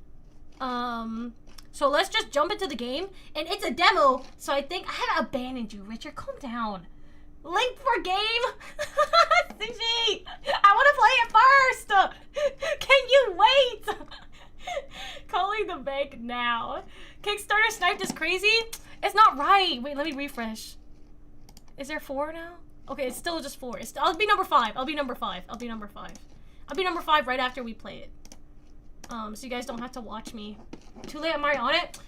So let's just jump into the game. And it's a demo, so I think I haven't abandoned you, Richard. Calm down. Link for game? Sushi! I want to play it first! Can you wait? Calling the bank now. Kickstarter sniped is crazy? It's not right. Wait, let me refresh. Is there 4 now? Okay, it's still just 4. I'll be number 5. I'll be number 5 right after we play it. So you guys don't have to watch me. Too late, I'm already on it.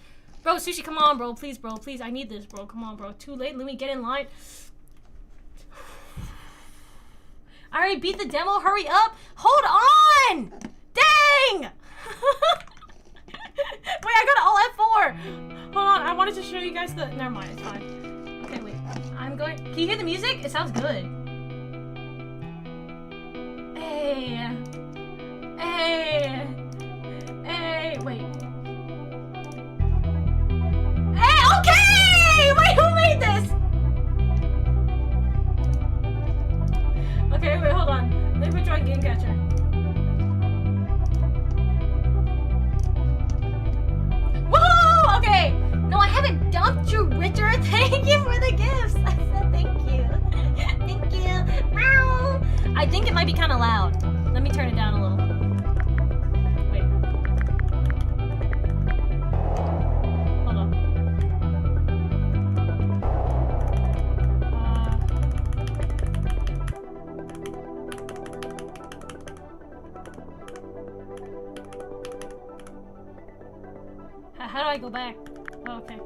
Bro, Sushi, come on, bro. Please, bro. Please, I need this, bro. Come on, bro. Too late. Lumie, get in line. I already beat the demo. Hurry up. Hold on. Dang. Wait, I got it all F4. Hold on. I wanted to show you guys the... Never mind. It's fine. Okay, wait. I'm going... Can you hear the music? It sounds good. Hey. Hey. Hey. Wait. Hey, okay! Wait, who made this? Okay, wait, hold on. Let me try Game Catcher. Whoa! Okay. No, I haven't dumped you, Richard. Thank you for the gifts. I said thank you. Thank you. Meow. I think it might be kind of loud. Let me turn it down a little. Wait. Hold on. how do I go back? Oh, okay.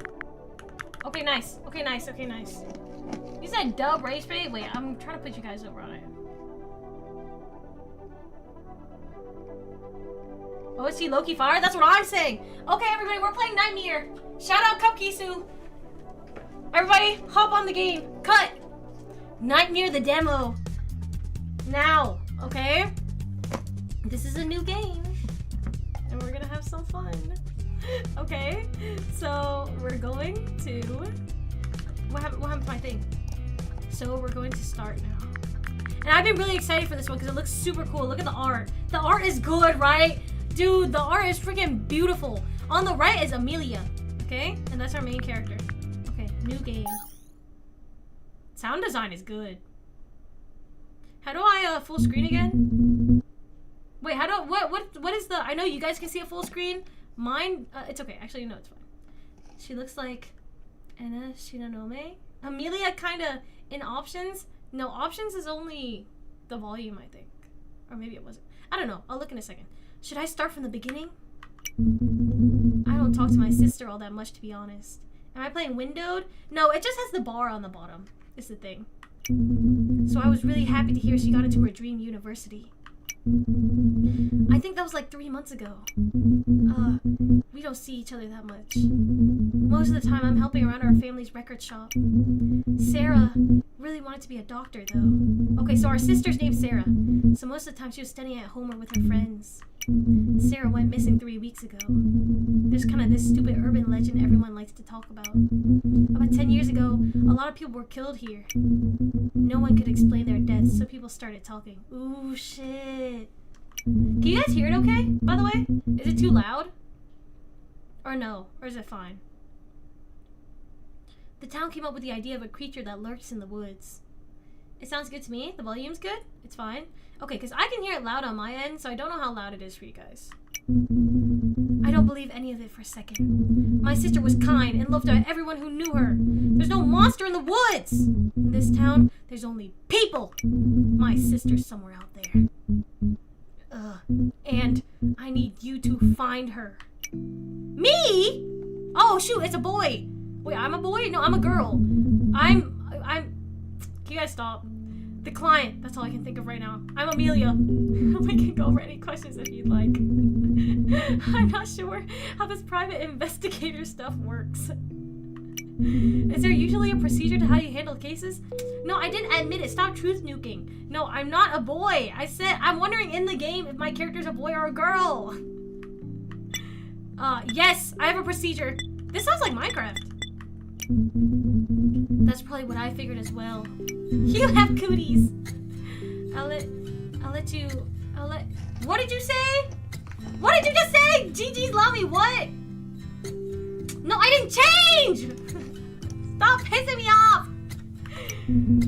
Okay, nice. Okay, nice. Okay, nice. You said dub race bait? Wait, I'm trying to put you guys over on it. Oh, is he Loki Fire? That's what I'm saying. Okay, everybody, we're playing Nightmare. Shout out Cupkisu. Everybody, hop on the game. Cut. Nightmare the demo. Now, okay? This is a new game. And we're gonna have some fun. Okay, so we're going to... What happened to my thing? So we're going to start now. And I've been really excited for this one because it looks super cool. Look at the art. The art is good, right? Dude, the art is freaking beautiful. On the right is Amelia, okay? And that's our main character. Okay, new game. Sound design is good. How do I full screen again? Wait, how do what is the? I know you guys can see a full screen. Mine, it's okay. Actually, no, it's fine. She looks like Anna Shinonome. Amelia kind of in options. No, options is only the volume, I think, or maybe it wasn't. I don't know. I'll look in a second. Should I start from the beginning? I don't talk to my sister all that much, to be honest. Am I playing windowed? No, it just has the bar on the bottom. Is the thing. So I was really happy to hear she got into her dream university. I think that was like 3 months ago. We don't see each other that much. Most of the time I'm helping around our family's record shop. Sarah really wanted to be a doctor though. Okay, so our sister's name's Sarah. So most of the time she was studying at home or with her friends. Sarah went missing 3 weeks ago. There's kind of this stupid urban legend everyone likes to talk about. About 10 years ago, a lot of people were killed here. No one could explain their deaths, so people started talking. Ooh, shit. Can you guys hear it okay, by the way? Is it too loud? Or no? Or is it fine? The town came up with the idea of a creature that lurks in the woods. It sounds good to me. The volume's good. It's fine. Okay, because I can hear it loud on my end, so I don't know how loud it is for you guys. I don't believe any of it for a second. My sister was kind and loved everyone who knew her. There's no monster in the woods! In this town, there's only people! My sister's somewhere out there. And I need you to find her. Me? Oh, shoot, it's a boy. Wait, I'm a boy? No, I'm a girl. Can you guys stop? The client. That's all I can think of right now. I'm Amelia. We can go over any questions if you'd like. I'm not sure how this private investigator stuff works. Is there usually a procedure to how you handle cases? No, I didn't admit it. Stop truth nuking. No, I'm not a boy. I said I'm wondering in the game if my character's a boy or a girl. Yes, I have a procedure. This sounds like Minecraft. That's probably what I figured as well. You have cooties. What did you say? What did you just say? GG's Lumie, what? No, I didn't change! Stop pissing me off!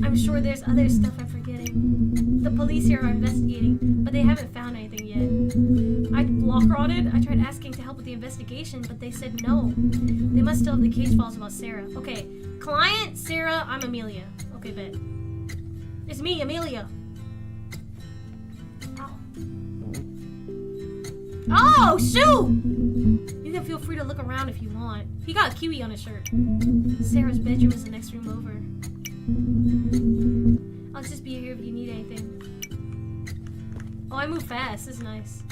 I'm sure there's other stuff I'm forgetting. The police here are investigating, but they haven't found anything yet. I block-rotted. I tried asking to help with the investigation, but they said no. They must still have the case files about Sarah. Okay, client, Sarah, I'm Amelia. Okay, bet. It's me, Amelia. Oh, shoot! You can feel free to look around if you want. He got a kiwi on his shirt. Sarah's bedroom is the next room over. I'll just be here if you need anything. Oh, I move fast. This is nice.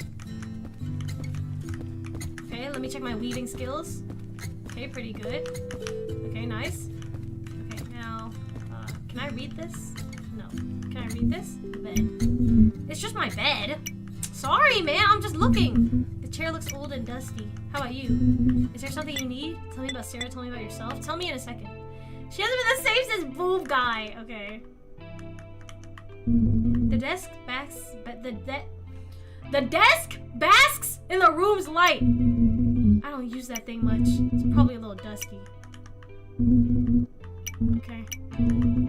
Okay, let me check my weaving skills. Okay, pretty good. Okay, nice. Okay, now, can I read this? No. Can I read this? The bed. It's just my bed. Sorry, man, I'm just looking. The chair looks old and dusty. How about you? Is there something you need? Tell me about Sarah, tell me about yourself. Tell me in a second. She hasn't been the same since Boob Guy. Okay. The desk basks in the room's light. I don't use that thing much. It's probably a little dusty. Okay.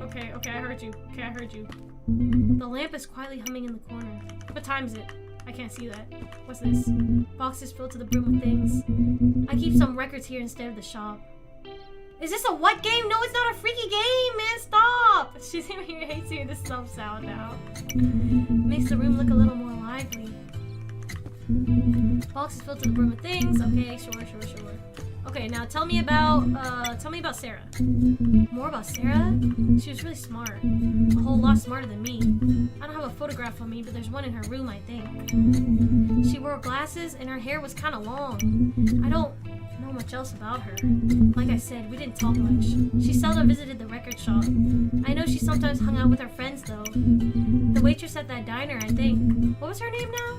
Okay, I heard you. Okay, I heard you. The lamp is quietly humming in the corner. What time is it? I can't see that. What's this? Boxes filled to the brim with things. I keep some records here instead of the shop. Is this a what game? No, it's not a freaky game, man. Stop! She's even here hates hearing the sub sound now. Makes the room look a little more lively. Boxes filled to the brim with things. Okay, sure. Okay, now tell me about Sarah. More about Sarah? She was really smart. A whole lot smarter than me. I don't have a photograph of me, but there's one in her room, I think. She wore glasses and her hair was kind of long. I don't know much else about her. Like I said, we didn't talk much. She seldom visited the record shop. I know she sometimes hung out with her friends, though. The waitress at that diner, I think. What was her name now?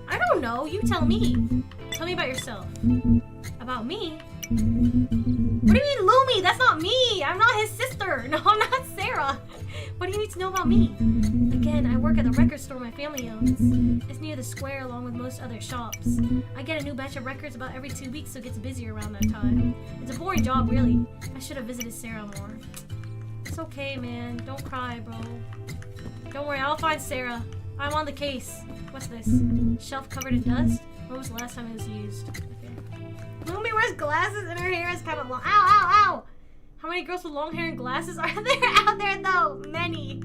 I don't know. You tell me. Tell me about yourself. About me? What do you mean, Lumie? That's not me. I'm not his sister. No, I'm not Sarah. What do you need to know about me? Again, I work at the record store my family owns. It's near the square along with most other shops. I get a new batch of records about every 2 weeks, so it gets busier around that time. It's a boring job, really. I should have visited Sarah more. It's okay, man. Don't cry, bro. Don't worry, I'll find Sarah. I'm on the case. What's this? Shelf covered in dust? When was the last time it was used? Okay. Lumie wears glasses and her hair is kind of long. Ow, ow, ow! How many girls with long hair and glasses are there out there, though? Many.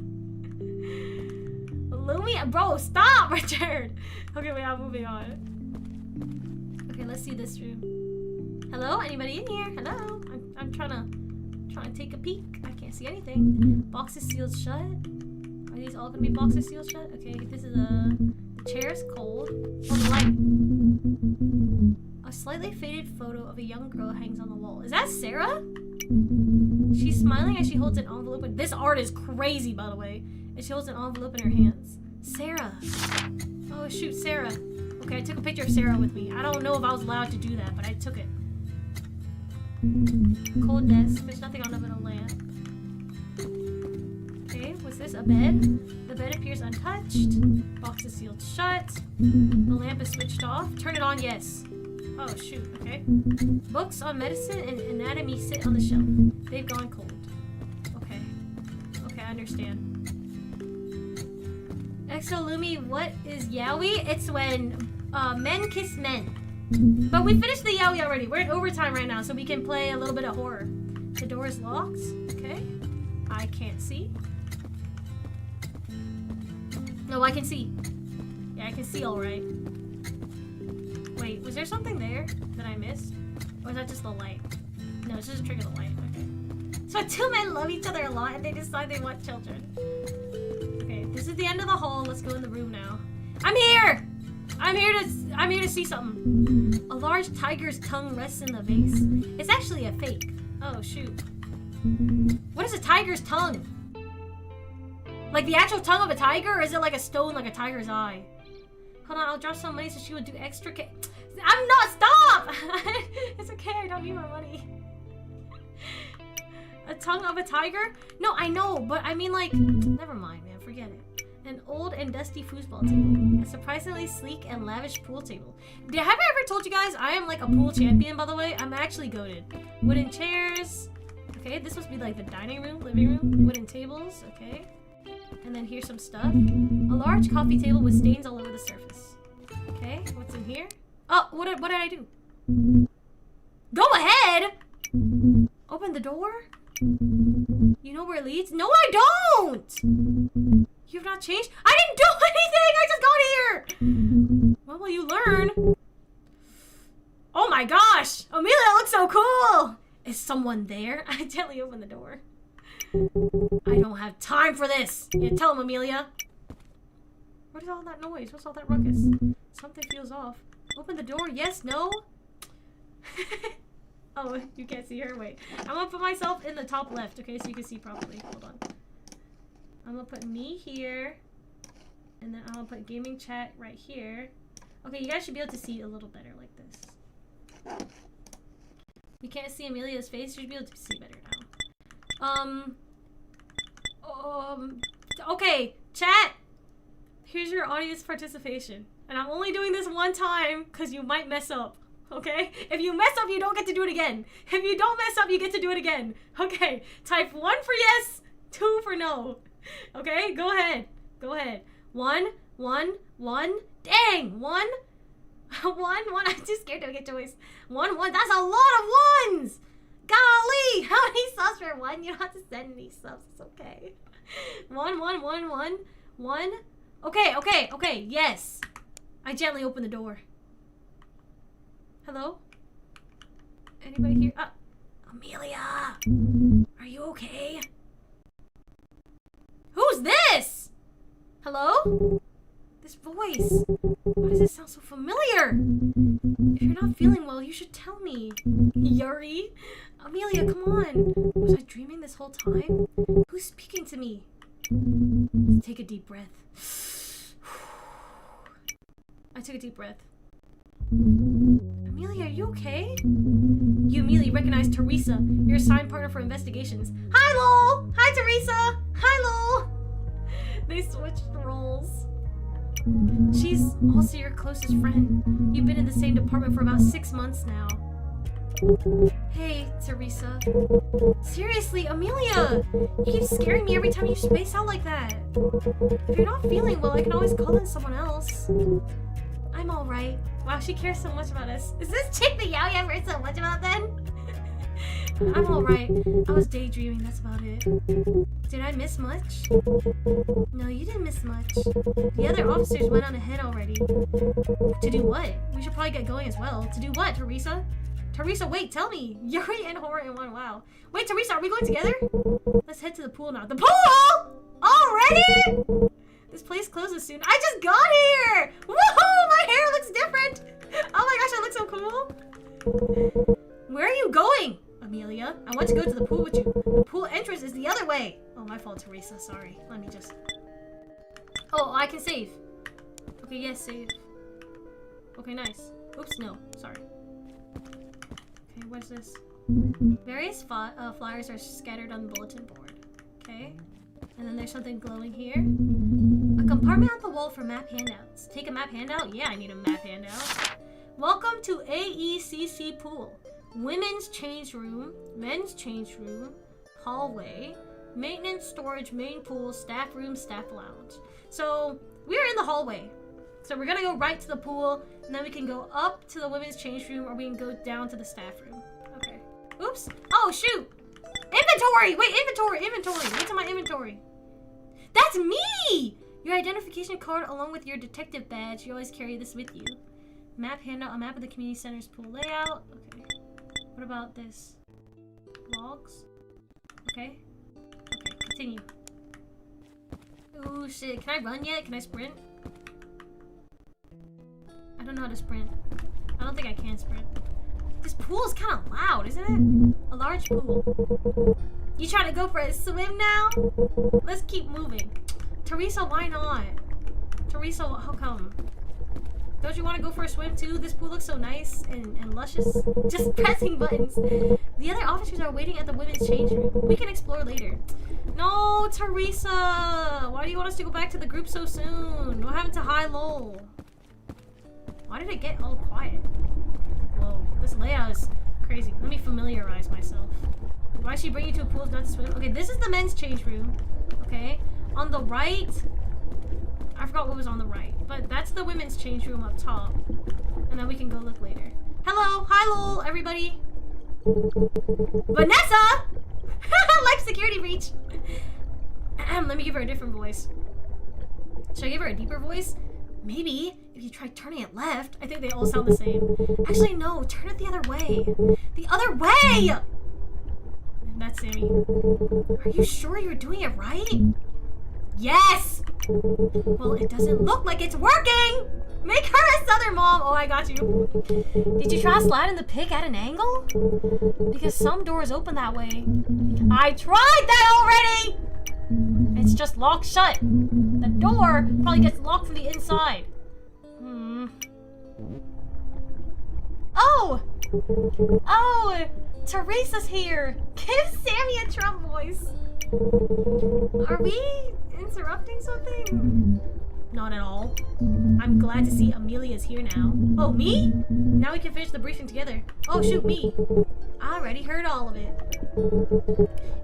Lumie? Bro, stop, Richard! Okay, wait, I'm moving on. Okay, let's see this room. Hello? Anybody in here? Hello? I'm trying to take a peek. I can't see anything. Boxes sealed shut. Are these all gonna be boxes sealed shut? Okay, this is the chair's cold. Oh, the light. A slightly faded photo of a young girl hangs on the wall. Is that Sarah? She's smiling as she holds an envelope. This art is crazy, by the way. And she holds an envelope in her hands. Sarah. Oh, shoot, Sarah. Okay, I took a picture of Sarah with me. I don't know if I was allowed to do that, but I took it. Cold desk. There's nothing on it but a lamp. Okay, what's this? A bed? The bed appears untouched. Box is sealed shut. The lamp is switched off. Turn it on, yes. Oh, shoot, okay. Books on medicine and anatomy sit on the shelf. They've gone cold. Okay. Okay, I understand. Lumie, what is yaoi? It's when men kiss men. But we finished the yaoi already. We're in overtime right now, so we can play a little bit of horror. The door is locked. Okay. I can't see. No, I can see. Yeah, I can see all right. Wait, was there something there that I missed? Or is that just the light? No, it's just a trick of the light. Okay. So two men love each other a lot and they decide they want children. Okay, this is the end of the hall. Let's go in the room now. I'm here! I'm here to see something. A large tiger's tongue rests in the vase. It's actually a fake. Oh, shoot. What is a tiger's tongue? Like the actual tongue of a tiger, or is it like a stone like a tiger's eye? Hold on, I'll draw some money so she would do extra I'm not, stop! It's okay, I don't need my money. A tongue of a tiger? No, I know, but I mean like, never mind, man, forget it. An old and dusty foosball table. A surprisingly sleek and lavish pool table. Have I ever told you guys I am like a pool champion, by the way? I'm actually goated. Wooden chairs. Okay, this must be like the dining room, living room. Wooden tables, okay. And then here's some stuff. A large coffee table with stains all over the surface. Okay, what's in here? Oh, what did I do? Go ahead! Open the door? You know where it leads? No, I don't! You've not changed? I didn't do anything! I just got here! When will you learn? Oh my gosh! Amelia looks so cool! Is someone there? I gently open the door. I don't have time for this! Yeah, tell him, Amelia. What is all that noise? What's all that ruckus? Something feels off. Open the door? Yes? No? Oh, you can't see her? Wait. I'm gonna put myself in the top left, okay, so you can see properly. Hold on. I'm gonna put me here. And then I'm gonna put gaming chat right here. Okay, you guys should be able to see it a little better like this. You can't see Amelia's face, you should be able to see better now. Okay, chat! Here's your audience participation. And I'm only doing this one time because you might mess up. Okay? If you mess up, you don't get to do it again. If you don't mess up, you get to do it again. Okay, type 1 for yes, 2 for no. Okay, go ahead. Go ahead. 1, 1, 1. Dang! 1, 1, 1. I'm too scared to get choice. 1, 1. That's a lot of ones! Golly! How many subs for 1? You don't have to send any subs. It's okay. 1, 1, 1, 1. 1. Okay. Yes. I gently open the door. Hello? Anybody here? Amelia! Are you okay? Who's this? Hello? This voice. Why does it sound so familiar? If you're not feeling well, you should tell me. Yaoi? Amelia, come on. Was I dreaming this whole time? Who's speaking to me? Take a deep breath. I took a deep breath. Amelia, are you okay? You immediately recognize Teresa, your assigned partner for investigations. Hi, Lol! Hi, Teresa! Hi, Lol! They switched roles. She's also your closest friend. You've been in the same department for about 6 months now. Hey, Teresa. Seriously, Amelia! You keep scaring me every time you space out like that. If you're not feeling well, I can always call in someone else. I'm alright. Wow, she cares so much about us. Is this chick that Yaoi I've heard so much about then? I'm alright. I was daydreaming, that's about it. Did I miss much? No, you didn't miss much. The other officers went on ahead already. To do what? We should probably get going as well. To do what, Teresa? Teresa, wait, tell me. Yaoi and Horror in one, wow. Wait, Teresa, are we going together? Let's head to the pool now. The pool? Already? This place closes soon. I just got here! Woohoo! My hair looks different! Oh my gosh, I look so cool! Where are you going, Amelia? I want to go to the pool with you. The pool entrance is the other way. Oh, my fault, Teresa. Sorry. Let me just... Oh, I can save. Okay, yes, save. Okay, nice. Oops, no. Sorry. Okay, what's this? Various flyers are scattered on the bulletin board. Okay. And then there's something glowing here. A compartment on the wall for map handouts. Take a map handout? Yeah, I need a map handout. Welcome to AECC Pool. Women's change room, men's change room, hallway, maintenance, storage, main pool, staff room, staff lounge. So we're in the hallway. So we're gonna go right to the pool, and then we can go up to the women's change room, or we can go down to the staff room. Okay. Oops. Oh, shoot. Inventory! Wait, inventory! What's in my inventory? That's me! Your identification card along with your detective badge. You always carry this with you. Map handout, a map of the community center's pool layout. Okay. What about this? Logs? Okay. Okay, continue. Oh shit, can I run yet? Can I sprint? I don't know how to sprint. I don't think I can sprint. This pool is kind of loud, isn't it? A large pool. You trying to go for a swim now? Let's keep moving. Teresa, why not? Teresa, how come? Don't you want to go for a swim too? This pool looks so nice and luscious. Just pressing buttons. The other officers are waiting at the women's change room. We can explore later. No, Teresa! Why do you want us to go back to the group so soon? What happened to High Lol? Why did it get all quiet? Whoa, this layout is crazy. Let me familiarize myself. Why should she bring you to a pool not to swim? Okay, this is the men's change room. Okay, on the right, I forgot what was on the right, but that's the women's change room up top. And then we can go look later. Hello, hi lol, everybody. Vanessa! Life security breach. Let me give her a different voice. Should I give her a deeper voice? Maybe if you try turning it left. I think they all sound the same. Actually, no, turn it the other way. The other way! That's Sammy. Are you sure you're doing it right? Yes! Well, it doesn't look like it's working! Make her a southern mom! Oh, I got you. Did you try sliding the pick at an angle? Because some doors open that way. I tried that already! It's just locked shut. The door probably gets locked from the inside. Oh! Oh! Teresa's here! Give Sammy a Trump voice! Are we interrupting something? Not at all. I'm glad to see Amelia's here now. Oh, me? Now we can finish the briefing together. Oh, shoot, me. I already heard all of it.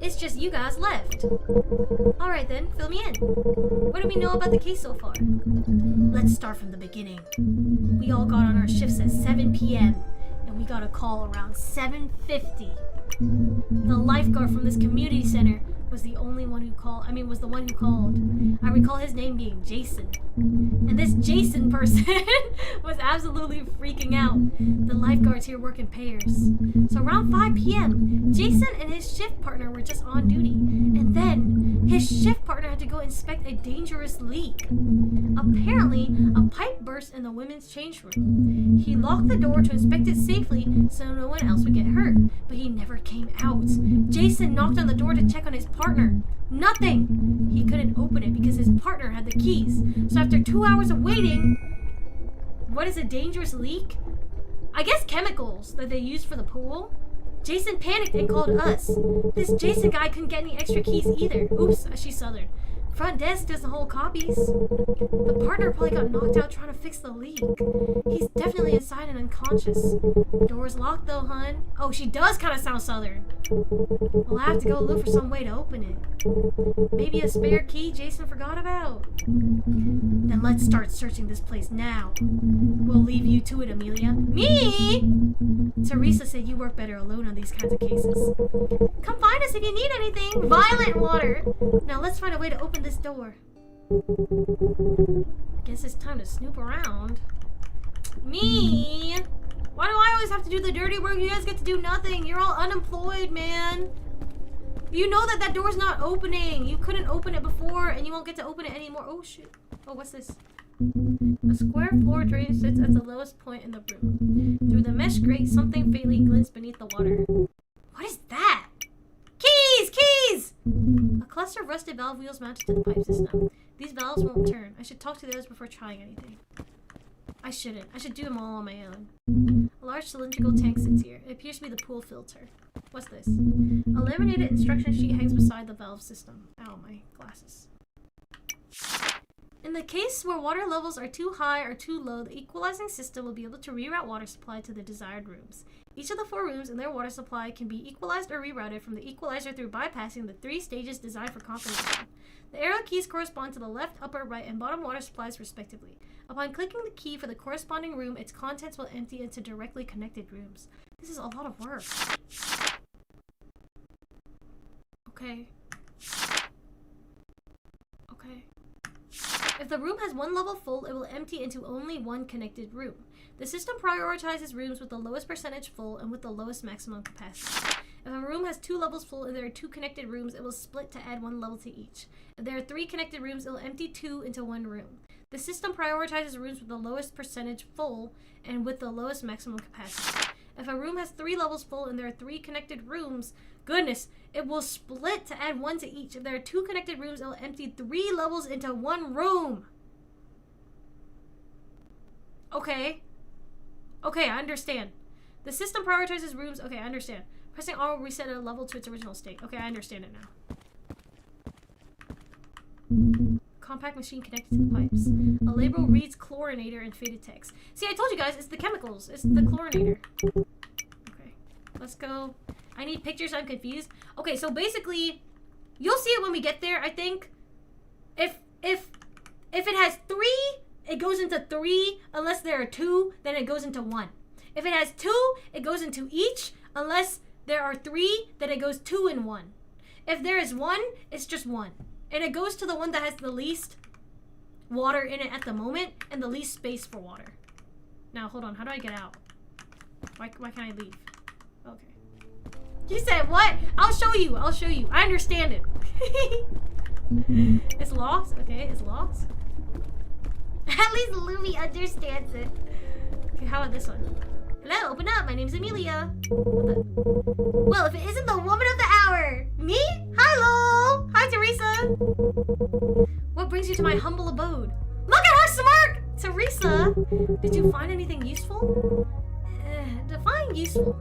It's just you guys left. Alright then, fill me in. What do we know about the case so far? Let's start from the beginning. We all got on our shifts at 7 p.m. and we got a call around 7:50. The lifeguard from this community center was the only one who called. I mean, was the one who called. I recall his name being Jason. And this Jason person was absolutely freaking out. The lifeguards here work in pairs. So around 5 p.m., Jason and his shift partner were just on duty. And then his shift partner had to go inspect a dangerous leak. Apparently, a pipe burst in the women's change room. He locked the door to inspect it safely so no one else would get hurt, but he never came out. Jason knocked on the door to check on his partner. Nothing! He couldn't open it because his partner had the keys. So after 2 hours of waiting, what is a dangerous leak? I guess chemicals that they use for the pool. Jason panicked and called us. This Jason guy couldn't get any extra keys either. Oops, she's Southern. Front desk doesn't hold copies. The partner probably got knocked out trying to fix the leak. He's definitely inside and unconscious. Door's locked though, hun. Oh, she does kind of sound Southern. We'll have to go look for some way to open it. Maybe a spare key Jason forgot about. Then let's start searching this place now. We'll leave you to it, Amelia. Me? Teresa said you work better alone on these kinds of cases. Come find us if you need anything. Violet water. Now let's find a way to open this door. Guess it's time to snoop around. Me? Why do I always have to do the dirty work? You guys get to do nothing. You're all unemployed, man. You know that door's not opening. You couldn't open it before, and you won't get to open it anymore. Oh, shit. Oh, what's this? A square floor drain sits at the lowest point in the room. Through the mesh grate, something faintly glints beneath the water. What is that? Keys! Keys! A cluster of rusted valve wheels mounted to the pipe system. These valves won't turn. I should talk to those before trying anything. I shouldn't. I should do them all on my own. A large cylindrical tank sits here. It appears to be the pool filter. What's this? A laminated instruction sheet hangs beside the valve system. Ow, my glasses. In the case where water levels are too high or too low, the equalizing system will be able to reroute water supply to the desired rooms. Each of the 4 rooms and their water supply can be equalized or rerouted from the equalizer through bypassing the 3 stages designed for confirmation. The arrow keys correspond to the left, upper, right, and bottom water supplies respectively. Upon clicking the key for the corresponding room, its contents will empty into directly connected rooms. This is a lot of work. Okay. Okay. If the room has 1 level full, it will empty into only 1 connected room. The system prioritizes rooms with the lowest percentage full and with the lowest maximum capacity. If a room has 2 levels full and there are 2 connected rooms, it will split to add 1 level to each. If there are 3 connected rooms, it will empty 2 into 1 room. The system prioritizes rooms with the lowest percentage full and with the lowest maximum capacity. If a room has 3 levels full and there are 3 connected rooms, goodness, it will split to add 1 to each. If there are 2 connected rooms, it will empty 3 levels into 1 room. Okay. Okay, I understand. The system prioritizes rooms. Okay, I understand. Pressing R will reset a level to its original state. Okay, I understand it now. Compact machine connected to the pipes. A label reads chlorinator in faded text. See, I told you guys, it's the chemicals. It's the chlorinator. Okay, let's go. I need pictures. I'm confused. Okay, so basically, you'll see it when we get there, I think. If it has 3, it goes into 3. Unless there are 2, then it goes into 1. If it has 2, it goes into each. Unless there are 3, then it goes 2 in 1. If there is 1, it's just 1. And it goes to the one that has the least water in it at the moment and the least space for water. Now, hold on. How do I get out? Why can't I leave? Okay. You said what? I'll show you. I'll show you. I understand it. It's lost? Okay, it's lost. At least Lumie understands it. Okay, how about this one? Hello, open up. My name's Amelia. Well, if it isn't the woman of the hour. Me? Hello. Hi, Teresa. What brings you to my humble abode? Look at her smirk! Teresa, did you find anything useful? Define useful.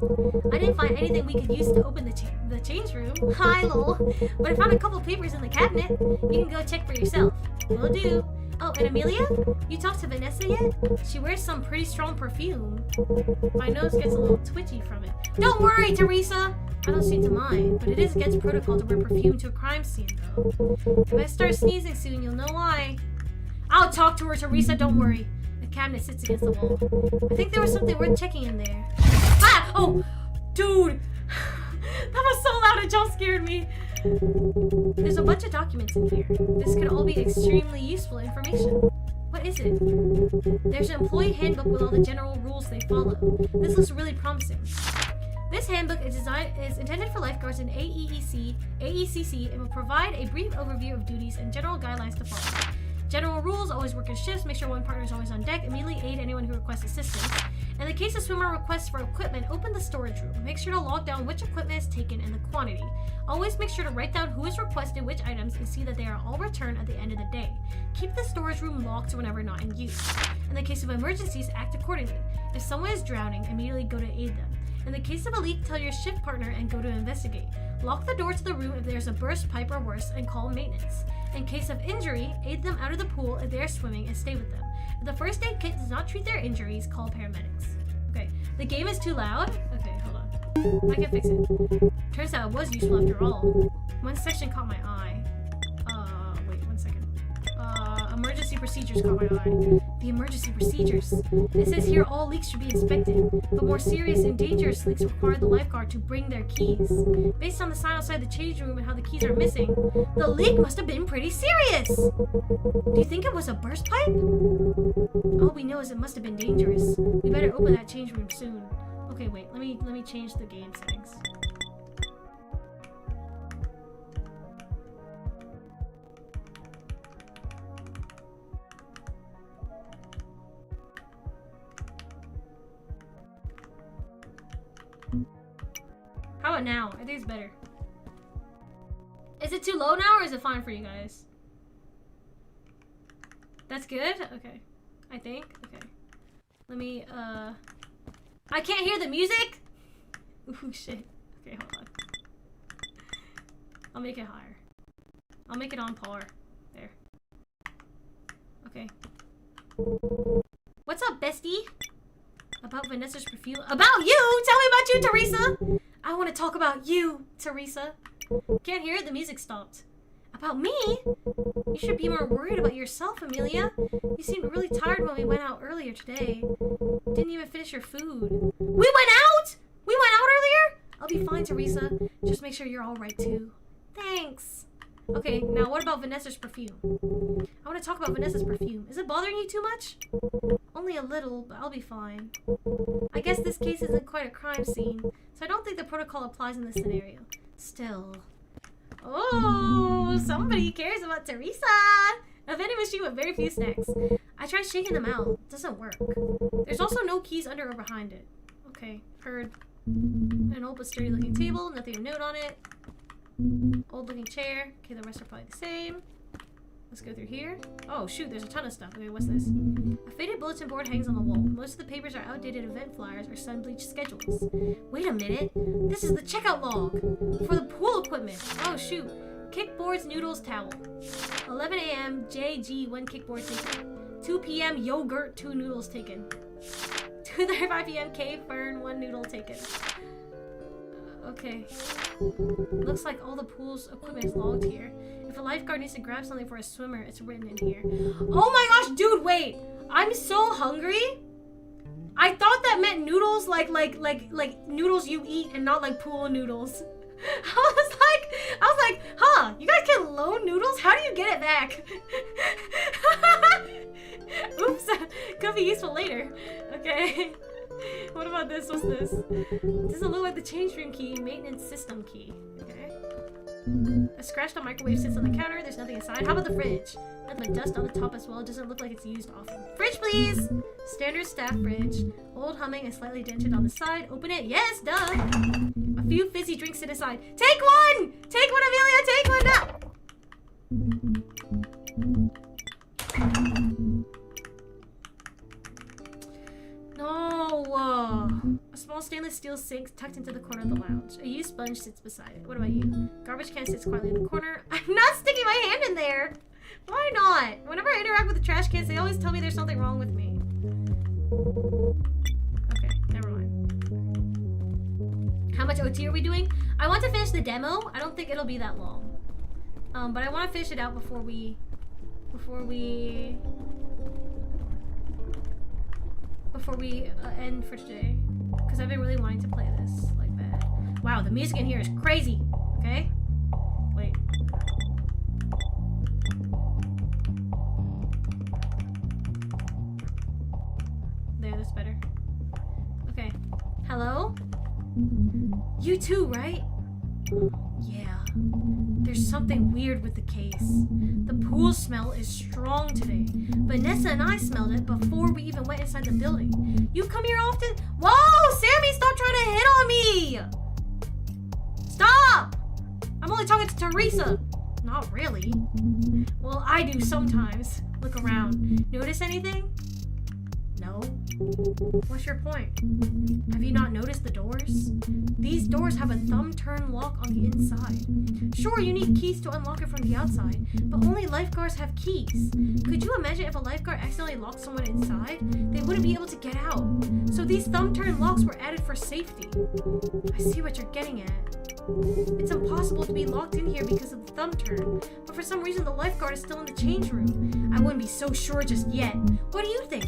I didn't find anything we could use to open the change room. Hi, lol. But I found a couple papers in the cabinet. You can go check for yourself. Will do. Oh, and Amelia? You talked to Vanessa yet? She wears some pretty strong perfume. My nose gets a little twitchy from it. Don't worry, Teresa! I don't seem to mind, but it is against protocol to wear perfume to a crime scene, though. If I start sneezing soon, you'll know why. I'll talk to her, Teresa, don't worry. The cabinet sits against the wall. I think there was something worth checking in there. Ah! Oh! Dude! That was so loud, it jump scared me. There's a bunch of documents in here. This could all be extremely useful information. What is it? There's an employee handbook with all the general rules they follow. This looks really promising. This handbook is intended for lifeguards in AECC, and will provide a brief overview of duties and general guidelines to follow. General rules: always work in shifts, make sure one partner is always on deck, immediately aid anyone who requests assistance. In the case of swimmer requests for equipment, open the storage room. Make sure to log down which equipment is taken and the quantity. Always make sure to write down who has requested which items and see that they are all returned at the end of the day. Keep the storage room locked whenever not in use. In the case of emergencies, act accordingly. If someone is drowning, immediately go to aid them. In the case of a leak, tell your shift partner and go to investigate. Lock the door to the room if there's a burst pipe or worse, and call maintenance. In case of injury, aid them out of the pool if they are swimming and stay with them. If the first aid kit does not treat their injuries, call paramedics. Okay, the game is too loud? Okay, hold on. I can fix it. Turns out it was useful after all. One section caught my eye. Wait, 1 second. Emergency procedures caught my eye. The emergency procedures. It says here all leaks should be inspected, but more serious and dangerous leaks require the lifeguard to bring their keys. Based on the sign outside the change room and how the keys are missing, the leak must have been pretty serious! Do you think it was a burst pipe? All we know is it must have been dangerous. We better open that change room soon. Okay, wait, let me change the game settings. How about now? I think it's better. Is it too low now or is it fine for you guys? That's good? Okay. I think. Okay. Let me, I can't hear the music? Ooh, shit. Okay, hold on. I'll make it higher. I'll make it on par. There. Okay. What's up, bestie? About Vanessa's perfume? About you! Tell me about you, Teresa! I want to talk about you, Teresa. Can't hear it? The music stopped. About me? You should be more worried about yourself, Amelia. You seemed really tired when we went out earlier today. Didn't even finish your food. We went out? We went out earlier? I'll be fine, Teresa. Just make sure you're all right, too. Thanks. Okay, now what about Vanessa's perfume? I want to talk about Vanessa's perfume. Is it bothering you too much? Only a little, but I'll be fine. I guess this case isn't quite a crime scene, so I don't think the protocol applies in this scenario. Still. Oh, somebody cares about Teresa! A vending machine with very few snacks. I tried shaking them out. Doesn't work. There's also no keys under or behind it. Okay, heard. An old but sturdy looking table, nothing to note on it. Old looking chair. Okay, the rest are probably the same. Let's go through here. Oh shoot, there's a ton of stuff. Okay, what's this? A faded bulletin board hangs on the wall. Most of the papers are outdated event flyers or sun-bleached schedules. Wait a minute. This is the checkout log for the pool equipment. Oh shoot. Kickboards, noodles, towel. 11 a.m. JG, 1 kickboard taken. 2 p.m. yogurt, 2 noodles taken. 2:35 p.m. K Fern, 1 noodle taken. Okay. Looks like all the pool's equipment is logged here. If a lifeguard needs to grab something for a swimmer, it's written in here. Oh my gosh, dude, wait! I'm so hungry. I thought that meant noodles like noodles you eat and not like pool noodles. I was like, huh, you guys can loan noodles? How do you get it back? Oops, could be useful later. Okay. What about this? What's this? Doesn't look like the change room key, maintenance system key. Okay. A scratched out microwave sits on the counter. There's nothing inside. How about the fridge? Nothing but dust on the top as well. It doesn't look like it's used often. Fridge, please! Standard staff fridge. Old, humming, and slightly dented on the side. Open it. Yes, duh! A few fizzy drinks sit aside. Take one! Take one, Amelia! Take one now! No! A small stainless steel sink tucked into the corner of the lounge. A used sponge sits beside it. What about you? Garbage can sits quietly in the corner. I'm not sticking my hand in there! Why not? Whenever I interact with the trash cans, they always tell me there's something wrong with me. Okay, never mind. How much OT are we doing? I want to finish the demo. I don't think it'll be that long. But I want to finish it out before we end for today, because I've been really wanting to play this like that. Wow, the music in here is crazy. Okay, Hello? You too, right? Yeah. There's something weird with the case. The pool smell is strong today. Vanessa and I smelled it before we even went inside the building. You come here often? Whoa! Sammy, stop trying to hit on me! Stop! I'm only talking to Teresa. Not really. Well, I do sometimes. Look around. Notice anything? No. What's your point? Have you not noticed the doors? These doors have a thumb-turn lock on the inside. Sure, you need keys to unlock it from the outside, but only lifeguards have keys. Could you imagine if a lifeguard accidentally locked someone inside? They wouldn't be able to get out. So these thumb-turn locks were added for safety. I see what you're getting at. It's impossible to be locked in here because of the thumb turn, but for some reason the lifeguard is still in the change room. I wouldn't be so sure just yet. What do you think?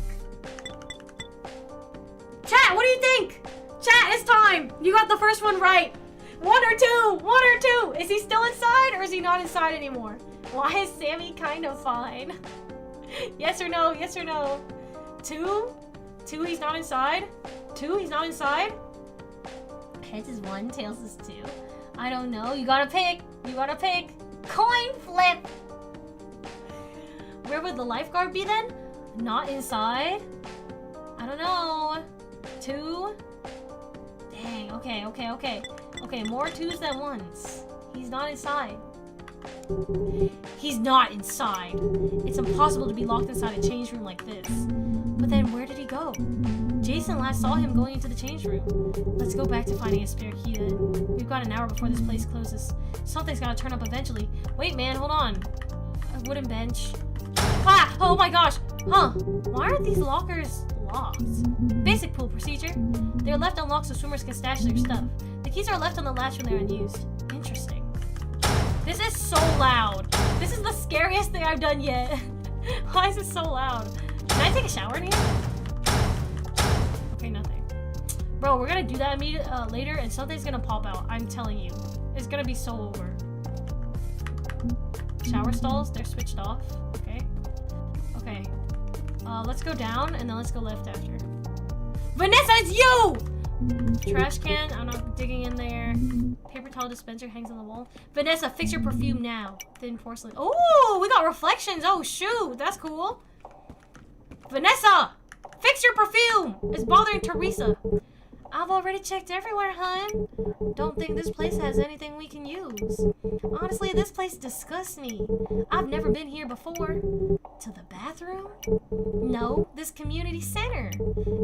Chat, what do you think? Chat, it's time. You got the first one right. 1 or 2, 1 or 2. Is he still inside or is he not inside anymore? Why is Sammy kind of fine? Yes or no, yes or no? 2? 2, he's not inside? 2, he's not inside? Heads is 1, tails is 2. I don't know. You gotta pick. You gotta pick. Coin flip. Where would the lifeguard be then? Not inside? I don't know. 2? Dang. Okay, okay, okay. Okay, more 2s than 1s. He's not inside. He's not inside. It's impossible to be locked inside a change room like this. But then where did he go? Jason last saw him going into the change room. Let's go back to finding a spare key then. We've got an hour before this place closes. Something's gotta turn up eventually. Wait, man, hold on. A wooden bench. Ah! Oh my gosh! Huh. Why aren't these lockers locked? Basic pool procedure. They're left unlocked so swimmers can stash their stuff. The keys are left on the latch when they're unused. Interesting. This is so loud. This is the scariest thing I've done yet. Why is it so loud? Can I take a shower in here? Okay, nothing. Bro, we're gonna do that later and something's gonna pop out. I'm telling you. It's gonna be so over. Shower stalls, they're switched off. Okay. Okay. Let's go down and then let's go left after. Vanessa, it's you! Trash can, I'm not digging in there. Paper towel dispenser hangs on the wall. Vanessa, fix your perfume now. Thin porcelain. Oh, we got reflections. Oh, shoot. That's cool. Vanessa, fix your perfume. It's bothering Teresa. I've already checked everywhere, hun. Don't think this place has anything we can use. Honestly, this place disgusts me. I've never been here before. To the bathroom? No, this community center.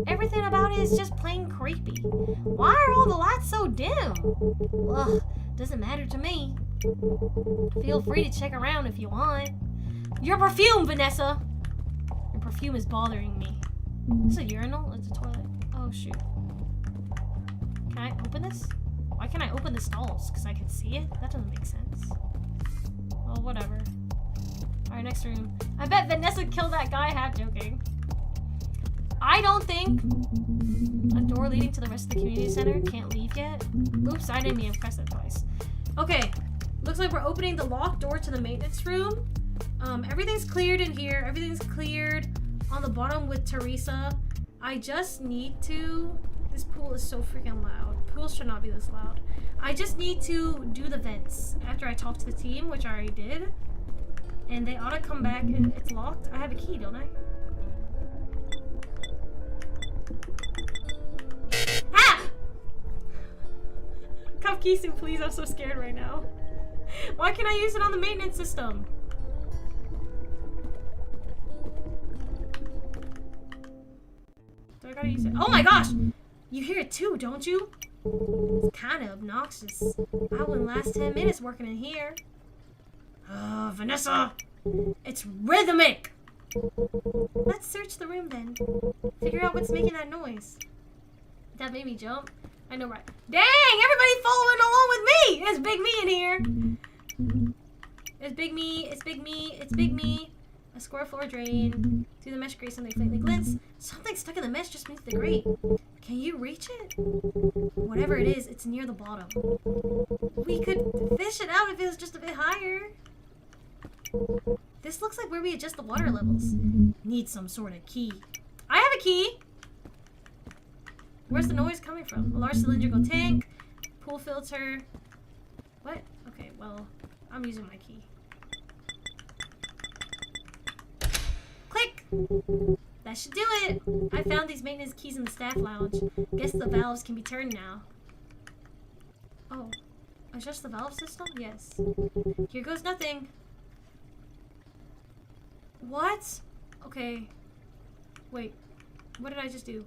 Everything about it is just plain creepy. Why are all the lights so dim? Ugh, doesn't matter to me. Feel free to check around if you want. Your perfume, Vanessa! Your perfume is bothering me. Is it a urinal? It's a toilet. Oh, shoot. Can I open this? Why can't I open the stalls? Because I can see it? That doesn't make sense. Well, whatever. Alright, next room. I bet Vanessa killed that guy, half joking. I don't think a door leading to the rest of the community center can't leave yet. Oops, I didn't mean to press that twice. Okay, looks like we're opening the locked door to the maintenance room. Everything's cleared in here. Everything's cleared on the bottom with Teresa. I just need to... This pool is so freaking loud. Pools should not be this loud. I just need to do the vents after I talk to the team, which I already did. And they ought to come back and it's locked. I have a key, don't I? Ah! Cup Kisu, please. I'm so scared right now. Why can't I use it on the maintenance system? Do I gotta use it? Oh my gosh! You hear it too, don't you? It's kind of obnoxious. I wouldn't last 10 minutes working in here. Vanessa! It's rhythmic! Let's search the room then. Figure out what's making that noise. That made me jump. I know, right? Dang! Everybody following along with me! It's Big Me in here! It's Big Me, it's Big Me, it's Big Me. A square floor drain. Through the mesh grate, something faintly glints. Something stuck in the mesh just beneath the grate. Can you reach it? Whatever it is, it's near the bottom. We could fish it out if it was just a bit higher. This looks like where we adjust the water levels. Need some sort of key. I have a key. Where's the noise coming from? A large cylindrical tank, pool filter. What? Okay, well, I'm using my key. Click! That should do it! I found these maintenance keys in the staff lounge. Guess the valves can be turned now. Oh. Adjust the valve system? Yes. Here goes nothing. What? Okay. Wait. What did I just do?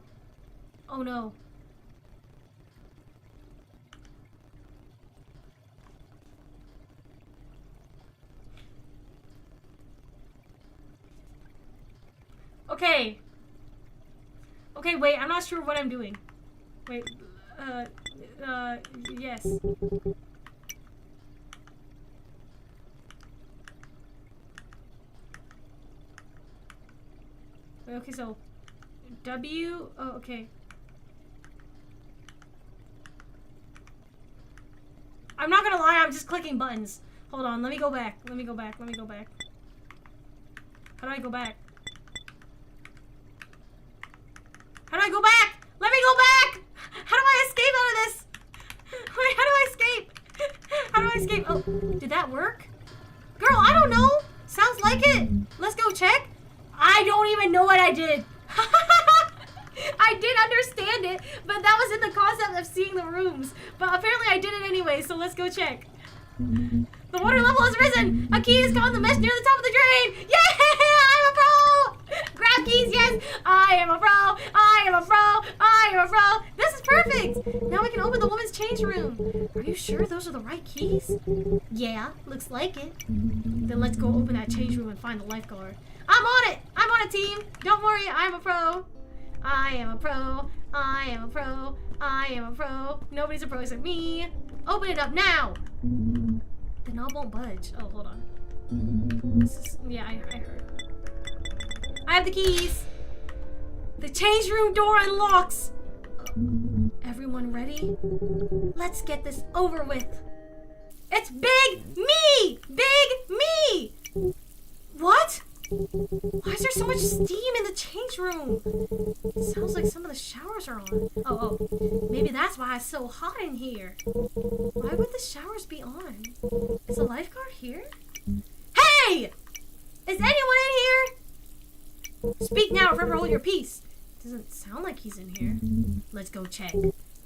Oh no. Okay. Okay, wait, I'm not sure what I'm doing. Wait, yes. Wait, okay, so W, oh, okay. I'm not gonna lie, I'm just clicking buttons. Hold on, let me go back. Let me go back. Let me go back. How do I go back? How do I go back? Let me go back! How do I escape out of this? Wait, how do I escape? How do I escape? Oh, did that work? Girl, I don't know. Sounds like it. Let's go check. I don't even know what I did. I did understand it, but that was in the concept of seeing the rooms. But apparently I did it anyway, so let's go check. The water level has risen. A key is caught in the mesh near the top of the drain. Yeah, I'm a pro. Grab keys, yes. I am a pro. I am a pro. I am a pro. This is perfect. Now we can open the woman's change room. Are you sure those are the right keys? Yeah, looks like it. Then let's go open that change room and find the lifeguard. I'm on it. I'm on a team. Don't worry, I'm a pro. I am a pro. I am a pro. I am a pro. Nobody's a pro except me. Open it up now. The knob won't budge. Oh, hold on. This is, yeah, I heard. I have the keys. The change room door unlocks. Everyone ready? Let's get this over with. It's Big Me! Big Me! What? Why is there so much steam in the change room? It sounds like some of the showers are on. Oh, maybe that's why it's so hot in here. Why would the showers be on? Is the lifeguard here? Hey! Is anyone in here? Speak now or forever hold your peace. Doesn't sound like he's in here. Let's go check.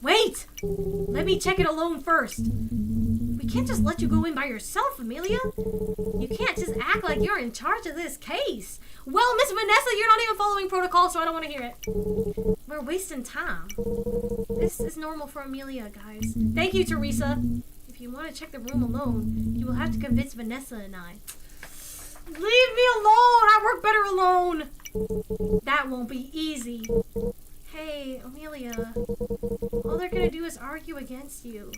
Wait! Let me check it alone first. We can't just let you go in by yourself, Amelia. You can't just act like you're in charge of this case. Well, Miss Vanessa, you're not even following protocol, so I don't want to hear it. We're wasting time. This is normal for Amelia, guys. Thank you, Teresa. If you want to check the room alone, you will have to convince Vanessa and I. Leave me alone! I work better alone! That won't be easy. Hey, Amelia. All they're gonna do is argue against you.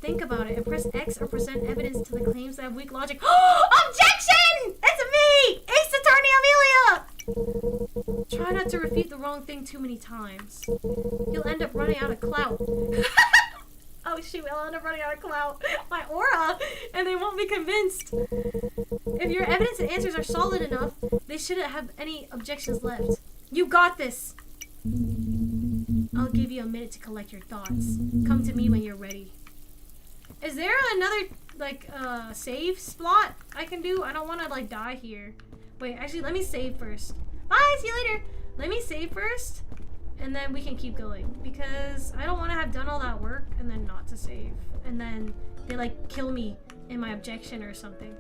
Think about it and press X or present evidence to the claims that have weak logic. Objection! It's me! Ace Attorney Amelia! Try not to repeat the wrong thing too many times. You'll end up running out of clout. Oh shoot, I'll end up running out of clout. My aura! And they won't be convinced. If your evidence and answers are solid enough, they shouldn't have any objections left. You got this! I'll give you a minute to collect your thoughts. Come to me when you're ready. Is there another, like, save slot I can do? I don't want to, like, die here. Wait, actually, let me save first. Bye, see you later! Let me save first, and then we can keep going. Because I don't want to have done all that work and then not to save. And then they, like, kill me in my objection or something.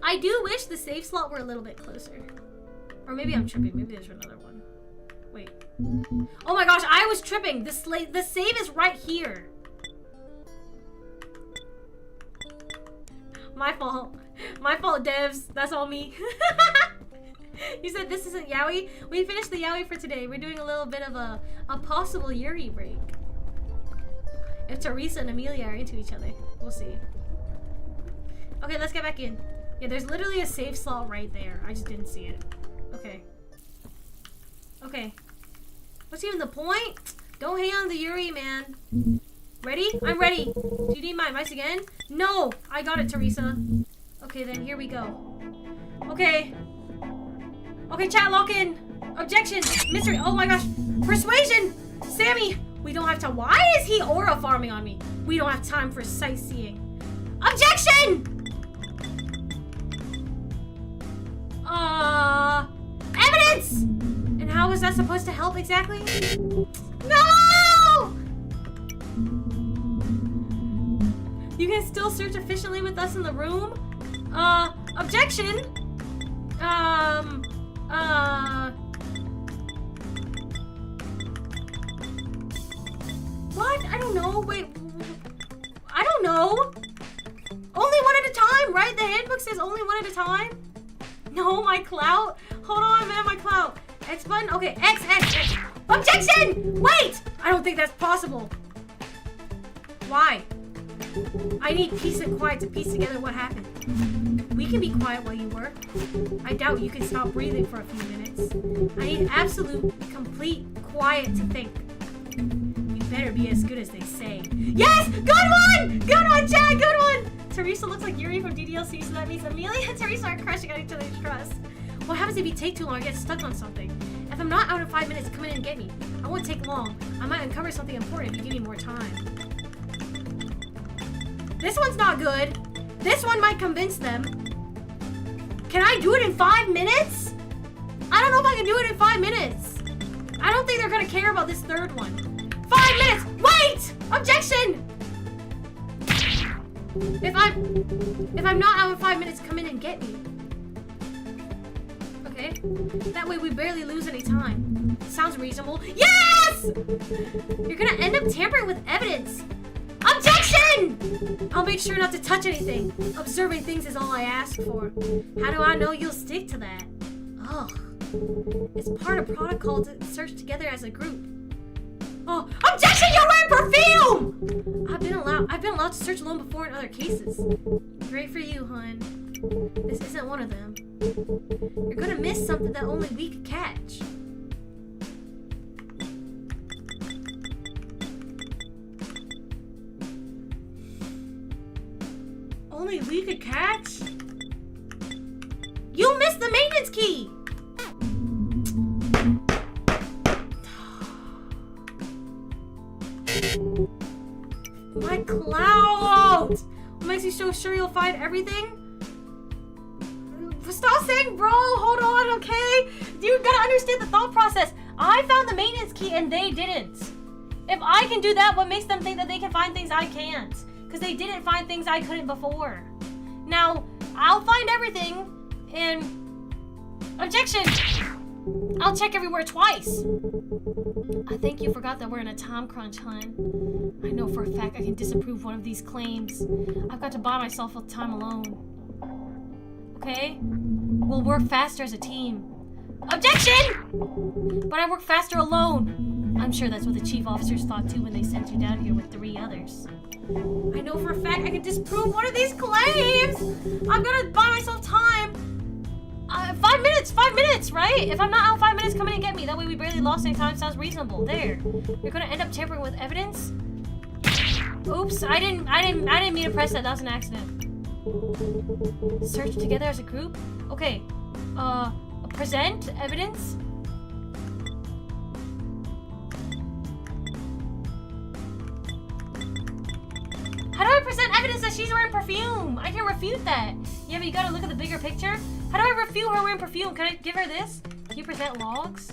I do wish the save slot were a little bit closer. Or maybe I'm tripping. Maybe there's another one. Wait. Oh my gosh, I was tripping. The save is right here. My fault. My fault, devs. That's all me. You said this isn't Yaoi? We finished the Yaoi for today. We're doing a little bit of a possible Yuri break. If Teresa and Amelia are into each other. We'll see. Okay, let's get back in. Yeah, there's literally a save slot right there. I just didn't see it. Okay. Okay. What's even the point? Don't hang on the Yuri, man. Ready? I'm ready. Do you need my advice again? No! I got it, Teresa. Okay, then here we go. Okay. Okay, chat, lock in. Objection! Mystery. Oh my gosh. Persuasion! Sammy, we don't have time. Why is he aura farming on me? We don't have time for sightseeing. Objection! Evidence! And how is that supposed to help exactly? No! You can still search efficiently with us in the room? Objection! What? I don't know. Wait. I don't know. Only one at a time, right? The handbook says only one at a time. No, my clout. Hold on, man, my clout. X button? Okay, X. Objection! Wait! I don't think that's possible. Why? I need peace and quiet to piece together what happened. We can be quiet while you work. I doubt you can stop breathing for a few minutes. I need absolute, complete quiet to think. You better be as good as they say. Yes! Good one! Good one, Chad! Good one! Teresa looks like Yuri from DDLC, so that means Amelia and Teresa are crushing on each other's trust. What happens if you take too long or get stuck on something? If I'm not out in 5 minutes, come in and get me. I won't take long. I might uncover something important if you give me more time. This one's not good. This one might convince them. Can I do it in 5 minutes? I don't know if I can do it in 5 minutes. I don't think they're gonna care about this third one. 5 minutes! Wait! Objection! If I'm not out in 5 minutes, come in and get me. Okay? That way we barely lose any time. Sounds reasonable. Yes! You're gonna end up tampering with evidence. Objection! I'll make sure not to touch anything. Observing things is all I ask for. How do I know you'll stick to that? Ugh. It's part of protocol to search together as a group. Oh, objection! You're wearing perfume! I've been allowed to search alone before in other cases. Great for you, hun. This isn't one of them. You're gonna miss something that only we could catch. Only we could catch? You missed the maintenance key! My clout! What makes you so sure you'll find everything? Stop saying bro, hold on, okay? You gotta understand the thought process. I found the maintenance key and they didn't. If I can do that, what makes them think that they can find things I can't? Because they didn't find things I couldn't before. Now, I'll find everything and... Objection! I'll check everywhere twice. I think you forgot that we're in a time crunch, hun. I know for a fact I can disapprove one of these claims. I've got to buy myself a time alone. Okay? We'll work faster as a team. Objection! But I work faster alone. I'm sure that's what the chief officers thought too when they sent you down here with 3 others. I know for a fact I can disprove one of these claims! I'm gonna buy myself time! 5 minutes, right? If I'm not out 5 minutes, come in and get me. That way we barely lost any time. Sounds reasonable. There. You're gonna end up tampering with evidence? Oops, I didn't mean to press that. That was an accident. Search together as a group? Okay. Present evidence? How do I present evidence that she's wearing perfume? I can refute that. Yeah, but you gotta look at the bigger picture. How do I refute her wearing perfume? Can I give her this? Can you present logs?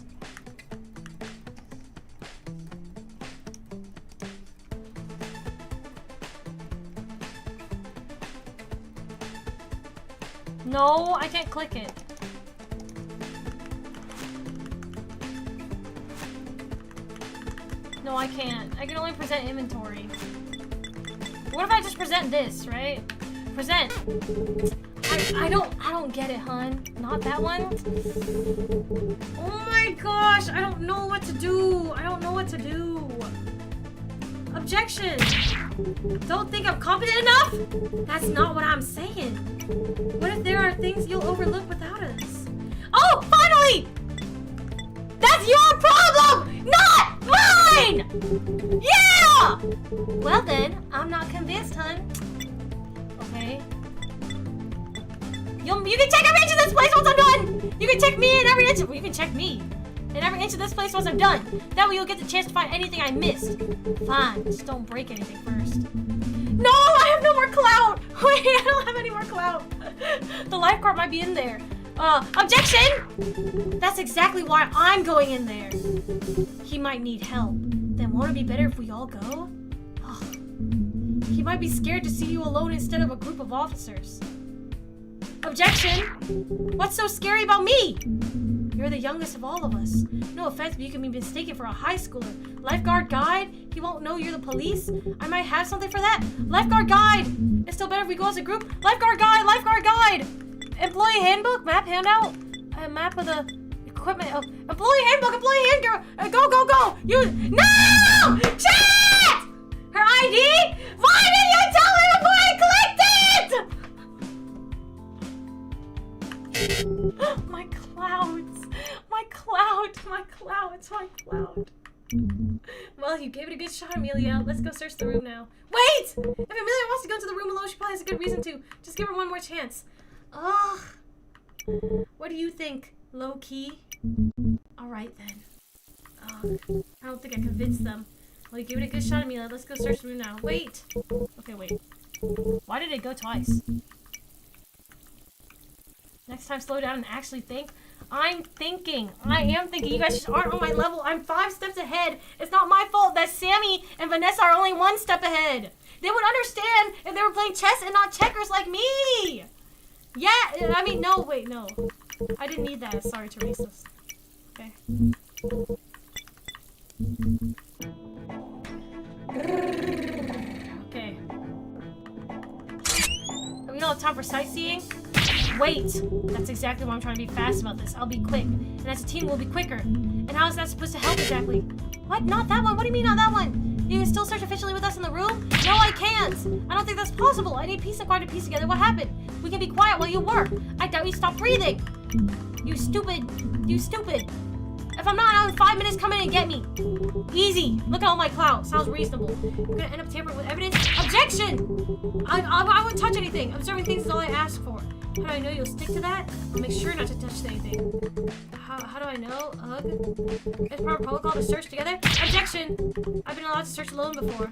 No, I can't click it. No, I can't. I can only present inventory. What if I just present this, right? Present. I don't get it, hun. Not that one. Oh my gosh, I don't know what to do. I don't know what to do. Objection. Don't think I'm competent enough? That's not what I'm saying. What if there are things you'll overlook without us? Oh, finally! That's your problem, not mine! Yeah! Well then, I'm not convinced, hun. Okay. You can check every inch of this place once I'm done! You can check me in every inch of... Well, you can check me. in every inch of this place once I'm done. That way you'll get the chance to find anything I missed. Fine, just don't break anything first. No, I have no more clout. Wait, I don't have any more clout. The lifeguard might be in there. Objection! That's exactly why I'm going in there. He might need help. Then won't it be better if we all go? Oh. He might be scared to see you alone instead of a group of officers. Objection! What's so scary about me? You're the youngest of all of us. No offense, but you can be mistaken for a high schooler. Lifeguard guide? He won't know you're the police? I might have something for that. Lifeguard guide! It's still better if we go as a group. Lifeguard guide! Lifeguard guide! Employee handbook? Map handout? A map of the equipment. Oh, employee handbook! Employee handbook! Go, go, go! You. No! Shit! Her ID? Why didn't you tell me before I clicked it? My clouds. My cloud. My clouds. My cloud. Well, you gave it a good shot, Amelia. Let's go search the room now. Wait! If Amelia wants to go into the room alone, she probably has a good reason to. Just give her one more chance. Ugh. What do you think? Low key? Alright then. I don't think I convinced them. Well, you gave it a good shot, Amelia. Let's go search the room now. Wait! Okay, wait. Why did it go twice? Next time, slow down and actually think. I'm thinking. I am thinking. You guys just aren't on my level. I'm 5 steps ahead. It's not my fault that Sammy and Vanessa are only 1 step ahead. They would understand if they were playing chess and not checkers like me. Yeah, I mean, no, wait, no. I didn't need that. Sorry to racist. Okay. Okay. We don't have time for sightseeing. Wait! That's exactly why I'm trying to be fast about this. I'll be quick. And as a team, we'll be quicker. And how is that supposed to help exactly? What? Not that one? What do you mean not that one? You can still search efficiently with us in the room? No, I can't! I don't think that's possible. I need peace and quiet to piece together what happened. We can be quiet while you work. I doubt you stop breathing. You stupid. You stupid. If I'm not out in 5 minutes, come in and get me. Easy. Look at all my clout. Sounds reasonable. You're gonna end up tampering with evidence? Objection! I wouldn't touch anything. Observing things is all I ask for. How do I know you'll stick to that? I'll make sure not to touch anything. How do I know? Ugh. It's proper protocol to search together? Objection! I've been allowed to search alone before.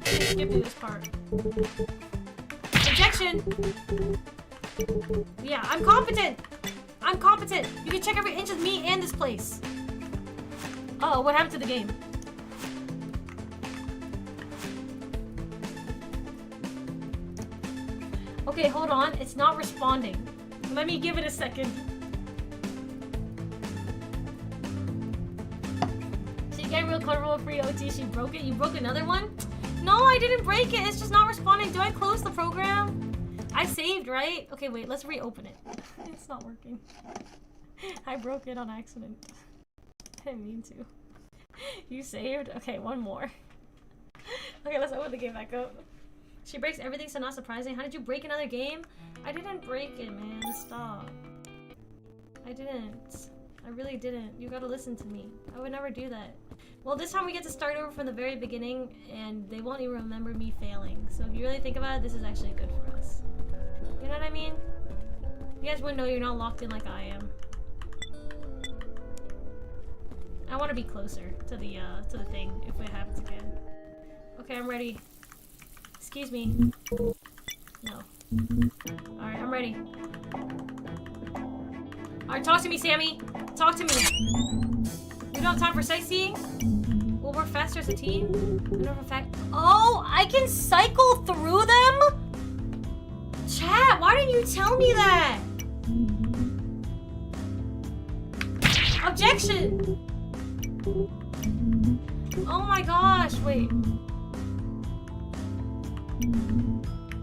Skip through this part. Objection! Yeah, I'm competent! I'm competent! You can check every inch of me and this place. Uh-oh, what happened to the game? Okay, hold on. It's not responding. Let me give it a second. She getting real comfortable with free OT. She broke it. You broke another one? No, I didn't break it. It's just not responding. Do I close the program? I saved, right? Okay, wait. Let's reopen it. It's not working. I broke it on accident. I didn't mean to. You saved? Okay, one more. Okay, let's open the game back up. She breaks everything, so not surprising. How did you break another game? I didn't break it, man. Stop. I didn't. I really didn't. You gotta listen to me. I would never do that. Well, this time we get to start over from the very beginning, and they won't even remember me failing. So if you really think about it, this is actually good for us. You know what I mean? You guys wouldn't know you're not locked in like I am. I want to be closer to the thing if it happens again. Okay, I'm ready. Excuse me. No. Alright, I'm ready. Alright, talk to me, Sammy. Talk to me. You don't have time for sightseeing? We'll work faster as a team? I know for a fact. Oh, I can cycle through them? Chat, why didn't you tell me that? Objection! Oh my gosh, wait.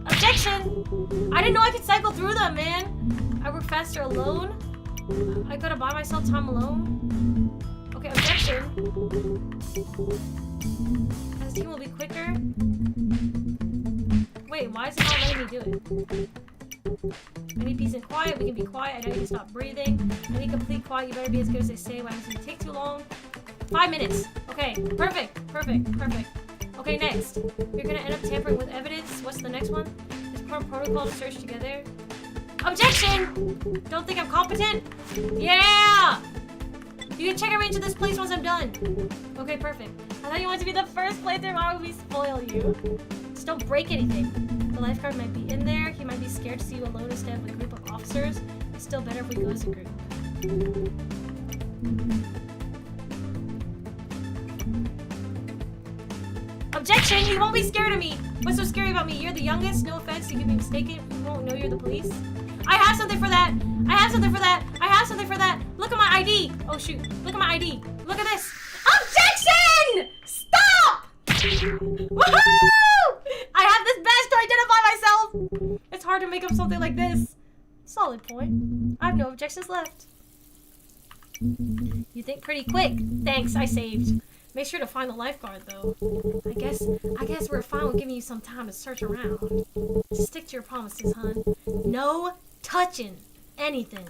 Objection! I didn't know I could cycle through them, man. I work faster alone. I gotta buy myself time alone. Okay, objection. As a team will be quicker. Wait, why is it not letting me do it? I need peace and quiet. We can be quiet. I know you can stop breathing. I need complete quiet. You better be as good as they say. Why does it take too long? 5 minutes. Okay, perfect. Perfect. Perfect. Okay, next. You're gonna end up tampering with evidence. What's the next one? It's part protocol to search together. Objection! Don't think I'm competent? Yeah! You can check a range of this place once I'm done. Okay, perfect. I thought you wanted to be the first playthrough. Why would we spoil you? Just don't break anything. The lifeguard might be in there. He might be scared to see you alone instead of a group of officers. It's still better if we go as a group. Objection! He won't be scared of me! What's so scary about me? You're the youngest? No offense, you could be mistaken. You won't know you're the police. I have something for that! I have something for that! I have something for that! Look at my ID! Oh shoot, look at my ID. Look at this! Objection! Stop! Woohoo! I have this badge to identify myself! It's hard to make up something like this. Solid point. I have no objections left. You think pretty quick. Thanks, I saved. Make sure to find the lifeguard, though. I guess we're fine with giving you some time to search around. Stick to your promises, hon. No touching anything.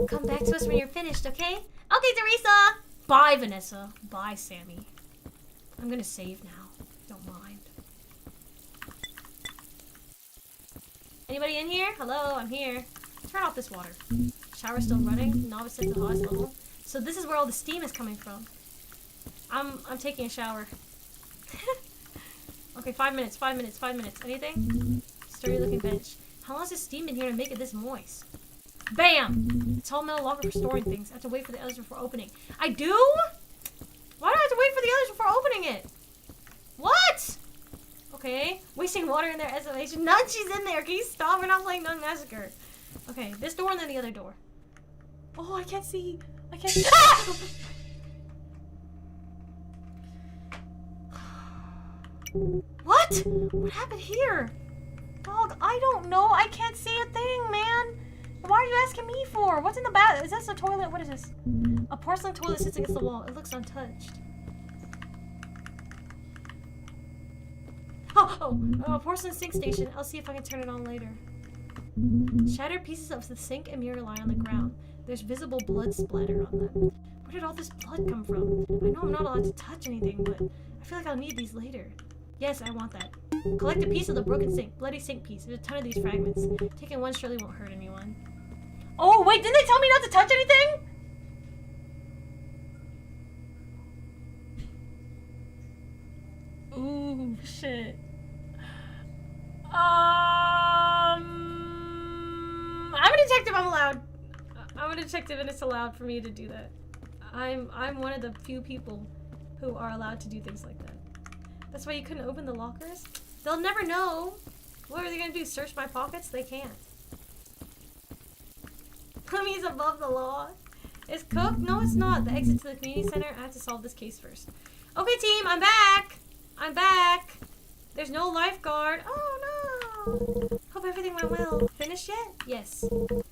Come back to us when you're finished, okay? Okay, Teresa! Bye, Vanessa. Bye, Sammy. I'm gonna save now. Don't mind. Anybody in here? Hello, I'm here. Turn off this water. Shower's still running. Novice set to the highest level. So this is where all the steam is coming from. I'm taking a shower. Okay, 5 minutes. Anything? Sturdy looking bench. How long has this steam been here to make it this moist? Bam! It's all metal locker for storing things. I have to wait for the others before opening. I do? Why do I have to wait for the others before opening it? What? Okay. Wasting water in their estimation. None, she's in there. Can you stop? We're not playing Nun Massacre. Okay, this door and then the other door. Oh, I can't see. I can't see. Ah! What? What happened here? Dog, I don't know. I can't see a thing, man. Why are you asking me for? What's in the bath? Is this a toilet? What is this? A porcelain toilet sits against the wall. It looks untouched. A porcelain sink station. I'll see if I can turn it on later. Shattered pieces of the sink and mirror lie on the ground. There's visible blood splatter on them. Where did all this blood come from? I know I'm not allowed to touch anything, but I feel like I'll need these later. Yes, I want that. Collect a piece of the broken sink. Bloody sink piece. There's a ton of these fragments. Taking one surely won't hurt anyone. Oh, wait, didn't they tell me not to touch anything? Ooh, shit. I'm a detective, I'm allowed. I'm a detective and it's allowed for me to do that. I'm one of the few people who are allowed to do things like that. That's why you couldn't open the lockers? They'll never know. What are they gonna do? Search my pockets? They can't. Lumie's above the law. It's cooked? No, it's not. The exit to the community center. I have to solve this case first. Okay, team, I'm back. I'm back. There's no lifeguard. Oh no. Hope everything went well. Finished yet? Yes.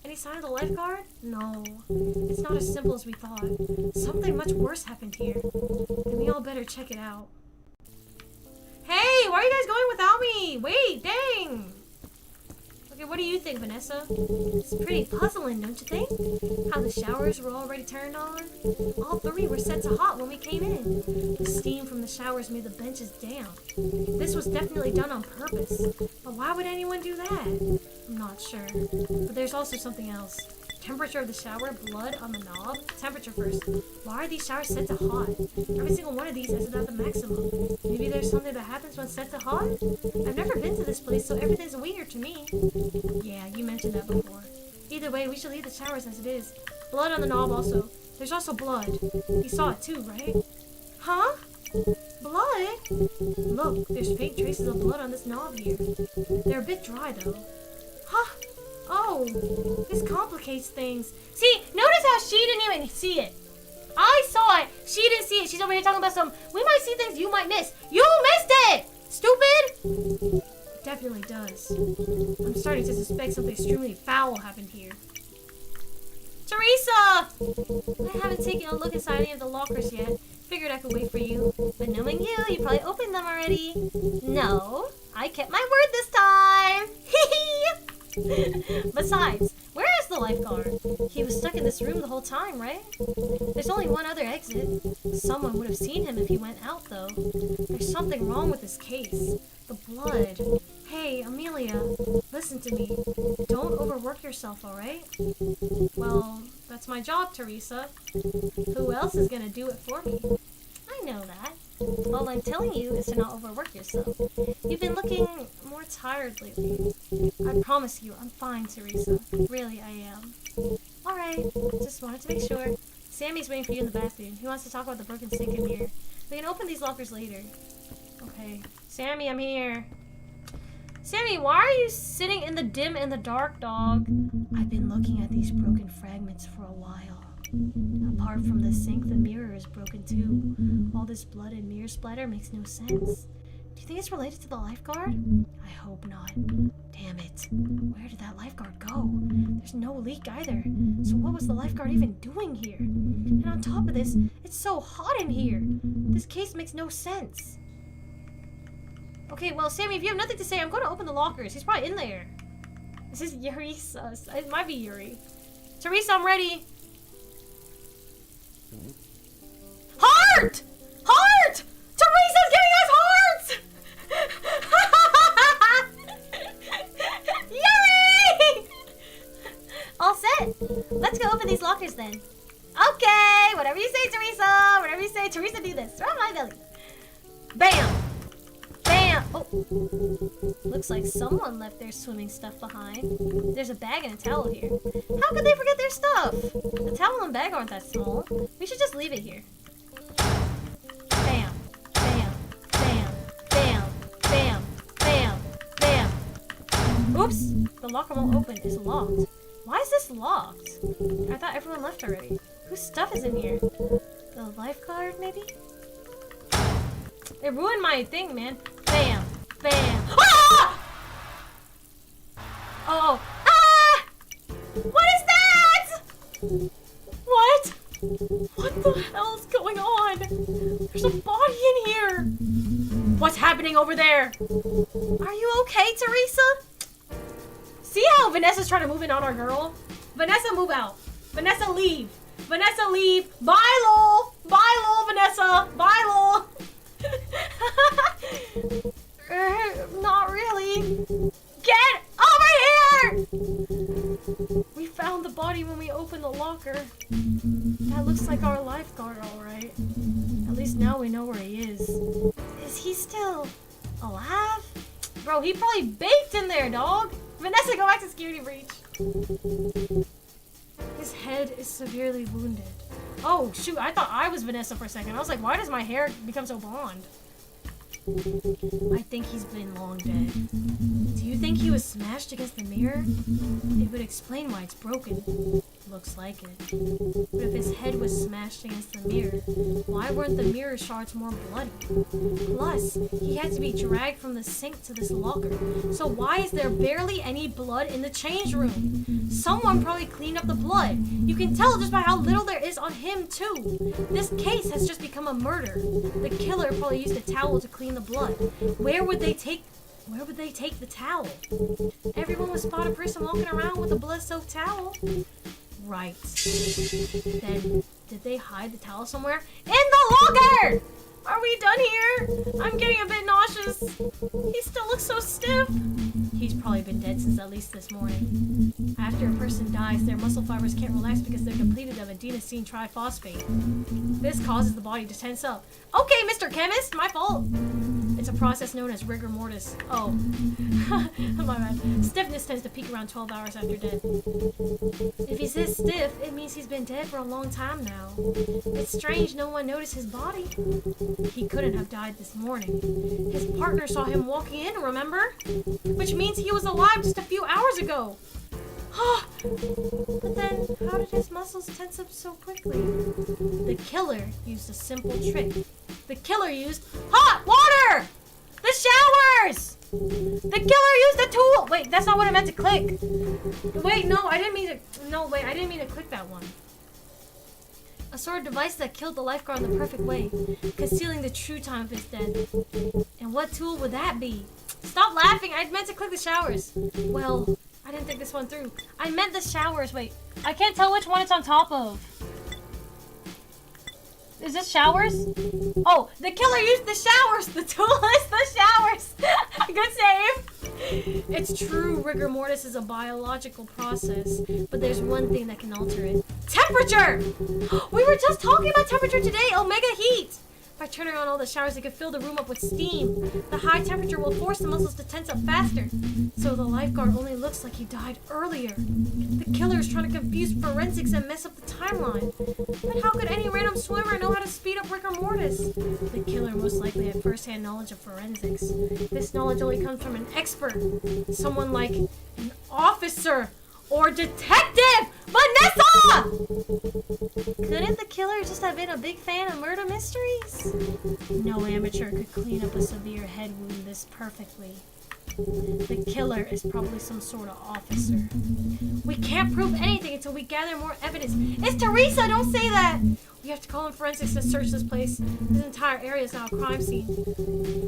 Any sign of the lifeguard? No. It's not as simple as we thought. Something much worse happened here. And we all better check it out. Hey, why are you guys going without me? Wait, dang. Okay, what do you think, Vanessa? It's pretty puzzling, don't you think? How the showers were already turned on? All three were set to hot when we came in. The steam from the showers made the benches damp. This was definitely done on purpose. But why would anyone do that? I'm not sure. But there's also something else. Temperature of the shower, blood on the knob. Temperature first. Why are these showers set to hot? Every single one of these is at the maximum. Maybe there's something that happens when set to hot? I've never been to this place, so everything's weird to me. Yeah, you mentioned that before. Either way, we should leave the showers as it is. Blood on the knob also. There's also blood. You saw it too, right? Huh? Blood? Look, there's faint traces of blood on this knob here. They're a bit dry though. Huh? Oh, this complicates things. See, notice how she didn't even see it. I saw it. She didn't see it. She's over here talking about some, we might see things you might miss. You missed it! Stupid! It definitely does. I'm starting to suspect something extremely foul happened here. Teresa! I haven't taken a look inside any of the lockers yet. Figured I could wait for you. But knowing you, you probably opened them already. No, I kept my word this time. Hee. Besides, where is the lifeguard? He was stuck in this room the whole time, right? There's only one other exit. Someone would have seen him if he went out, though. There's something wrong with this case. The blood. Hey, Amelia, listen to me. Don't overwork yourself, alright? Well, that's my job, Teresa. Who else is gonna do it for me? I know that. All I'm telling you is to not overwork yourself. You've been looking more tired lately. I promise you, I'm fine, Teresa. Really, I am. Alright, just wanted to make sure. Sammy's waiting for you in the bathroom. He wants to talk about the broken sink and mirror. We can open these lockers later. Okay. Sammy, I'm here. Sammy, why are you sitting in the dim and the dark, dog? I've been looking at these broken fragments for a while. Apart from the sink, the mirror is broken too. All this blood and mirror splatter makes no sense. Do you think it's related to the lifeguard? I hope not. Damn it. Where did that lifeguard go? There's no leak either. So what was the lifeguard even doing here? And on top of this, it's so hot in here. This case makes no sense. Okay, well, Sammy, if you have nothing to say, I'm going to open the lockers. He's probably in there. This is Teresa. It might be Yuri. Teresa, I'm ready. Heart! Heart! Teresa's giving us hearts! Yuri! All set. Let's go open these lockers then. Okay, whatever you say, Teresa. Whatever you say. Teresa, do this. Rub my belly. Bam! Bam! Oh. Looks like someone left their swimming stuff behind. There's a bag and a towel here. How could they forget their stuff? The towel and bag aren't that small. We should just leave it here. Bam! Bam! Bam! Bam! Bam! Bam! Bam! Oops! The locker won't open. It's locked. Why is this locked? I thought everyone left already. Whose stuff is in here? The lifeguard, maybe? It ruined my thing, man. Bam! Bam! Ah! Oh! Ah! What is that? What? What the hell is going on? There's a body in here. What's happening over there? Are you okay, Teresa? See how Vanessa's trying to move in on our girl? Vanessa, move out. Vanessa, leave. Vanessa, leave. Bye, lol. Bye, lol, Vanessa. Bye, lol. Not really. Get over here! We found the body when we opened the locker. That looks like our lifeguard, alright. At least now we know where he is. Is he still alive? Bro, he probably baked in there, dog. Vanessa, go back to security breach. His head is severely wounded. Oh, shoot, I thought I was Vanessa for a second. I was like, why does my hair become so blonde? I think he's been long dead. Do you think he was smashed against the mirror? It would explain why it's broken. Looks like it. But if his head was smashed against the mirror, why weren't the mirror shards more bloody? Plus, he had to be dragged from the sink to this locker. So why is there barely any blood in the change room? Someone probably cleaned up the blood. You can tell just by how little there is on him, too. This case has just become a murder. The killer probably used a towel to clean the blood. Where would they take the towel? Everyone would spot a person walking around with a blood-soaked towel. Right. Then, did they hide the towel somewhere? In the locker! Are we done here? I'm getting a bit nauseous. He still looks so stiff. He's probably been dead since at least this morning. After a person dies, their muscle fibers can't relax because they're depleted of adenosine triphosphate. This causes the body to tense up. Okay, Mr. Chemist, my fault. It's a process known as rigor mortis. Oh, my bad. Stiffness tends to peak around 12 hours after death. If he's this stiff, it means he's been dead for a long time now. It's strange no one noticed his body. He couldn't have died this morning. His partner saw him walking in, remember? Which means he was alive just a few hours ago. But then, how did his muscles tense up so quickly? The killer used a simple trick. The killer used hot water! The showers! The killer used a tool! Wait, that's not what I meant to click. Wait, no, I didn't mean to click that one. A sort of device that killed the lifeguard in the perfect way, concealing the true time of his death. And what tool would that be? Stop laughing, I meant to click the showers. Well, I didn't think this one through. I meant the showers, wait. I can't tell which one it's on top of. Is this showers? Oh, the killer used the showers. The tool is the showers. Good save. It's true, rigor mortis is a biological process, but there's one thing that can alter it. Temperature! We were just talking about temperature today, omega heat! By turning on all the showers, it could fill the room up with steam. The high temperature will force the muscles to tense up faster, so the lifeguard only looks like he died earlier. The killer is trying to confuse forensics and mess up the timeline. But how could any random swimmer know how to speed up rigor mortis? The killer most likely had first-hand knowledge of forensics. This knowledge only comes from an expert, someone like an officer or detective! Vanessa! Couldn't the killer just have been a big fan of murder mysteries? No amateur could clean up a severe head wound this perfectly. The killer is probably some sort of officer. We can't prove anything until we gather more evidence. It's Teresa! Don't say that! We have to call in forensics to search this place. This entire area is now a crime scene.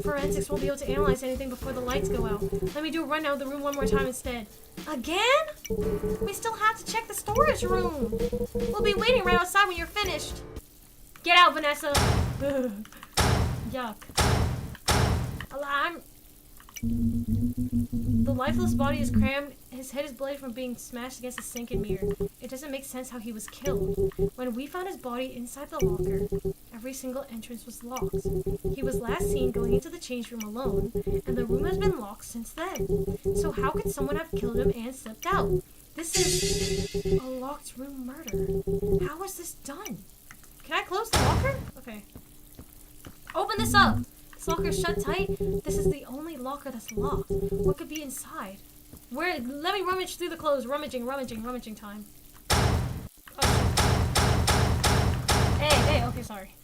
Forensics won't be able to analyze anything before the lights go out. Let me do a rundown of the room one more time instead. Again? We still have to check the storage room. We'll be waiting right outside when you're finished. Get out, Vanessa. Yuck. Alarm. The lifeless body is crammed. His head is bloody from being smashed against a sink and mirror. It doesn't make sense how he was killed. When we found his body inside the locker, every single entrance was locked. He was last seen going into the change room alone, and the room has been locked since then. So how could someone have killed him and slipped out? This is a locked room murder. How was this done? Can I close the locker? Okay. Open this up! This locker is shut tight. This is the only locker that's locked. What could be inside? Where? Let me rummage through the clothes. Rummaging time. Oh, hey, okay, sorry.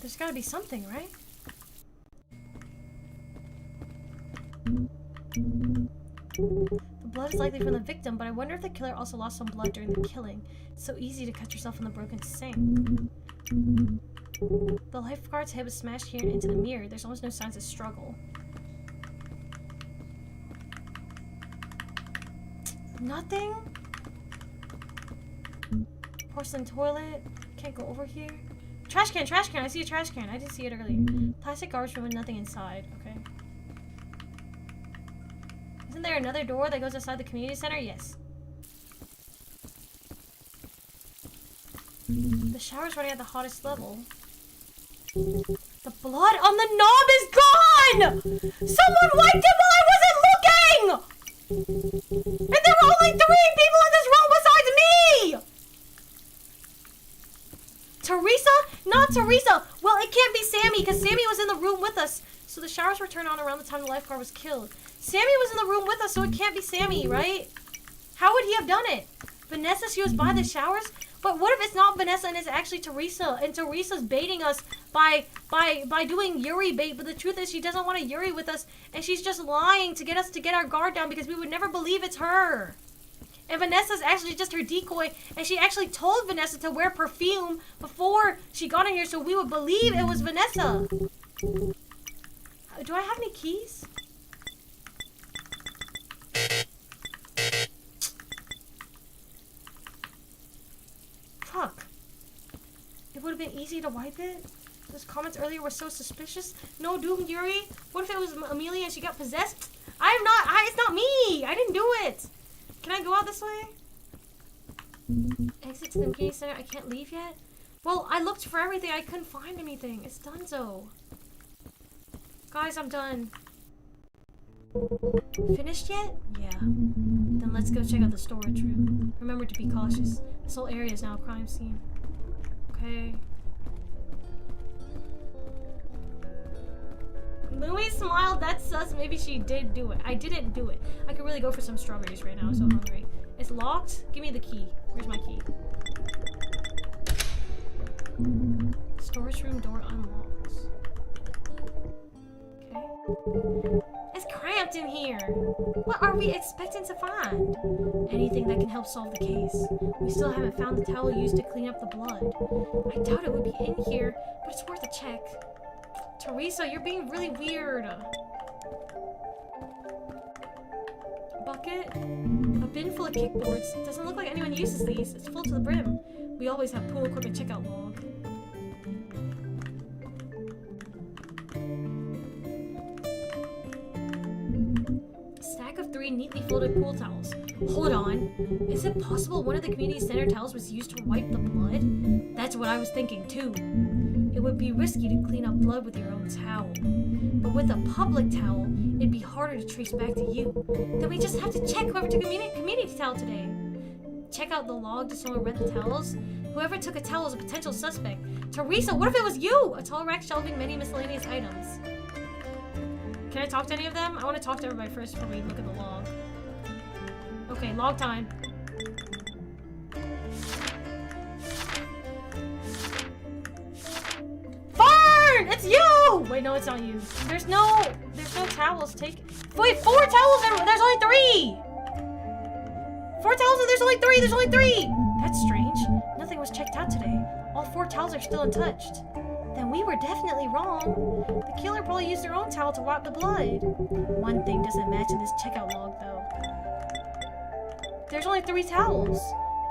There's gotta be something, right? The blood is likely from the victim, but I wonder if the killer also lost some blood during the killing. It's so easy to cut yourself in the broken sink. The lifeguard's head was smashed here into the mirror. There's almost no signs of struggle. Nothing? Porcelain toilet. Can't go over here. Trash can! I see a trash can. I didn't see it earlier. Plastic garbage bin with nothing inside. Okay. Isn't there another door that goes outside the community center? Yes. The shower's running at the hottest level. The blood on the knob is gone! Someone wiped it while I wasn't looking! And there were only 3 people in this room besides me! Teresa? Not Teresa! Well, it can't be Sammy, because Sammy was in the room with us. So the showers were turned on around the time the lifeguard was killed. Sammy was in the room with us, so it can't be Sammy, right? How would he have done it? Vanessa, she was by the showers? But what if it's not Vanessa and it's actually Teresa, and Teresa's baiting us by doing Yuri bait, but the truth is she doesn't want to Yuri with us, and she's just lying to get us to get our guard down because we would never believe it's her. And Vanessa's actually just her decoy, and she actually told Vanessa to wear perfume before she got in here so we would believe it was Vanessa. Do I have any keys? Fuck. It would have been easy to wipe it. Those comments earlier were so suspicious. No doom, Yuri. What if it was Amelia and she got possessed? It's not me. I didn't do it. Can I go out this way? Exit to the community center. I can't leave yet. Well, I looked for everything. I couldn't find anything. It's donezo. Guys, I'm done. Finished yet? Yeah. Then let's go check out the storage room. Remember to be cautious. This whole area is now a crime scene. Okay. Lumie smiled. That's sus. Maybe she did do it. I didn't do it. I could really go for some strawberries right now. I'm so hungry. It's locked. Give me the key. Where's my key? Storage room door unlocks. Okay. It's cramped in here. What are we expecting to find? Anything that can help solve the case. We still haven't found the towel used to clean up the blood. I doubt it would be in here, but it's worth a check. Teresa, you're being really weird. Bucket? A bin full of kickboards. Doesn't look like anyone uses these. It's full to the brim. We always have pool equipment checkout log. neatly folded pool towels. Hold on. Is it possible one of the community center towels was used to wipe the blood? That's what I was thinking too. It would be risky to clean up blood with your own towel. But with a public towel, it'd be harder to trace back to you. Then we just have to check whoever took a community towel today. Check out the log to someone read the towels. Whoever took a towel is a potential suspect. Teresa, what if it was you? A tall rack shelving many miscellaneous items. Can I talk to any of them? I want to talk to everybody first before we look at the log. Okay, log time. Fern! It's you! Wait, no, it's not you. There's no towels. Wait, 4 towels and there's only 3! 4 towels and there's only 3! There's only 3! That's strange. Nothing was checked out today. All 4 towels are still untouched. Then we were definitely wrong. The killer probably used their own towel to wipe the blood. One thing doesn't match in this checkout log, though. There's only 3 towels.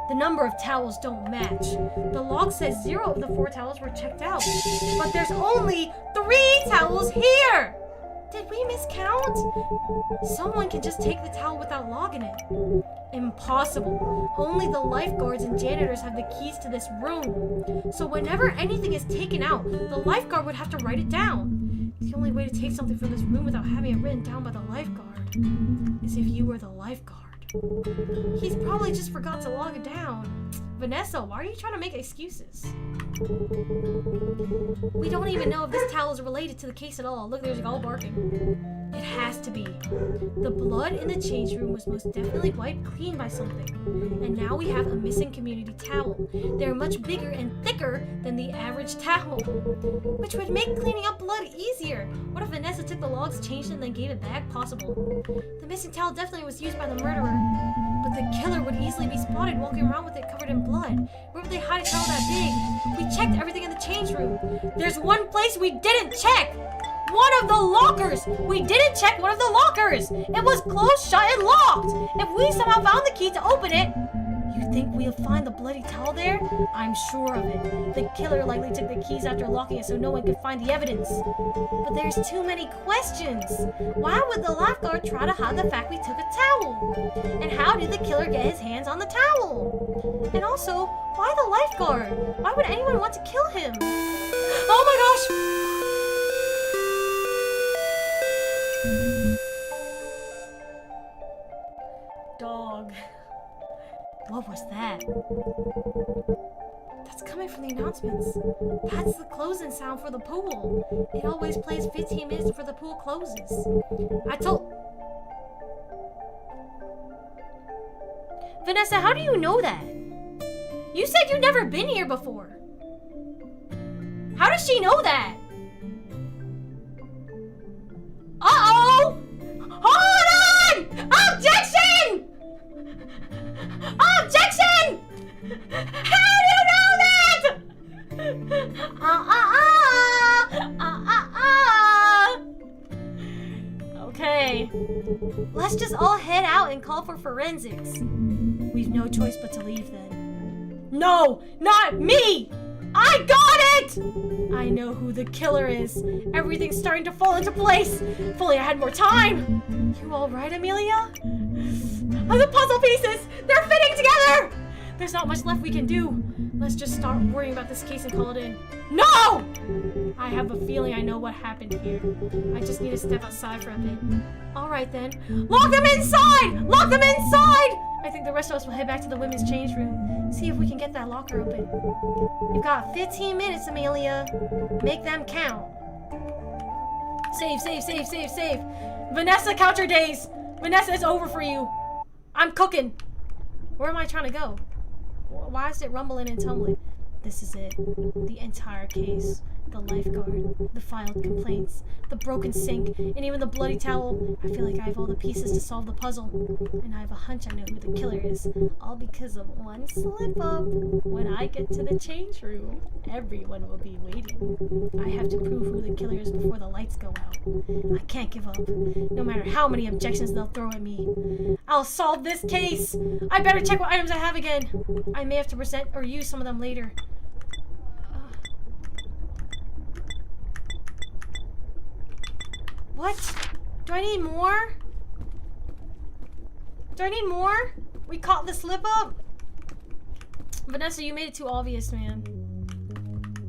The number of towels don't match. The log says 0 of the 4 towels were checked out. But there's only 3 towels here! Did we miscount? Someone can just take the towel without logging it. Impossible. Only the lifeguards and janitors have the keys to this room. So whenever anything is taken out, the lifeguard would have to write it down. The only way to take something from this room without having it written down by the lifeguard is if you were the lifeguard. He's probably just forgot to log it down. Vanessa, why are you trying to make excuses? We don't even know if this towel is related to the case at all. Look, there's a gull barking. It has to be. The blood in the change room was most definitely wiped clean by something. And now we have a missing community towel. They're much bigger and thicker than the average towel, which would make cleaning up blood easier. What if Vanessa took the logs, changed it, and then gave it back? Possible. The missing towel definitely was used by the murderer, but the killer would easily be spotted walking around with it covered in blood. Where would they hide a towel that big? We checked everything in the change room. There's one place we didn't check! One of the lockers! We didn't check one of the lockers! It was closed, shut, and locked! If we somehow found the key to open it, you think we'll find the bloody towel there? I'm sure of it. The killer likely took the keys after locking it so no one could find the evidence. But there's too many questions. Why would the lifeguard try to hide the fact we took a towel? And how did the killer get his hands on the towel? And also, why the lifeguard? Why would anyone want to kill him? Oh my gosh! Dog. What was that? That's coming from the announcements. That's the closing sound for the pool. It always plays 15 minutes before the pool closes. Vanessa, how do you know that? You said you'd never been here before. How does she know that? Uh-oh! Hold on! Objection! Objection! How do you know that? Okay. Let's just all head out and call for forensics. We've no choice but to leave then. No, not me! I got it! I know who the killer is. Everything's starting to fall into place. If only I had more time. You all right, Amelia? Oh, the puzzle pieces! They're fitting together! There's not much left we can do. Let's just start worrying about this case and call it in. No! I have a feeling I know what happened here. I just need to step outside for a bit. All right then. Lock them inside! Lock them inside! I think the rest of us will head back to the women's change room. See if we can get that locker open. You've got 15 minutes, Amelia. Make them count. Save, save, save, save, save. Vanessa, count your days. Vanessa, it's over for you. I'm cooking. Where am I trying to go? Why is it rumbling and tumbling? This is it. The entire case. The lifeguard, the filed complaints, the broken sink, and even the bloody towel. I feel like I have all the pieces to solve the puzzle. And I have a hunch I know who the killer is. All because of one slip up. When I get to the change room, everyone will be waiting. I have to prove who the killer is before the lights go out. I can't give up, no matter how many objections they'll throw at me. I'll solve this case! I better check what items I have again. I may have to present or use some of them later. What? Do I need more? Do I need more? We caught the slip up? Vanessa, you made it too obvious, man.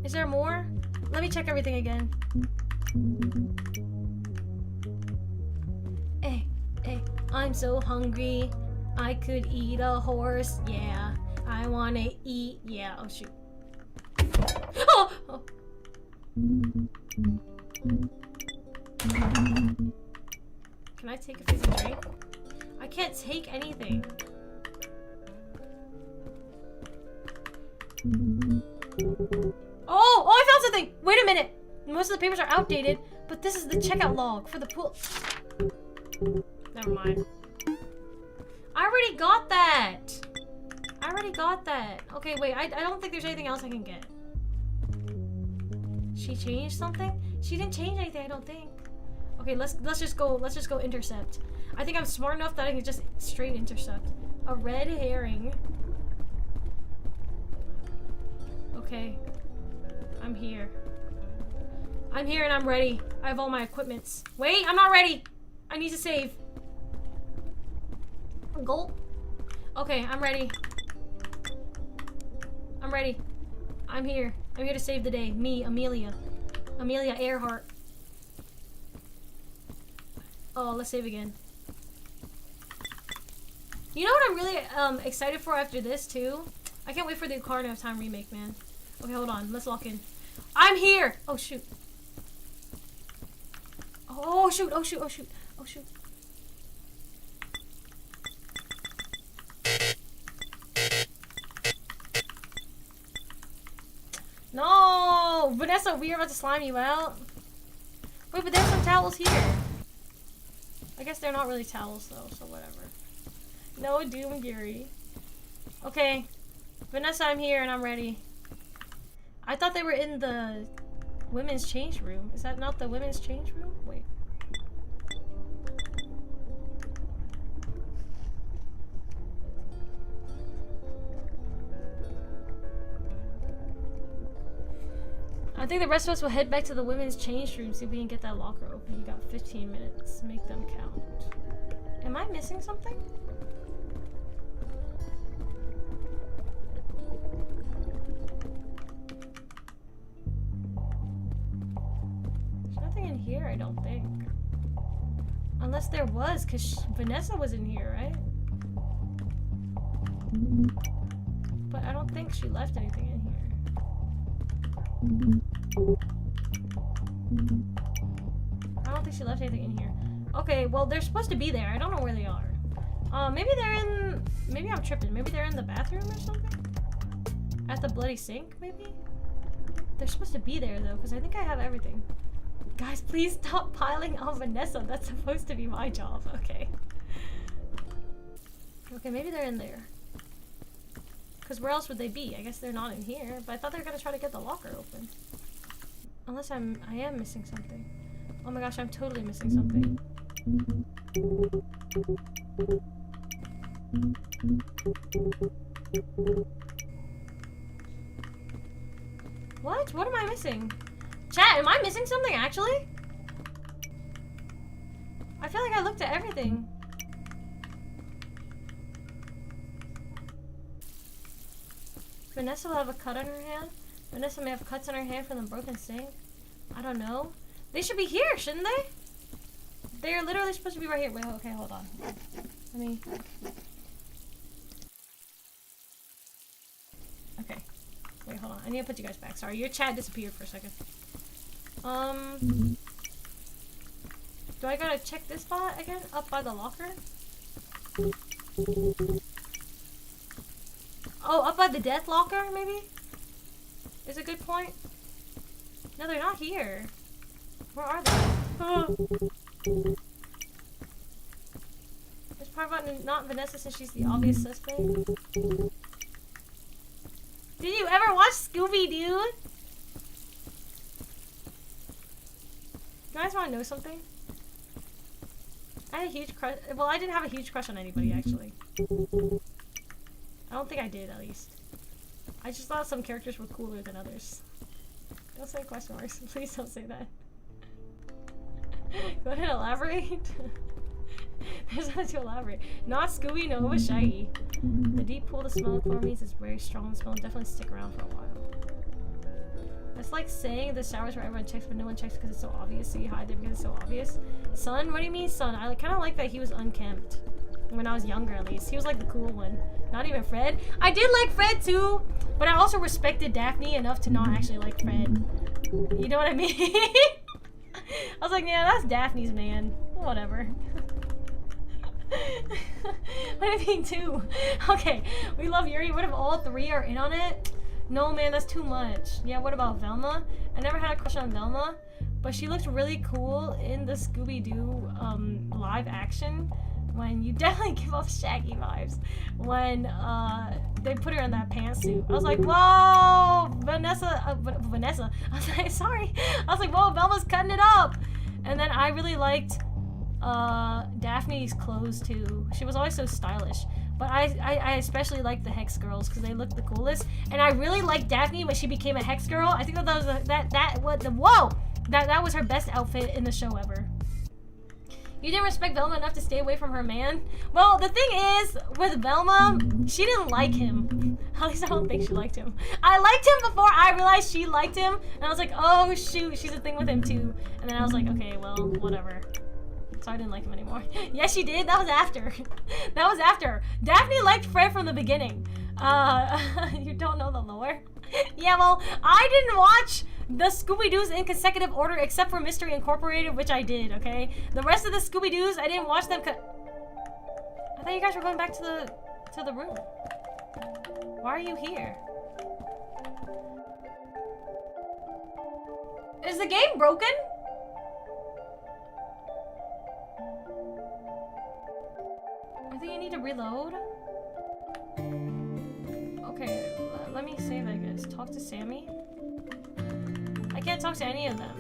Is there more? Let me check everything again. Hey, I'm so hungry. I could eat a horse. Yeah, I wanna eat. Yeah, oh shoot. Oh! Oh. Can I take a fizzy drink? I can't take anything. Oh, I found something! Wait a minute! Most of the papers are outdated, but this is the checkout log for the pool. Never mind. I already got that! Okay, wait, I don't think there's anything else I can get. She changed something? She didn't change anything, I don't think. Okay, let's just go intercept. I think I'm smart enough that I can just straight intercept. A red herring. Okay. I'm here. I'm here and I'm ready. I have all my equipments. Wait, I'm not ready. I need to save. Gulp. Okay, I'm ready. I'm ready. I'm here. I'm here to save the day. Me, Amelia. Amelia Earhart. Oh, let's save again. You know what I'm really excited for after this too? I can't wait for the Ocarina of Time remake, man. Okay, hold on. Let's lock in. I'm here! Oh, shoot. Oh, shoot. Oh, shoot. Oh, shoot. Oh, shoot. No! Vanessa, we are about to slime you out. Wait, but there's some towels here. I guess they're not really towels, though, so whatever. No Doom Gary. Okay. Vanessa, I'm here and I'm ready. I thought they were in the women's change room. Is that not the women's change room? Wait. I think the rest of us will head back to the women's change room, see if we can get that locker open. You got 15 minutes. Make them count. Am I missing something? There's nothing in here, I don't think. Unless there was, because Vanessa was in here, right? But I don't think she left anything in here. I don't think she left anything in here. Okay, well, they're supposed to be there. I don't know where they are. Maybe they're in... Maybe I'm tripping. Maybe they're in the bathroom or something? At the bloody sink, maybe? They're supposed to be there, though, because I think I have everything. Guys, please stop piling on Vanessa. That's supposed to be my job. Okay. Okay, maybe they're in there. Because where else would they be? I guess they're not in here. But I thought they were going to try to get the locker open. Unless I am missing something. Oh my gosh, I'm totally missing something. What? What am I missing? Chat, am I missing something actually? I feel like I looked at everything. Vanessa will have a cut on her hand. Vanessa may have cuts on her hand from the broken sink. I don't know. They should be here, shouldn't they? They're literally supposed to be right here. Wait, okay, hold on. Let me... Okay. Wait, hold on. I need to put you guys back. Sorry, your chat disappeared for a second. Do I gotta check this spot again? Up by the locker? Oh, up by the death locker, maybe? Is a good point. No, they're not here. Where are they? Oh. It's probably not Vanessa since she's the obvious suspect. Did you ever watch Scooby-Doo? You guys want to know something? I had a huge crush. Well, I didn't have a huge crush on anybody, actually. I don't think I did, at least. I just thought some characters were cooler than others. Don't say question marks. Please don't say that. Go ahead, elaborate. There's nothing to elaborate. Not Scooby, no, it was Shaggy. The deep pool, the smell of chlorine is very strong. The smell will definitely stick around for a while. It's like saying the showers where everyone checks, but no one checks because it's so obvious. So you hide them because it's so obvious. Son? What do you mean, son? I kind of like that he was unkempt. When I was younger, at least. He was like the cool one. Not even Fred. I did like Fred too, but I also respected Daphne enough to not actually like Fred. You know what I mean? I was like, yeah, that's Daphne's man. Whatever. What do you mean two? Okay, we love Yuri. What if all three are in on it? No, man, that's too much. Yeah, what about Velma? I never had a crush on Velma, but she looked really cool in the Scooby-Doo live action. When you definitely give off Shaggy vibes when they put her in that pantsuit. I was like, whoa, Vanessa. I was like, sorry. I was like, whoa, Velma's cutting it up. And then I really liked Daphne's clothes too. She was always so stylish. But I especially liked the Hex girls because they looked the coolest. And I really liked Daphne when she became a Hex girl. I think that was that was her best outfit in the show ever. You didn't respect Velma enough to stay away from her man? Well, the thing is, with Velma, she didn't like him. At least I don't think she liked him. I liked him before I realized she liked him. And I was like, oh shoot, she's a thing with him too. And then I was like, okay, well, whatever. So I didn't like him anymore. Yes, she did. That was after. That was after. Daphne liked Fred from the beginning. You don't know the lore? Yeah, well, I didn't watch the Scooby-Doos in consecutive order except for Mystery Incorporated, which I did, okay? The rest of the Scooby-Doos, I didn't watch them I thought you guys were going back to the room. Why are you here? Is the game broken? I think you need to reload. Okay, let me save, I guess. Talk to Sammy. I can't talk to any of them.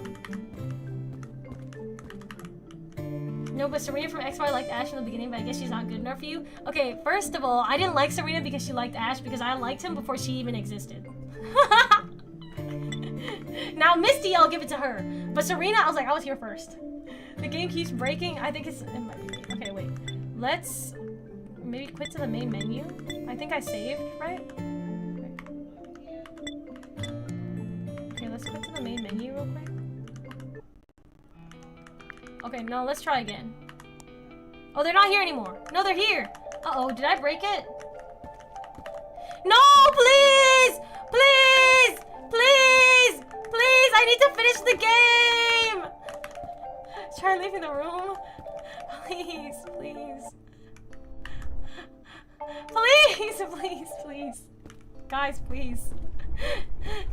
No, but Serena from XY liked Ash in the beginning, but I guess she's not good enough for you. Okay, first of all, I didn't like Serena because she liked Ash because I liked him before she even existed. Now, Misty, I'll give it to her. But Serena, I was here first. The game keeps breaking. I think it might be. Okay, wait. Let's maybe quit to the main menu. I think I saved, right? Okay, let's quit to the main menu real quick. Okay, no, let's try again. Oh, they're not here anymore. No, they're here. Uh-oh, did I break it? No, please! Please! Please! Please, I need to finish the game! Try leaving the room. Please, please. Please, please, please. Guys, please.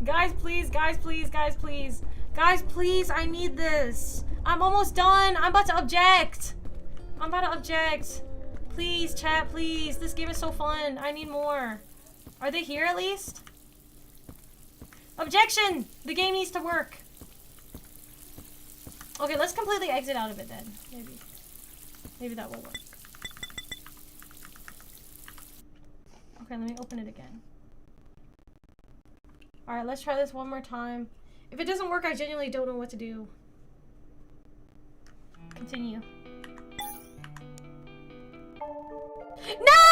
Guys, please, guys, please, guys, please. Guys, please, I need this. I'm almost done. I'm about to object. I'm about to object. Please, chat, please. This game is so fun. I need more. Are they here at least? Objection! The game needs to work. Okay, let's completely exit out of it then. Maybe that will work. Okay, let me open it again. Alright, let's try this one more time. If it doesn't work, I genuinely don't know what to do. Continue. No!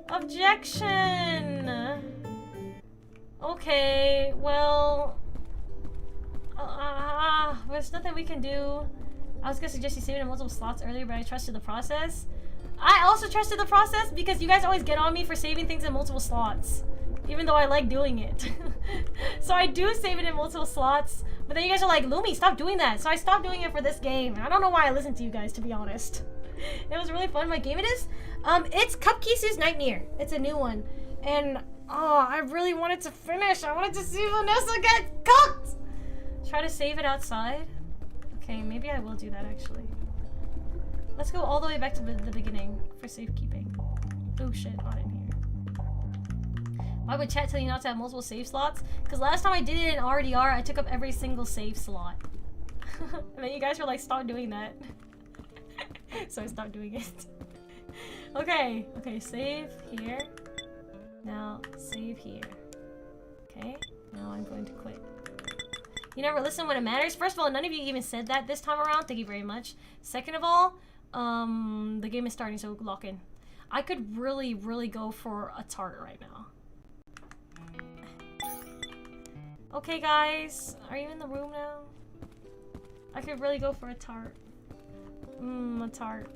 Objection! Okay, well... there's nothing we can do. I was gonna suggest you save it in multiple slots earlier, but I trusted the process. I also trusted the process because you guys always get on me for saving things in multiple slots. Even though I like doing it. So I do save it in multiple slots, but then you guys are like, Lumie, stop doing that. So I stopped doing it for this game. I don't know why I listened to you guys, to be honest. It was really fun. What game it is? It's Cupcakes' Nightmare. It's a new one. And, oh, I really wanted to finish. I wanted to see Vanessa get cooked! Try to save it outside. Okay, maybe I will do that, actually. Let's go all the way back to the beginning for safekeeping. Oh, shit, not in here. Why would chat tell you not to have multiple save slots? Because last time I did it in RDR, I took up every single save slot. And then you guys were like, stop doing that. So I stopped doing it. Okay, save here. Now, save here. Okay, now I'm going to quit. You never listen when it matters. First of all, none of you even said that this time around. Thank you very much. Second of all, the game is starting, so lock in. I could really, really go for a tart right now. Okay, guys, are you in the room now? I could really go for a tart. A tart.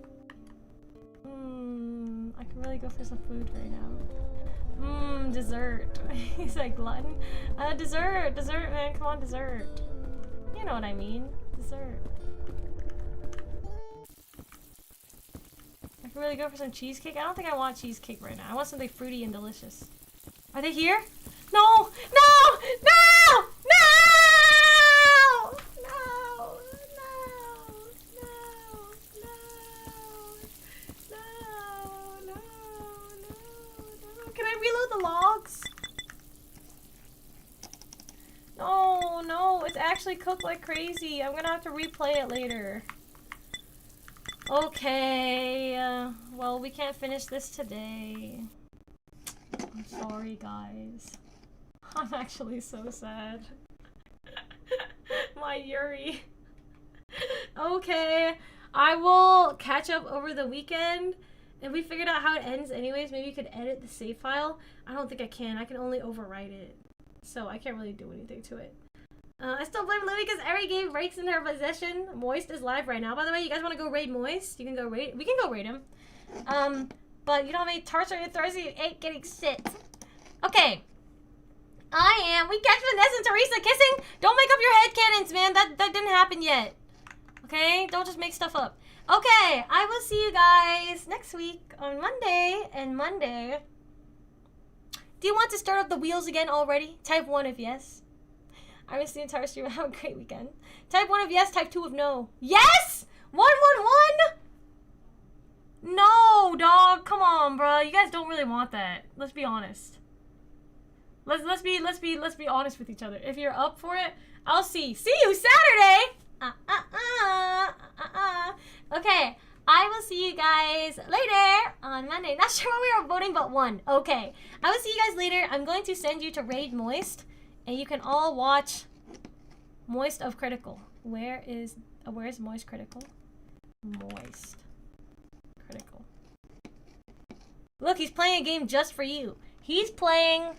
I could really go for some food right now. Dessert. He's like glutton. Dessert, man, come on, dessert. You know what I mean, dessert. I could really go for some cheesecake. I don't think I want cheesecake right now. I want something fruity and delicious. Are they here? No! No! No! No! No! Can I reload the logs? No, it's actually cooked like crazy. I'm gonna have to replay it later. Okay, well, we can't finish this today. I'm sorry, guys. I'm actually so sad. My Yuri. Okay, I will catch up over the weekend. If we figured out how it ends anyways, maybe you could edit the save file. I don't think I can. I can only overwrite it. So I can't really do anything to it. I still blame Lumie because every game breaks in her possession. Moist is live right now. By the way, you guys want to go raid Moist? You can go raid. We can go raid him. But you don't have any tarts on your Thursday. You ain't getting shit. Okay. We catch Vanessa and Teresa kissing. Don't make up your head cannons, man. That didn't happen yet. Okay? Don't just make stuff up. Okay, I will see you guys next week on Monday. And Monday, do you want to start up the wheels again already? Type 1 if yes. I missed the entire stream. Have a great weekend. Type 1 of yes, type 2 of no. Yes! 111! No, dog. Come on, bro. You guys don't really want that. Let's be honest. Let's be honest with each other. If you're up for it, I'll see. See you Saturday! Okay, I will see you guys later on Monday. Not sure what we are voting, but one. Okay, I will see you guys later. I'm going to send you to Raid Moist, and you can all watch Moist of Critical. Where is Moist Critical? Moist Critical. Look, he's playing a game just for you. He's playing...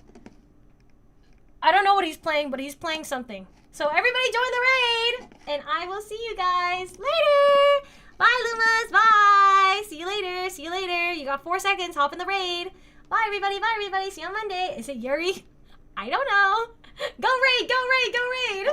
I don't know what he's playing, but he's playing something. So everybody join the raid, and I will see you guys later. Bye, Lumas. Bye. See you later. See you later. You got 4 seconds. Hop in the raid. Bye, everybody. Bye, everybody. See you on Monday. Is it Yuri? I don't know. Go raid. Go raid. Go raid.